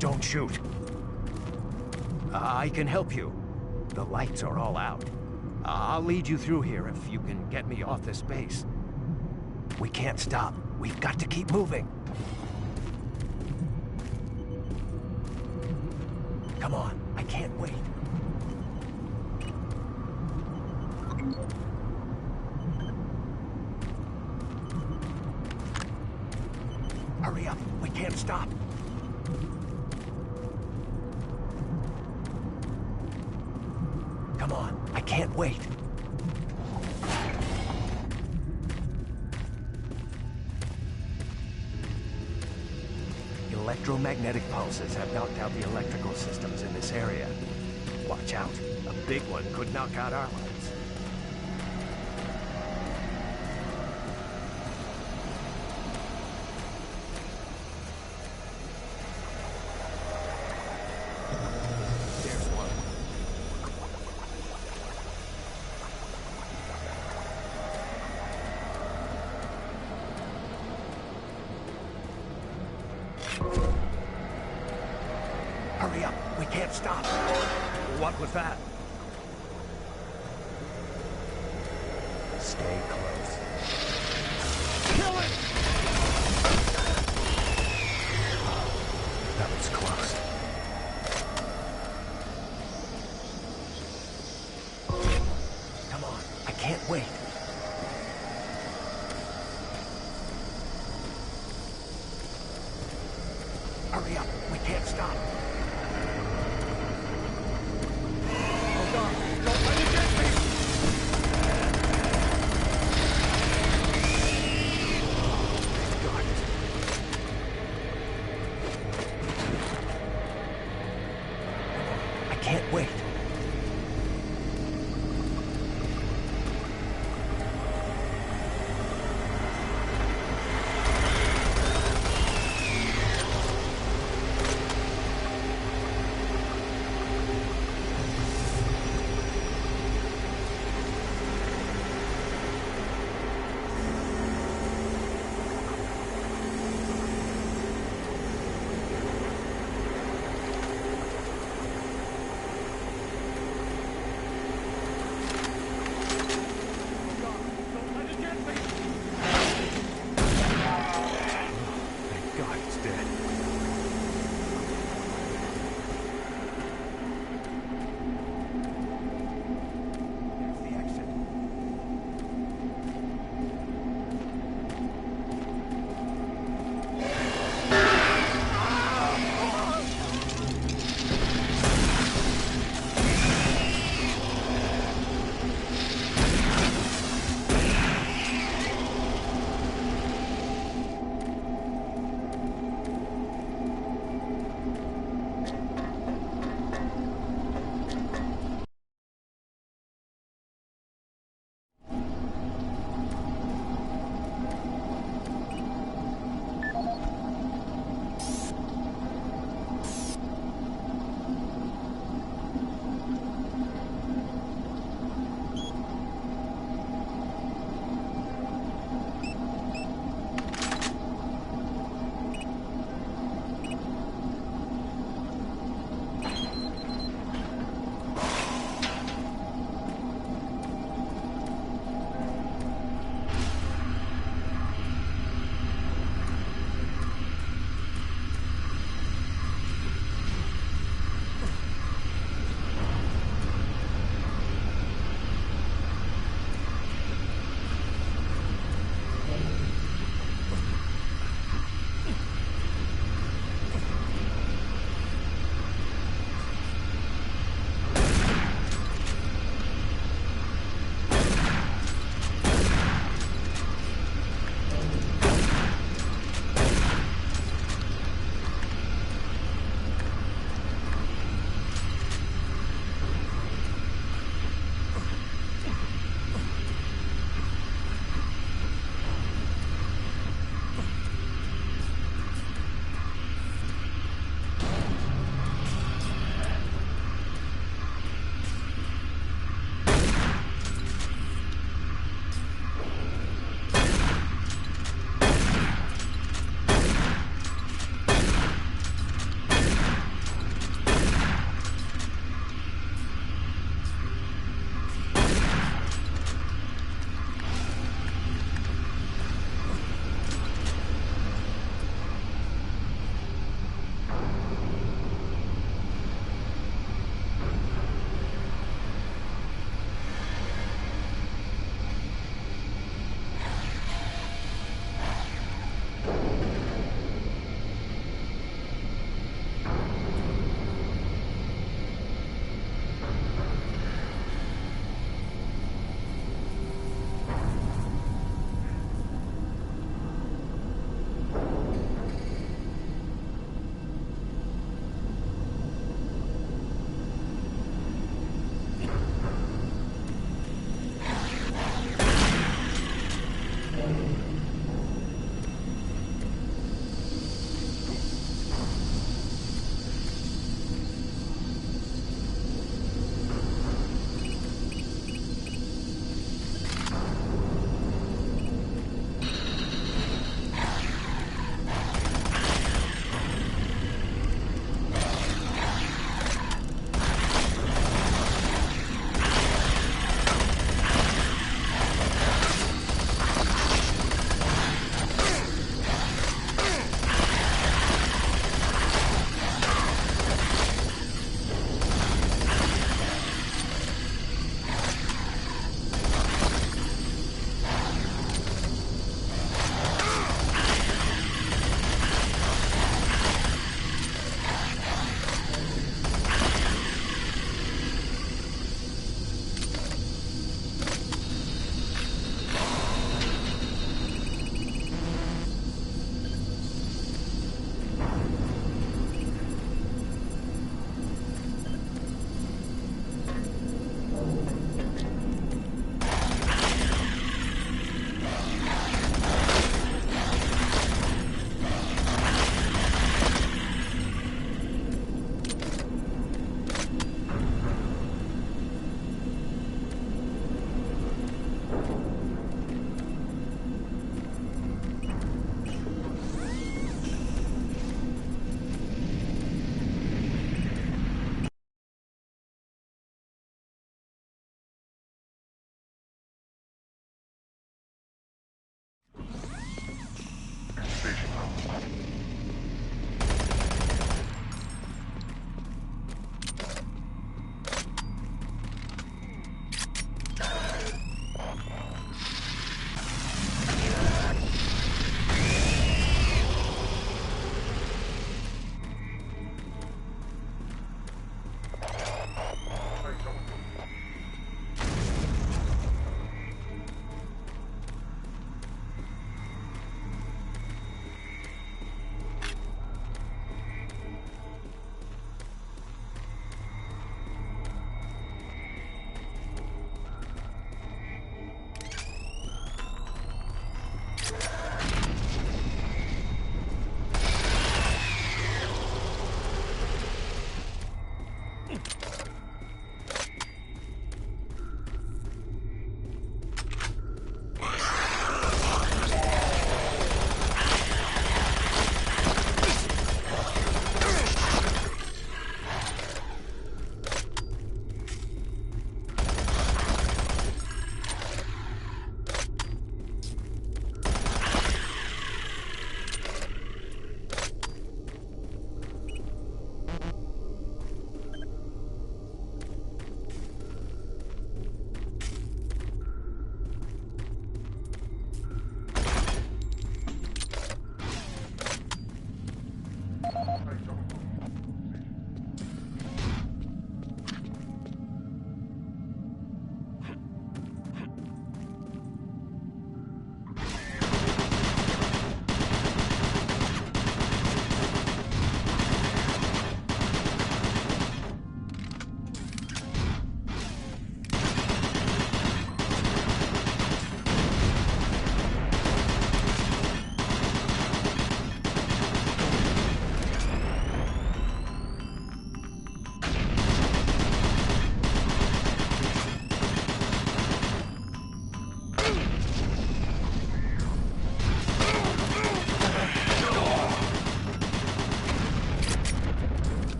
Don't shoot. I can help you. The lights are all out. I'll lead you through here if you can get me off this base. We can't stop. We've got to keep moving. Come on, I can't wait. Hurry up, we can't stop. Come on, I can't wait. Electromagnetic pulses have knocked out the electrical systems in this area. Watch out, a big one could knock out our lights. There's one. Hurry up, we can't stop. What was that? Stay close. Kill it! That was close. Come on, I can't wait. Hurry up, we can't stop. Oh God, don't let it get me! Got it. I can't wait.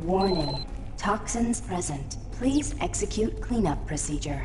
Warning. Toxins present. Please execute cleanup procedure.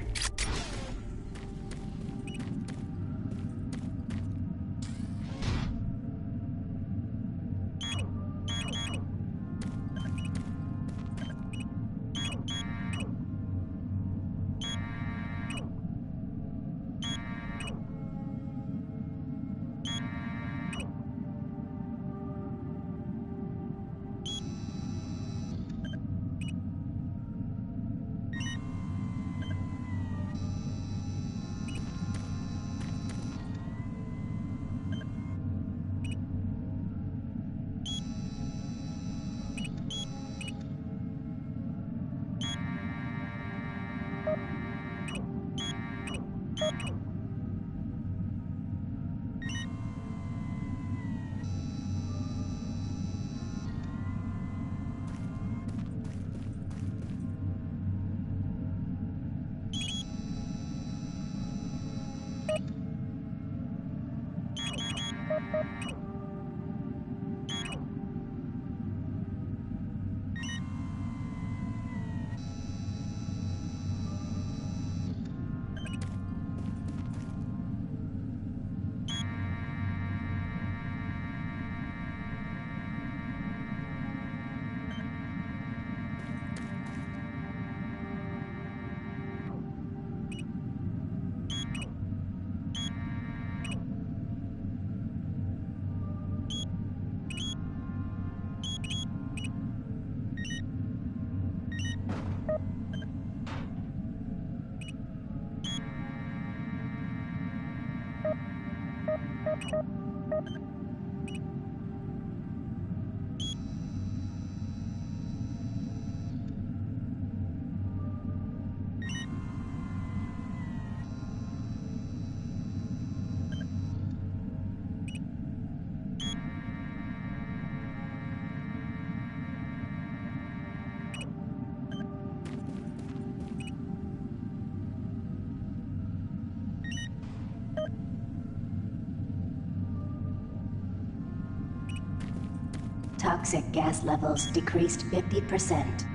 Toxic gas levels decreased 50%.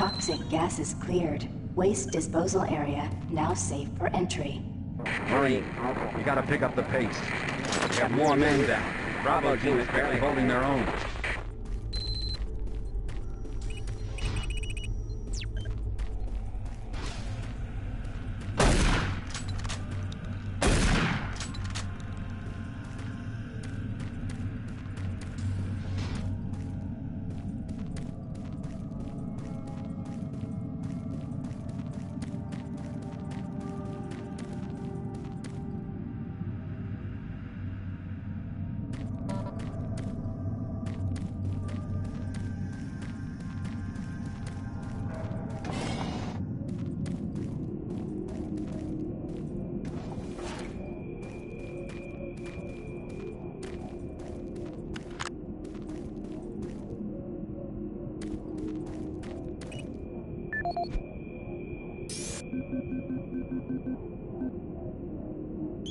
Toxic gas is cleared. Waste disposal area now safe for entry. Marine, you gotta pick up the pace. We have more men down. Bravo team is barely holding their own.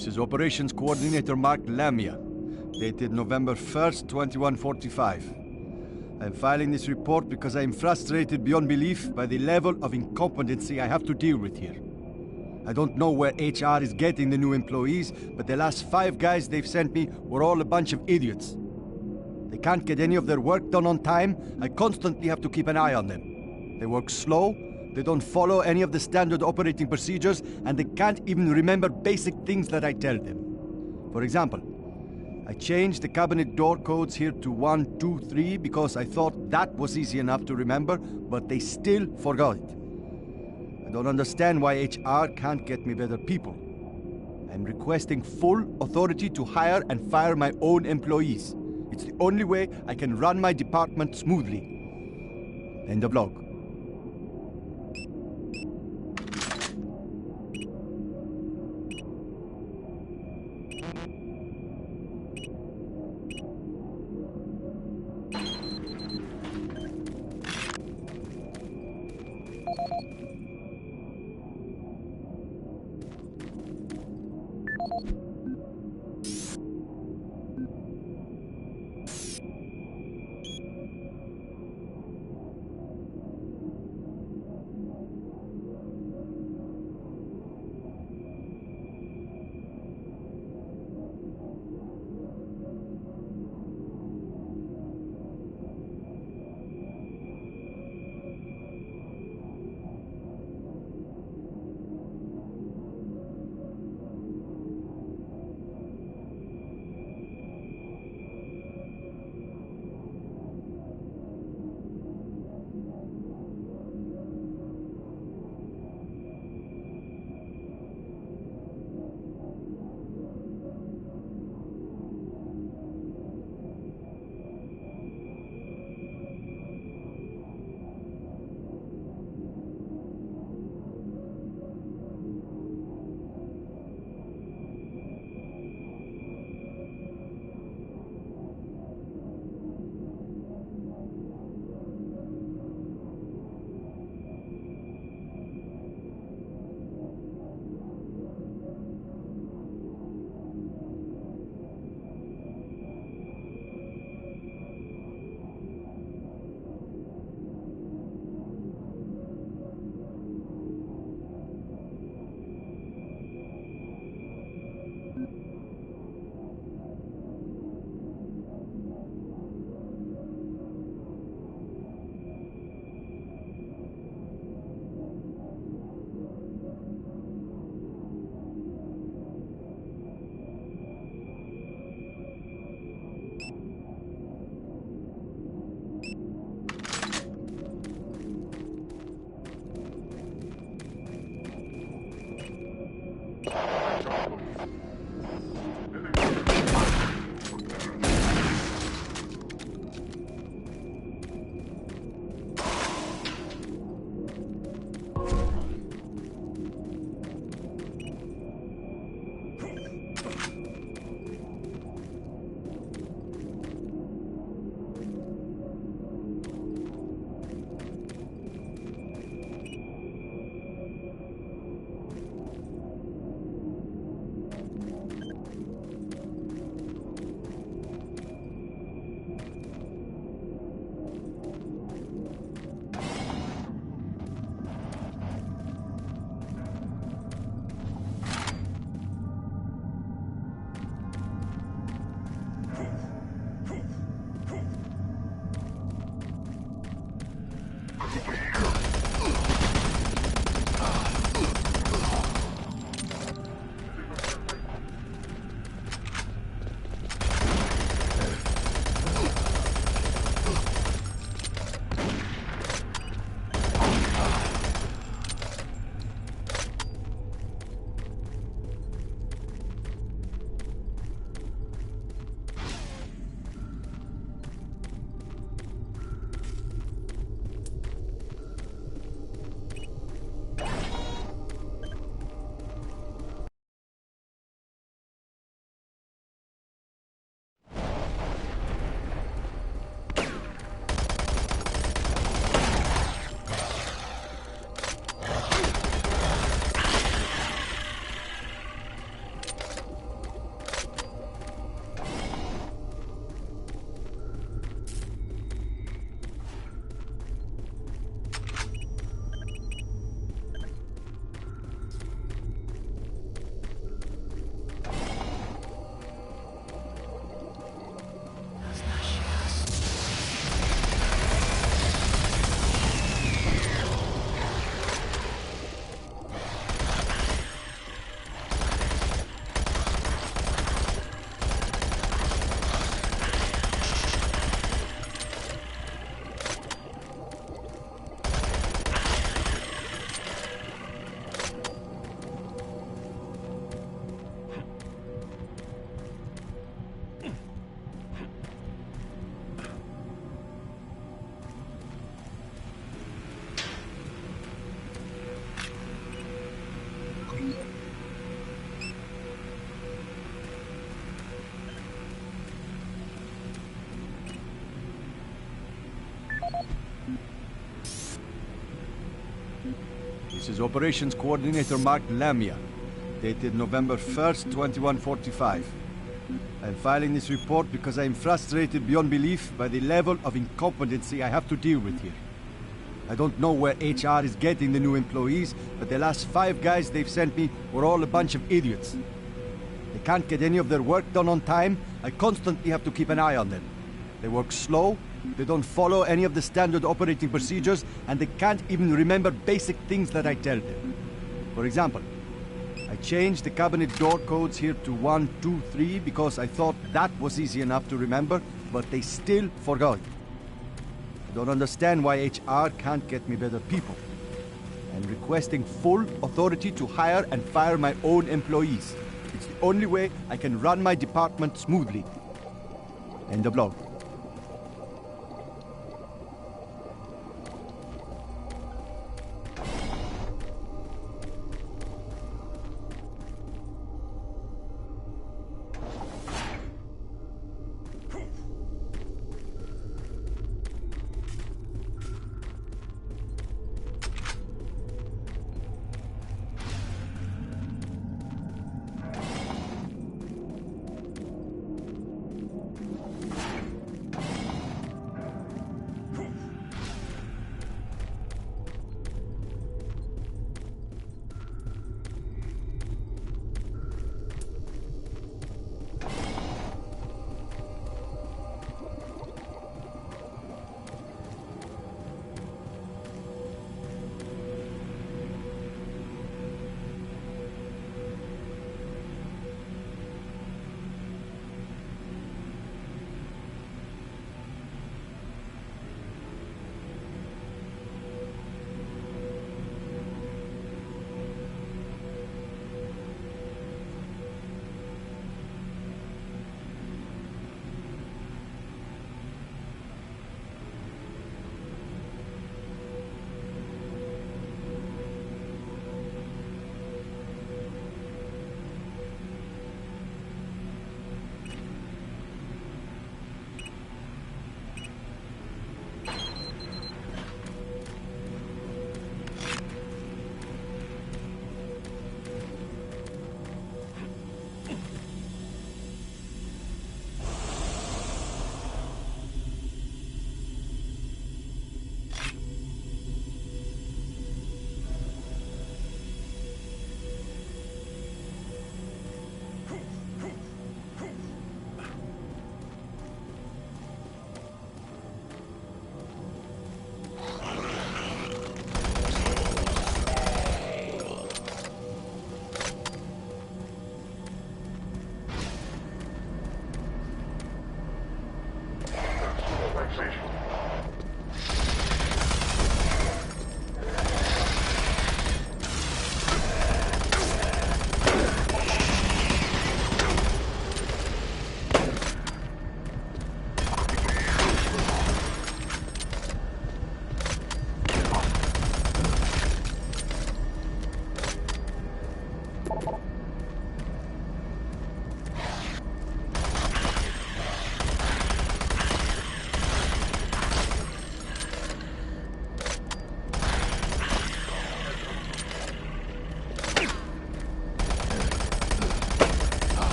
This is Operations Coordinator Mark Lamia, dated November 1st, 2145. I'm filing this report because I am frustrated beyond belief by the level of incompetency I have to deal with here. I don't know where HR is getting the new employees, but the last 5 guys they've sent me were all a bunch of idiots. They can't get any of their work done on time. I constantly have to keep an eye on them. They work slow, they don't follow any of the standard operating procedures, and they can't even remember basic things that I tell them. For example, I changed the cabinet door codes here to 1, 2, 3 because I thought that was easy enough to remember, but they still forgot it. I don't understand why HR can't get me better people. I'm requesting full authority to hire and fire my own employees. It's the only way I can run my department smoothly. End of log. This is Operations Coordinator Mark Lamia, dated November 1st, 2145. I'm filing this report because I am frustrated beyond belief by the level of incompetency I have to deal with here. I don't know where HR is getting the new employees, but the last 5 guys they've sent me were all a bunch of idiots. They can't get any of their work done on time. I constantly have to keep an eye on them. They work slow, they don't follow any of the standard operating procedures, and they can't even remember basic things that I tell them. For example, I changed the cabinet door codes here to 1, 2, 3 because I thought that was easy enough to remember, but they still forgot it. I don't understand why HR can't get me better people. I'm requesting full authority to hire and fire my own employees. It's the only way I can run my department smoothly. End of log.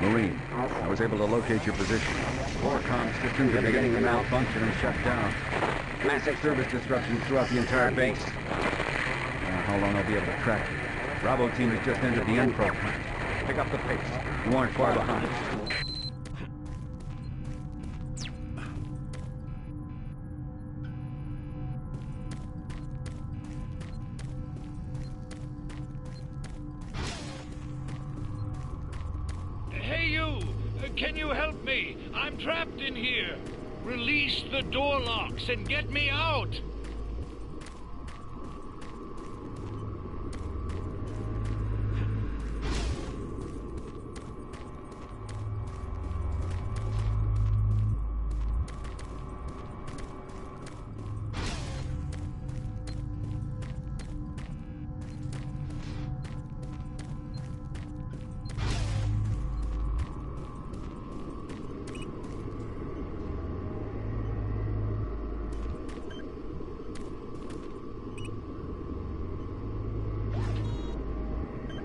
Marine, I was able to locate your position. Core comm systems are beginning to malfunction and shut down. Massive service disruptions throughout the entire base. I don't know how long I'll be able to track you. Bravo team has just entered the N-Pro plant. Pick up the pace. You aren't far behind. Hey, you! Can you help me? I'm trapped in here. Release the door locks and get me out!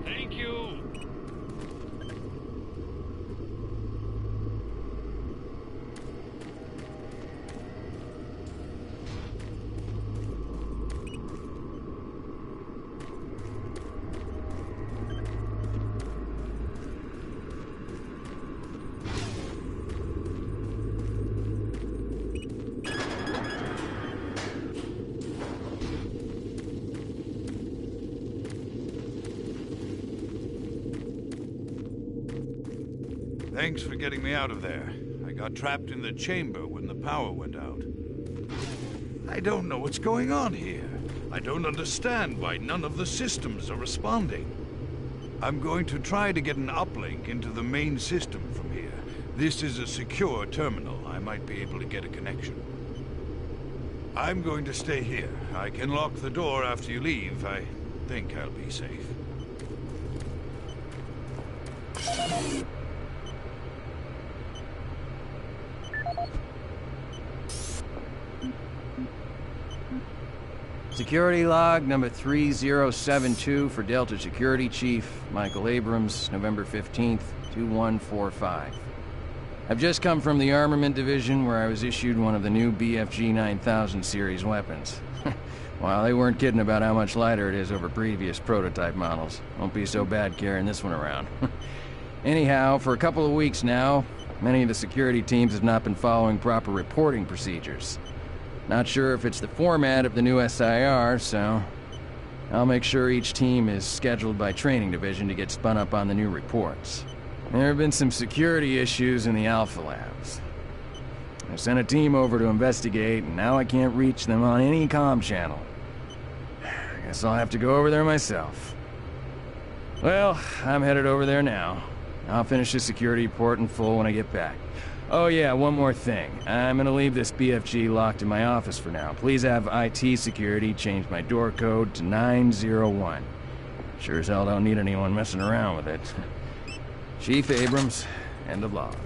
Thank you. Thanks for getting me out of there. I got trapped in the chamber when the power went out. I don't know what's going on here. I don't understand why none of the systems are responding. I'm going to try to get an uplink into the main system from here. This is a secure terminal. I might be able to get a connection. I'm going to stay here. I can lock the door after you leave. I think I'll be safe. Security log number 3072 for Delta Security Chief Michael Abrams, November 15th, 2145. I've just come from the Armament Division where I was issued one of the new BFG 9000 series weapons. Well, they weren't kidding about how much lighter it is over previous prototype models. Won't be so bad carrying this one around. Anyhow, for a couple of weeks now, many of the security teams have not been following proper reporting procedures. Not sure if it's the format of the new SIR, so I'll make sure each team is scheduled by Training Division to get spun up on the new reports. There have been some security issues in the Alpha Labs. I sent a team over to investigate, and now I can't reach them on any comm channel. I guess I'll have to go over there myself. Well, I'm headed over there now. I'll finish the security report in full when I get back. Oh yeah, one more thing. I'm gonna leave this BFG locked in my office for now. Please have IT security change my door code to 901. Sure as hell don't need anyone messing around with it. Chief Abrams, end of log.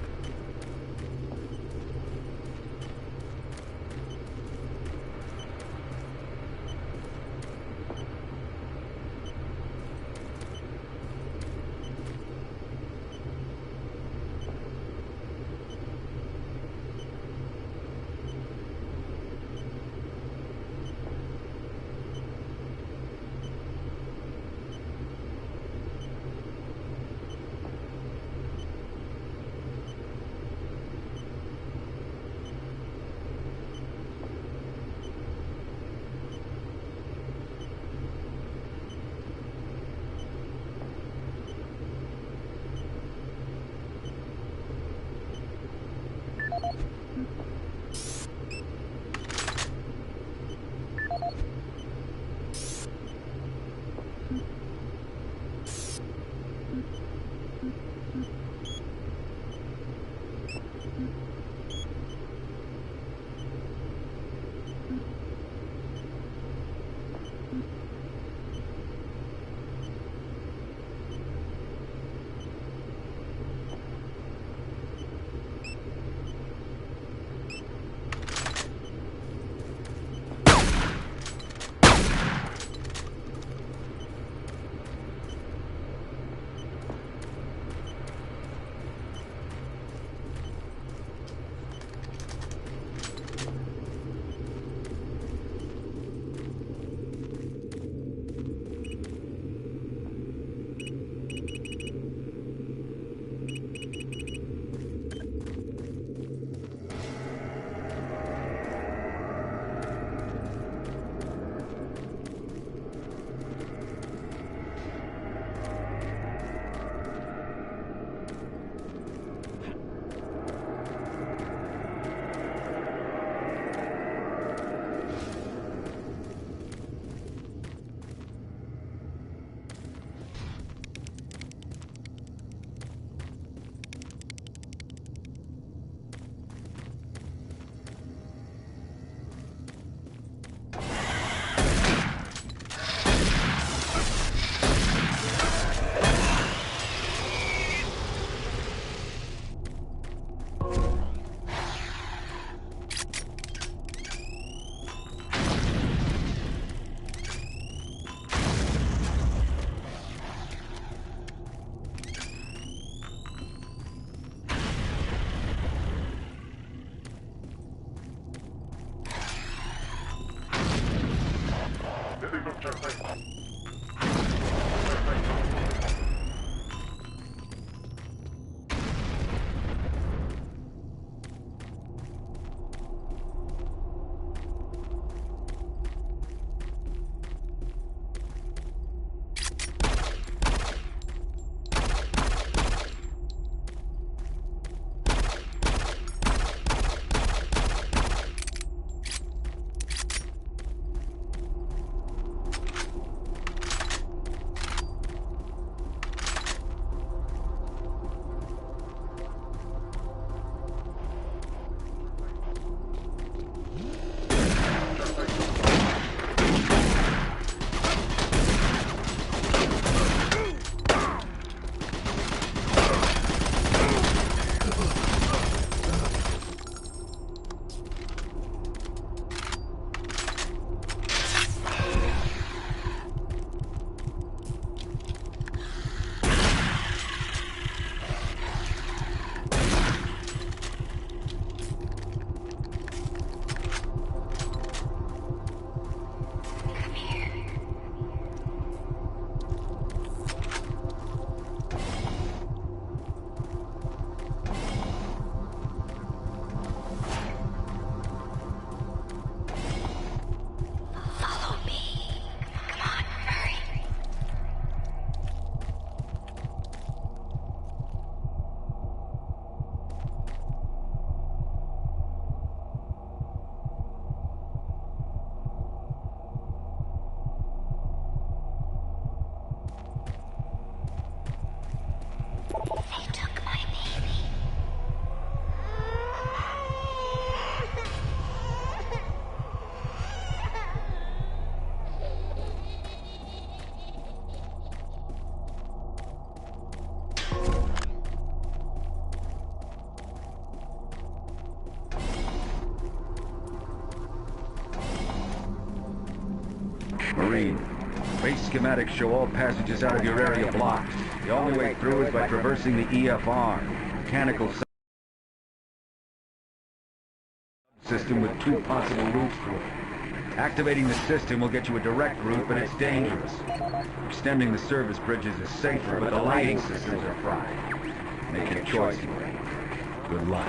schematics show all passages out of your area blocked. The only way through is by traversing the EFR, mechanical system with 2 possible routes through it. Activating the system will get you a direct route, but it's dangerous. Extending the service bridges is safer, but the lighting systems are fried. Make your choice, Marine. Good luck.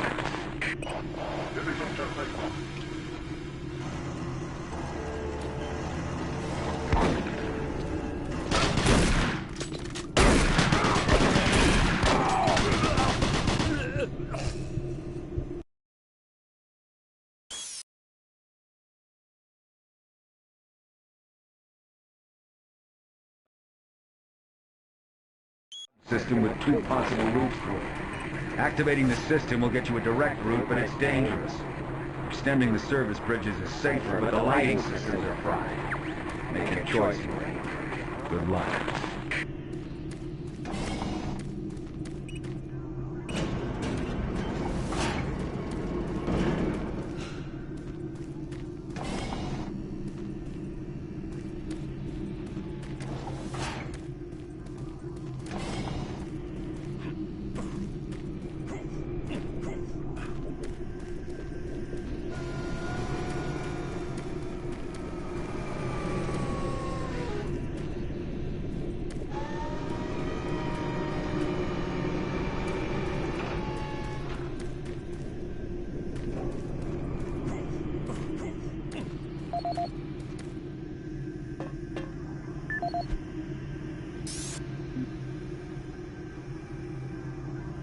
System with 2 possible routes through it. Activating the system will get you a direct route, but it's dangerous. Extending the service bridges is safer, but the lighting systems are fried. Make your choice, Marine. Good luck.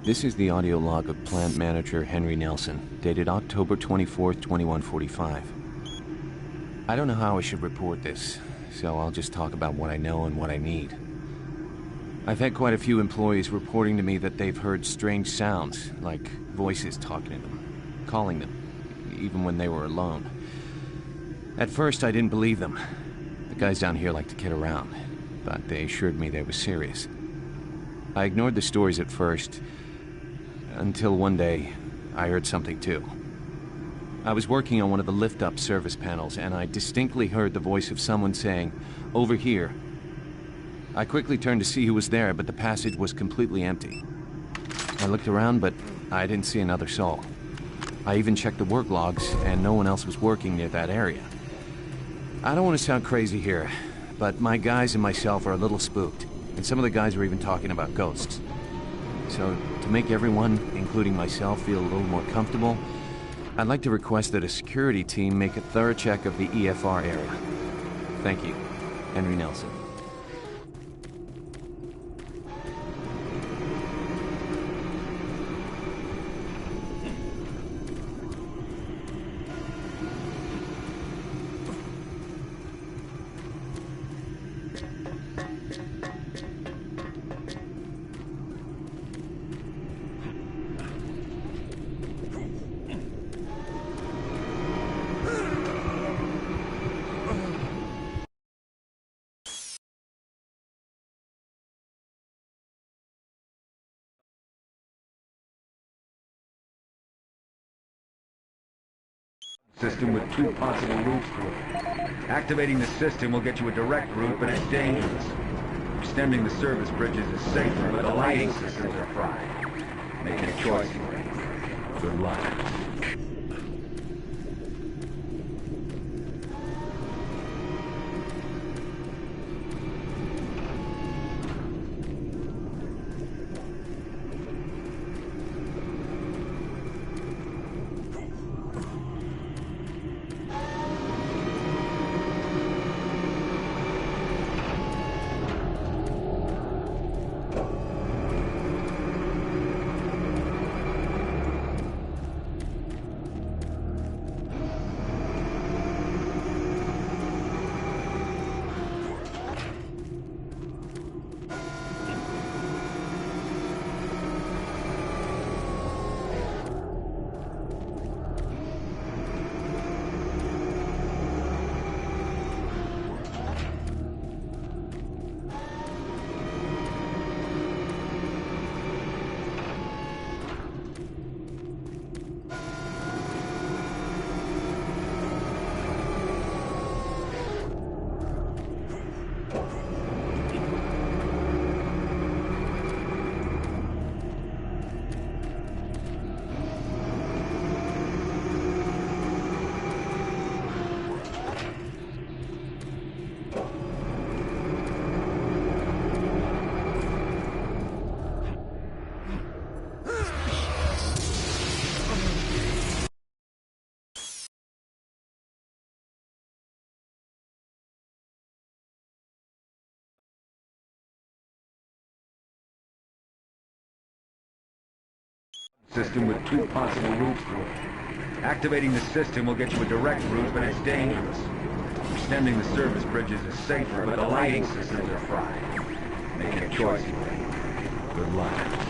This is the audio log of Plant Manager Henry Nelson, dated October 24th, 2145. I don't know how I should report this, so I'll just talk about what I know and what I need. I've had quite a few employees reporting to me that they've heard strange sounds, like voices talking to them, calling them, even when they were alone. At first, I didn't believe them. The guys down here like to kid around, but they assured me they were serious. I ignored the stories at first, until one day, I heard something too. I was working on one of the lift-up service panels, and I distinctly heard the voice of someone saying, "Over here." I quickly turned to see who was there, but the passage was completely empty. I looked around, but I didn't see another soul. I even checked the work logs, and no one else was working near that area. I don't want to sound crazy here, but my guys and myself are a little spooked, and some of the guys were even talking about ghosts. So, to make everyone, including myself, feel a little more comfortable, I'd like to request that a security team make a thorough check of the EFR area. Thank you. Henry Nelson. System with 2 possible routes through it. Activating the system will get you a direct route, but it's dangerous. Extending the service bridges is safer, but the lighting systems are fried. Make your choice, Marine. Good luck. system with 2 possible routes through it. Activating the system will get you a direct route, but it's dangerous. Extending the service bridges is safer, but the lighting systems are fried. Make your choice. Good luck.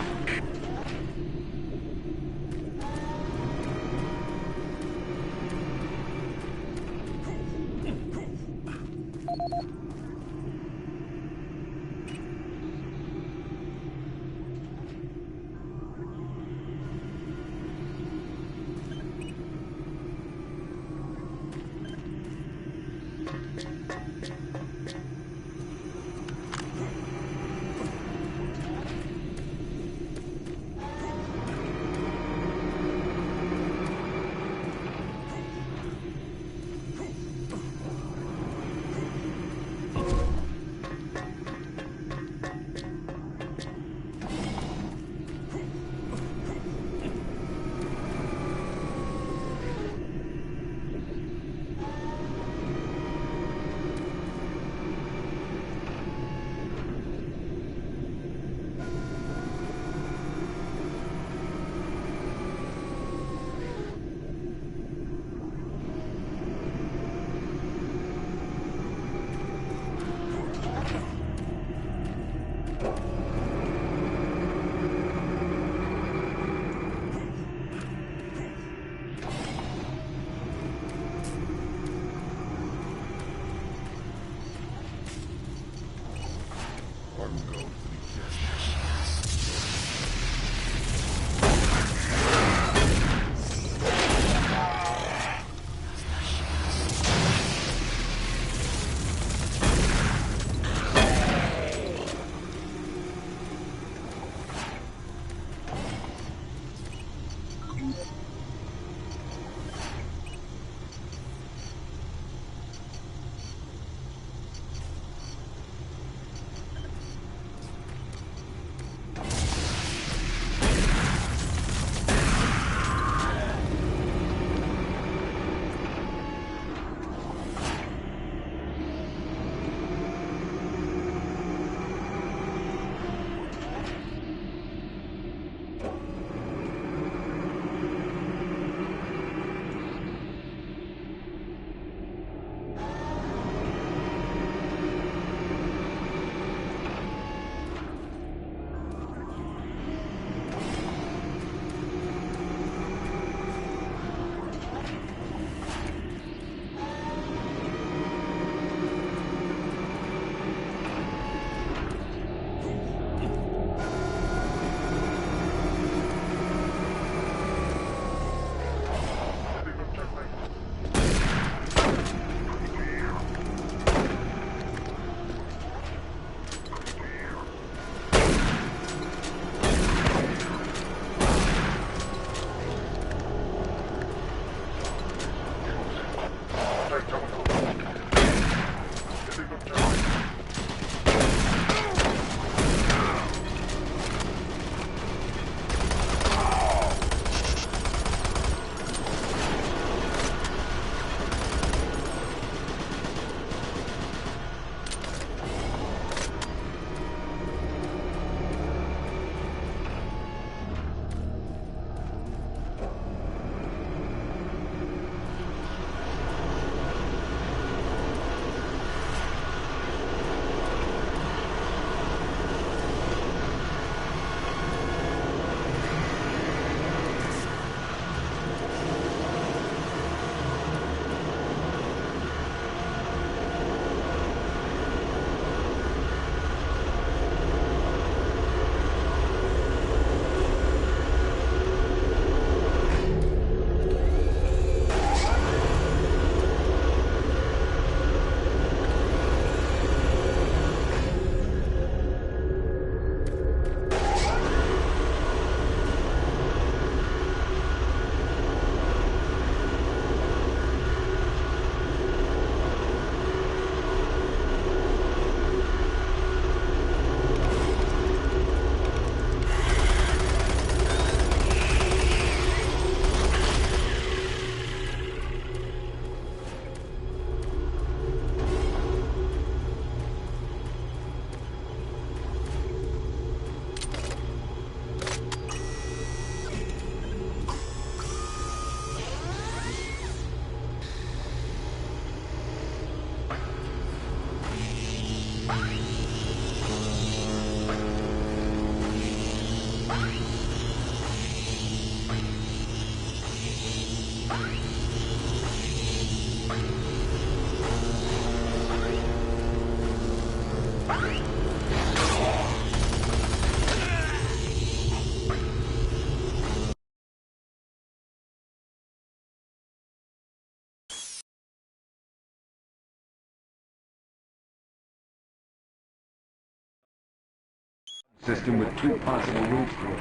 system with 2 possible routes through it.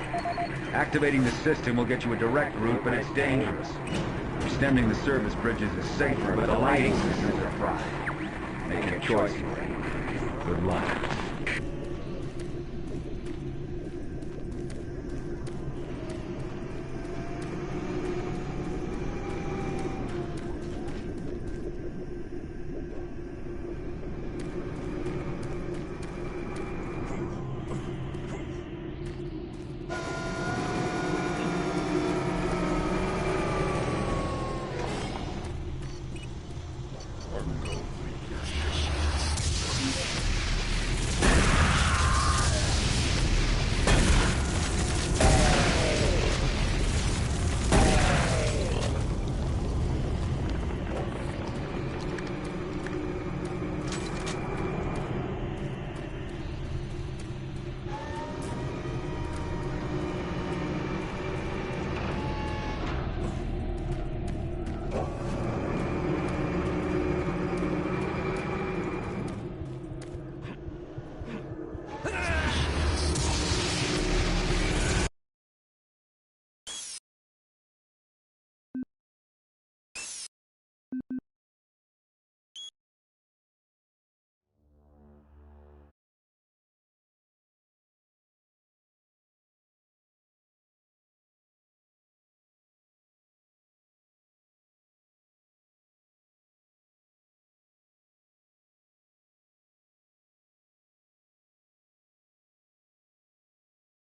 Activating the system will get you a direct route, but it's dangerous. Extending the service bridges is safer, but the lighting systems are fried. Make your choice, Marine. Good luck.